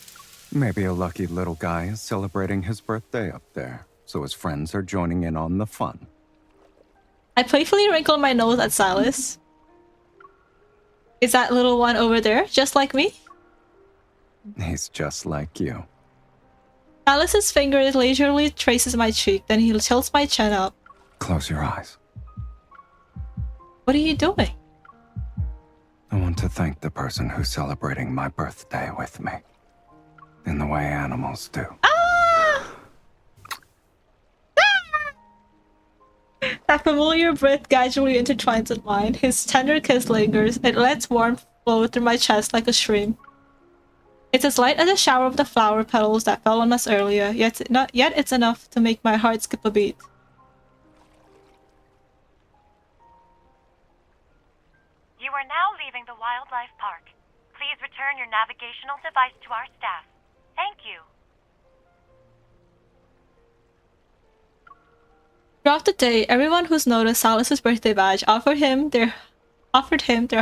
Maybe a lucky little guy is celebrating his birthday up there, so his friends are joining in on the fun. I playfully wrinkle my nose at Sylus. Is that little one over there just like me? He's just like you. Sylus's finger leisurely traces my cheek, then he tilts my chin up. Close your eyes. What are you doing? I want to thank the person who's celebrating my birthday with me. In the way animals do. That familiar breath gradually intertwines with mine. His tender kiss lingers. It lets warmth flow through my chest like a stream. It's as light as a shower of the flower petals that fell on us earlier, yet it's enough to make my heart skip a beat. You are now leaving the wildlife park. Please return your navigational device to our staff. Thank you. Throughout the day, everyone who's noticed Sylus's birthday badge offered him their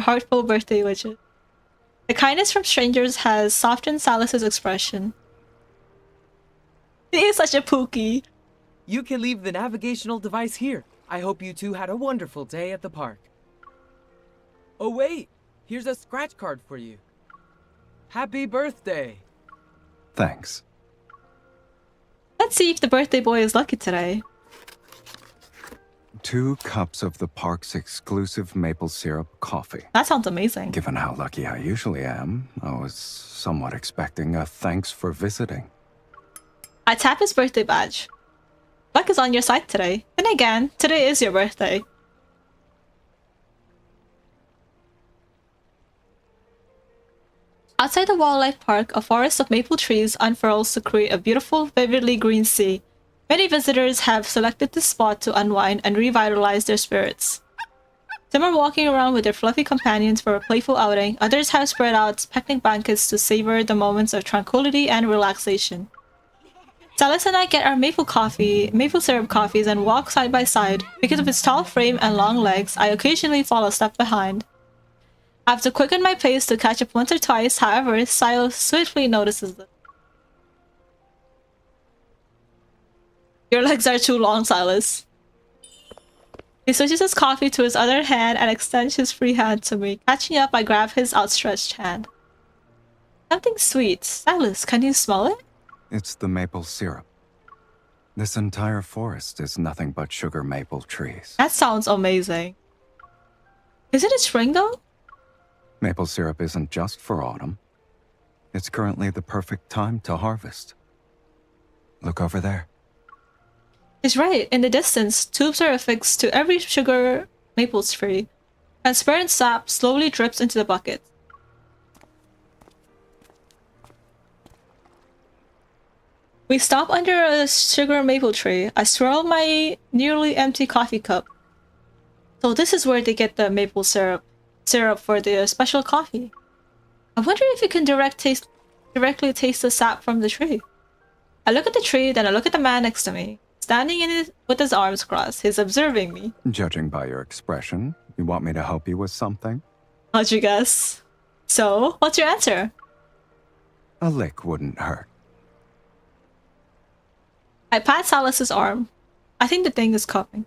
heartfelt birthday wishes. The kindness from strangers has softened Sylus's expression. He is such a pookie. You can leave the navigational device here. I hope you two had a wonderful day at the park. Oh wait, here's a scratch card for you. Happy birthday! Thanks. Let's see if the birthday boy is lucky today. 2 cups of the park's exclusive maple syrup coffee. That sounds amazing. Given how lucky I usually am, I was somewhat expecting a thanks for visiting. I tap his birthday badge. Luck is on your side today. Then again, today is your birthday. Outside the wildlife park, a forest of maple trees unfurls to create a beautiful, vividly green sea. Many visitors have selected this spot to unwind and revitalize their spirits. Some are walking around with their fluffy companions for a playful outing. Others have spread out picnic blankets to savor the moments of tranquility and relaxation. Sylus and I get our maple syrup coffees and walk side by side. Because of its tall frame and long legs, I occasionally fall a step behind. I have to quicken my pace to catch up once or twice, however, Sylus swiftly notices this. Your legs are too long, Sylus. He switches his coffee to his other hand and extends his free hand to me. Catching up, I grab his outstretched hand. Something sweet. Sylus, can you smell it? It's the maple syrup. This entire forest is nothing but sugar maple trees. That sounds amazing. Isn't it spring though? Maple syrup isn't just for autumn. It's currently the perfect time to harvest. Look over there. He's right. In the distance, tubes are affixed to every sugar maple tree. Transparent sap slowly drips into the bucket. We stop under a sugar maple tree. I swirl my nearly empty coffee cup. So this is where they get the maple syrup for the special coffee. I wonder if you can directly taste the sap from the tree. I look at the tree, then I look at the man next to me. Standing in it with his arms crossed, he's observing me. Judging by your expression, you want me to help you with something? How'd you guess? So, what's your answer? A lick wouldn't hurt. I pat Sylus's arm. I think the thing is coming.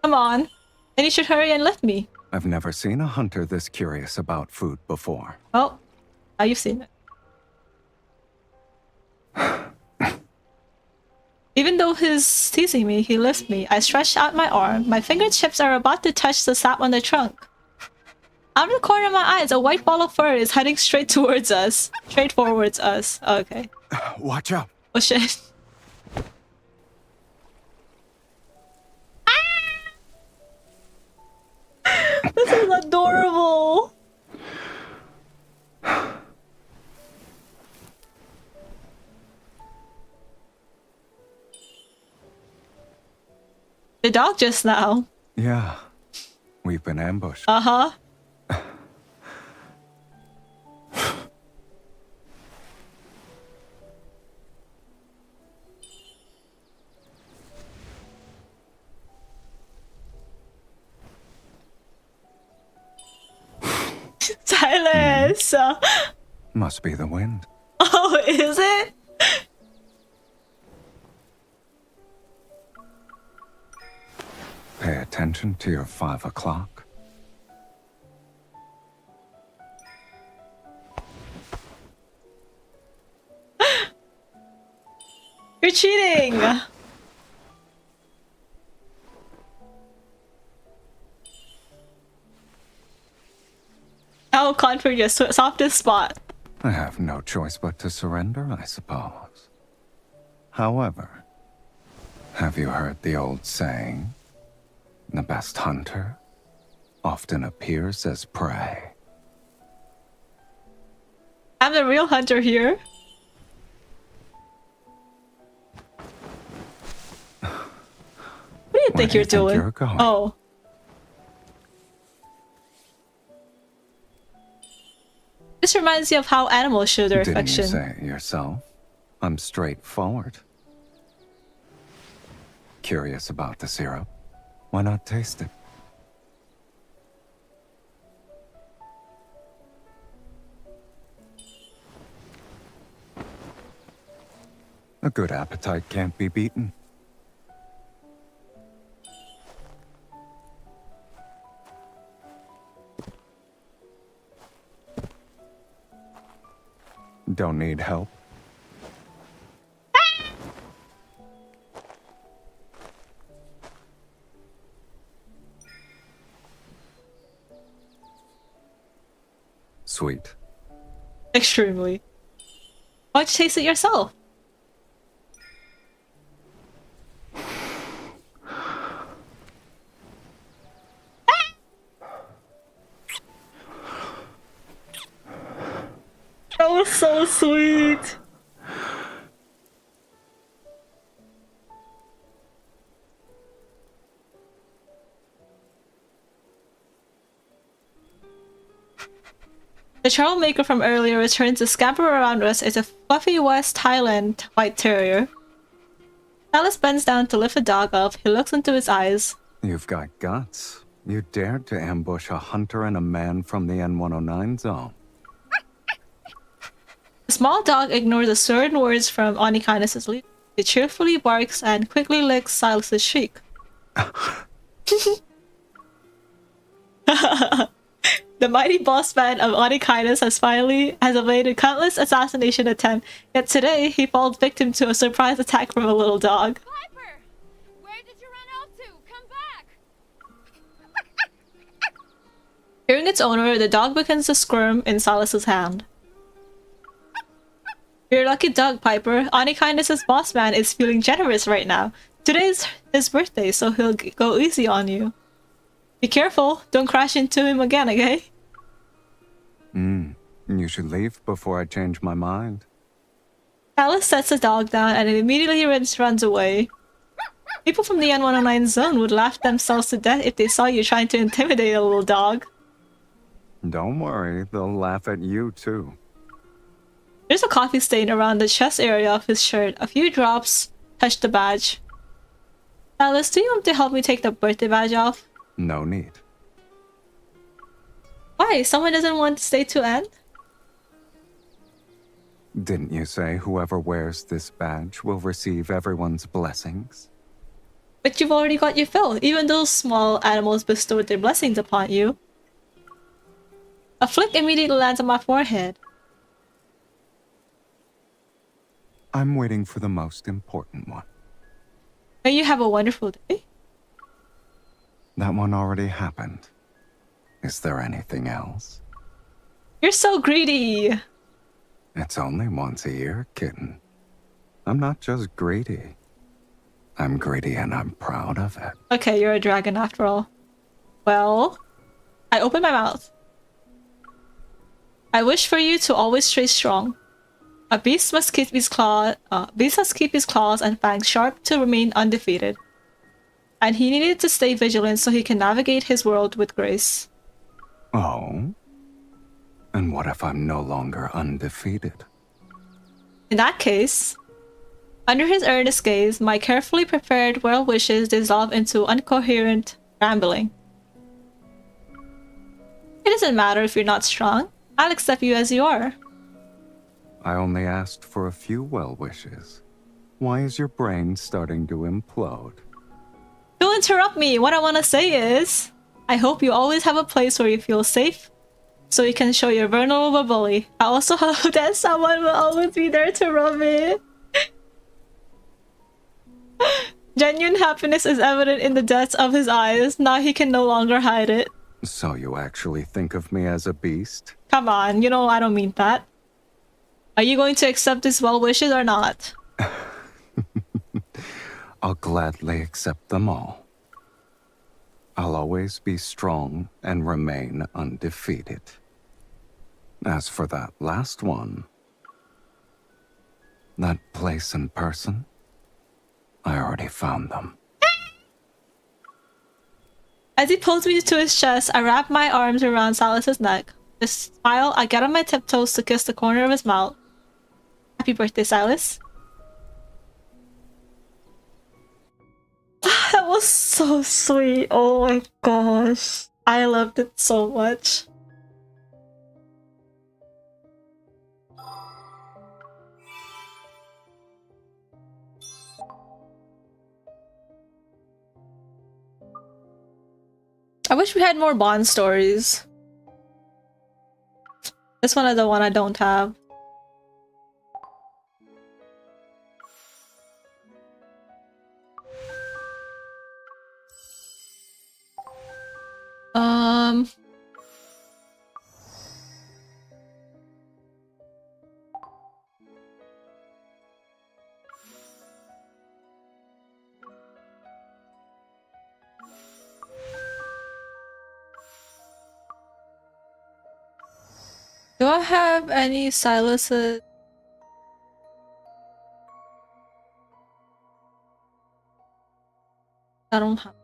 Come on. Then you should hurry and lift me. I've never seen a hunter this curious about food before. Well, now you've seen it. Even though he's teasing me, he lifts me. I stretch out my arm. My fingertips are about to touch the sap on the trunk. Out of the corner of my eyes, a white ball of fur is heading straight towards us. Straight towards us. Okay. Watch out. Oh shit. This is adorable. The dog just now. Yeah. We've been ambushed. Uh-huh. Sylus! Must be the wind. Oh, is it? Pay attention to your 5 o'clock. You're cheating! I'll conquer your softest spot. I have no choice but to surrender, I suppose. However, have you heard the old saying? The best hunter often appears as prey. I'm the real hunter here. What do you think you're doing? You're going? Oh. This reminds me of how animals show their Didn't affection. you say it yourself? I'm straightforward. Curious about the syrup? Why not taste it? A good appetite can't be beaten. Don't need help? Sweet. Extremely. Why don't you taste it yourself? That was so sweet. The troublemaker from earlier returns to scamper around us as a fluffy West Highland white terrier. Sylus bends down to lift the dog up. He looks into his eyes. You've got guts. You dared to ambush a hunter and a man from the N109 zone. The small dog ignores the certain words from Onikinus' lead. He cheerfully barks and quickly licks Sylus's cheek. The mighty boss man of Onikaitis has evaded countless assassination attempts, yet today he falls victim to a surprise attack from a little dog. Piper! Where did you run off to? Come back! Hearing its owner, the dog begins to squirm in Sylus's hand. You're a lucky dog, Piper. Onikaitis' boss man is feeling generous right now. Today's his birthday, so he'll go easy on you. Be careful, don't crash into him again, okay? You should leave before I change my mind. Alice sets the dog down and it immediately runs away. People from the N109 zone would laugh themselves to death if they saw you trying to intimidate a little dog. Don't worry, they'll laugh at you too. There's a coffee stain around the chest area of his shirt. A few drops touch the badge. Alice, do you want to help me take the birthday badge off? No need. Why? Someone doesn't want to stay to end? Didn't you say whoever wears this badge will receive everyone's blessings? But you've already got your fill. Even those small animals bestowed their blessings upon you. A flick immediately lands on my forehead. I'm waiting for the most important one. May you have a wonderful day. That one already happened. Is there anything else? You're so greedy. It's only once a year, kitten. I'm not just greedy. I'm greedy and I'm proud of it. Okay, you're a dragon after all. Well, I open my mouth. I wish for you to always stay strong. A beast must keep his claws and fangs sharp to remain undefeated. And he needed to stay vigilant so he can navigate his world with grace. Oh? And what if I'm no longer undefeated? In that case, under his earnest gaze, my carefully prepared well wishes dissolve into incoherent rambling. It doesn't matter if you're not strong. I'll accept you as you are. I only asked for a few well wishes. Why is your brain starting to implode? Don't interrupt me. What I want to say is, I hope you always have a place where you feel safe, so you can show your vulnerability. I also hope that someone will always be there to rub it. Genuine happiness is evident in the depths of his eyes. Now he can no longer hide it. So you actually think of me as a beast? Come on, you know I don't mean that. Are you going to accept his well wishes or not? I'll gladly accept them all. I'll always be strong and remain undefeated. As for that last one, that place and person, I already found them. As he pulls me to his chest, I wrap my arms around Sylus's neck. With a smile, I get on my tiptoes to kiss the corner of his mouth. Happy birthday, Sylus. That was so sweet. Oh my gosh. I loved it so much. I wish we had more Bond stories. This one is the one I don't have. Do I have any Syluses? I don't have.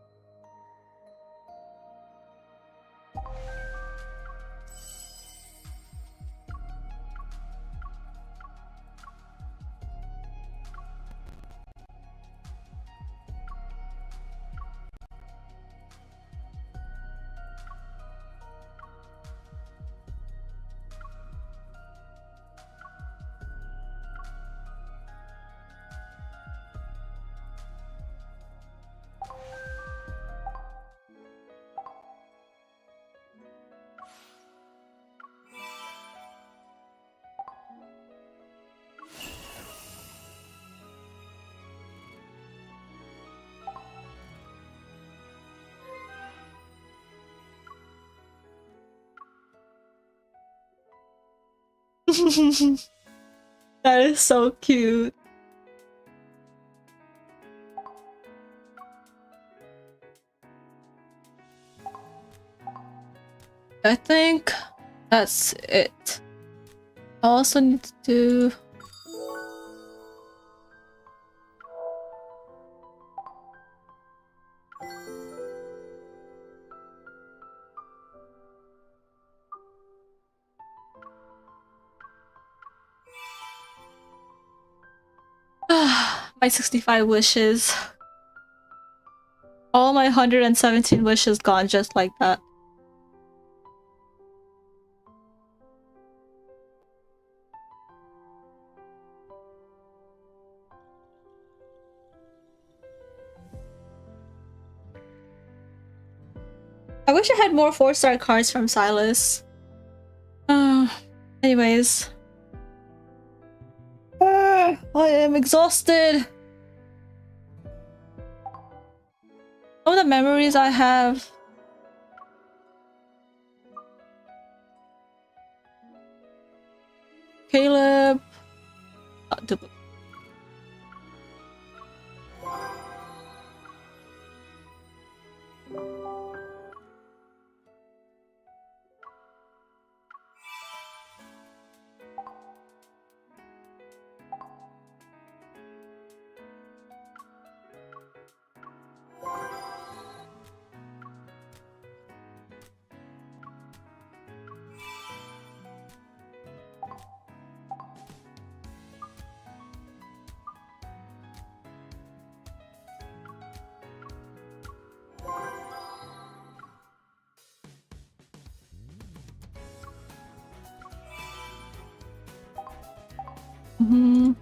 That is so cute. I think that's it. I also need to do... my 65 wishes. All my 117 wishes gone just like that. I wish I had more 4-star cards from Sylus. Anyways. I am exhausted. All the memories I have. Caleb. Mm-hmm.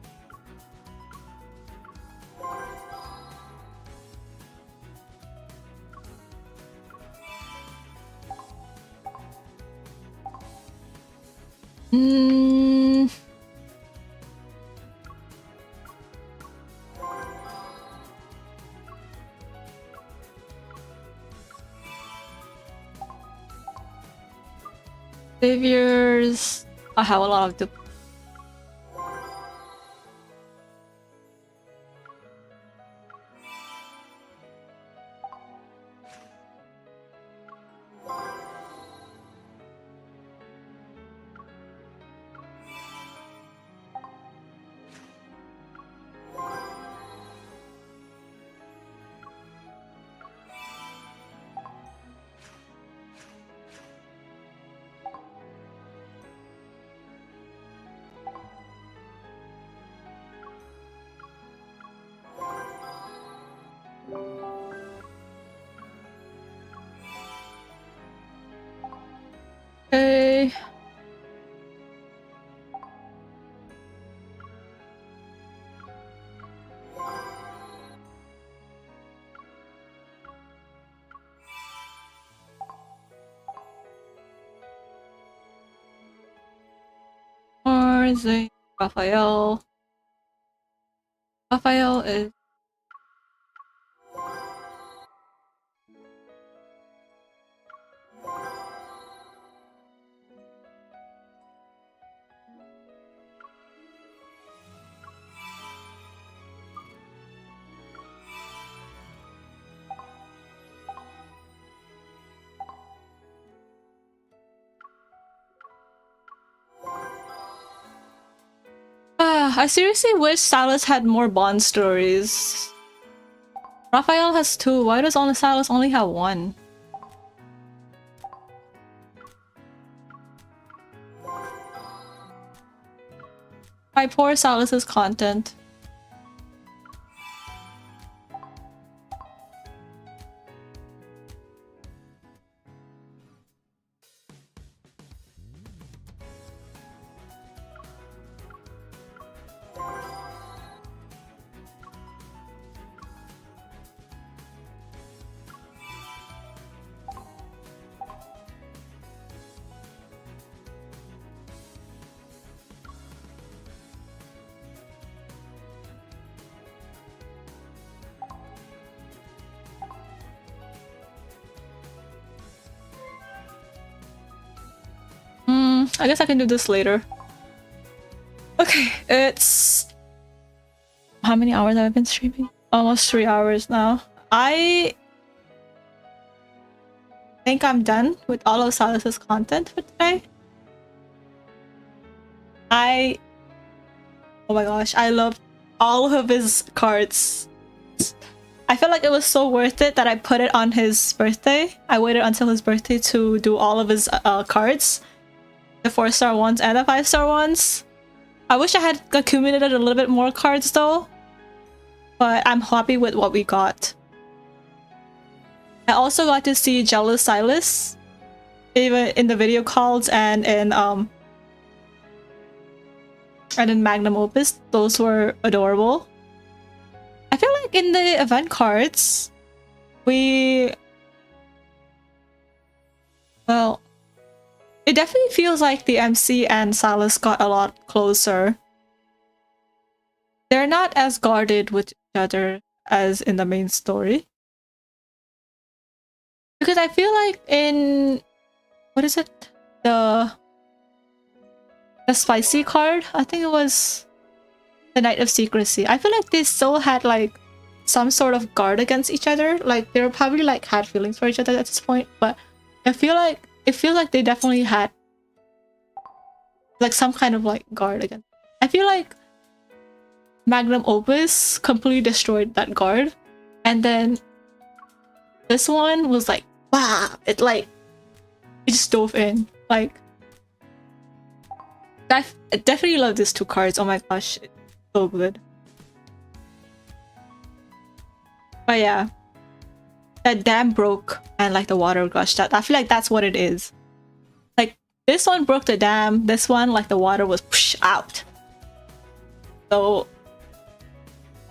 Saviors. I have a lot of the okay. Or is it Raphael? Raphael is I seriously wish Sylus had more Bond stories. Raphael has 2. Why does only Sylus only have 1? My poor Sylus's content. I guess I can do this later. Okay, it's how many hours have I been streaming? Almost 3 hours now. I think I'm done with all of Sylus's content for today. Oh my gosh, I love all of his cards. I feel like it was so worth it that I put it on his birthday. I waited until his birthday to do all of his cards. The 4-star ones and the 5-star ones. I wish I had accumulated a little bit more cards though. But I'm happy with what we got. I also got to see Jealous Sylus. Even in the video calls and in Magnum Opus. Those were adorable. I feel like in the event cards, well, it definitely feels like the MC and Sylus got a lot closer. They're not as guarded with each other as in the main story. Because I feel like in... what is it? The spicy card? I think it was the Night of Secrecy. I feel like they still had like some sort of guard against each other. Like they were probably like had feelings for each other at this point, but I feel like it feels like they definitely had like some kind of like guard against. I feel like Magnum Opus completely destroyed that guard, and then this one was like wow, it just dove in. Like I definitely love these two cards. Oh my gosh, it's so good. But yeah, that dam broke and like the water gushed out. I feel like that's what it is. Like this one broke the dam, this one like the water was out. So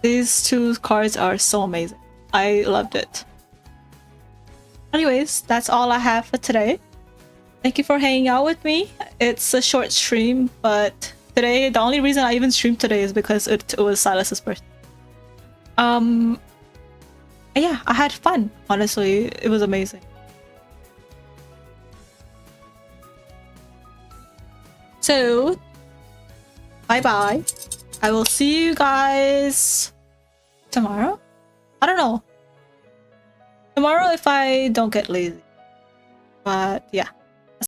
these two cards are so amazing. I loved it. Anyways, that's all I have for today. Thank you for hanging out with me. It's a short stream, but today, the only reason I even streamed today is because it was Sylus's birthday. Yeah, I had fun. Honestly, it was amazing. So, bye-bye. I will see you guys tomorrow? I don't know. Tomorrow if I don't get lazy. But yeah.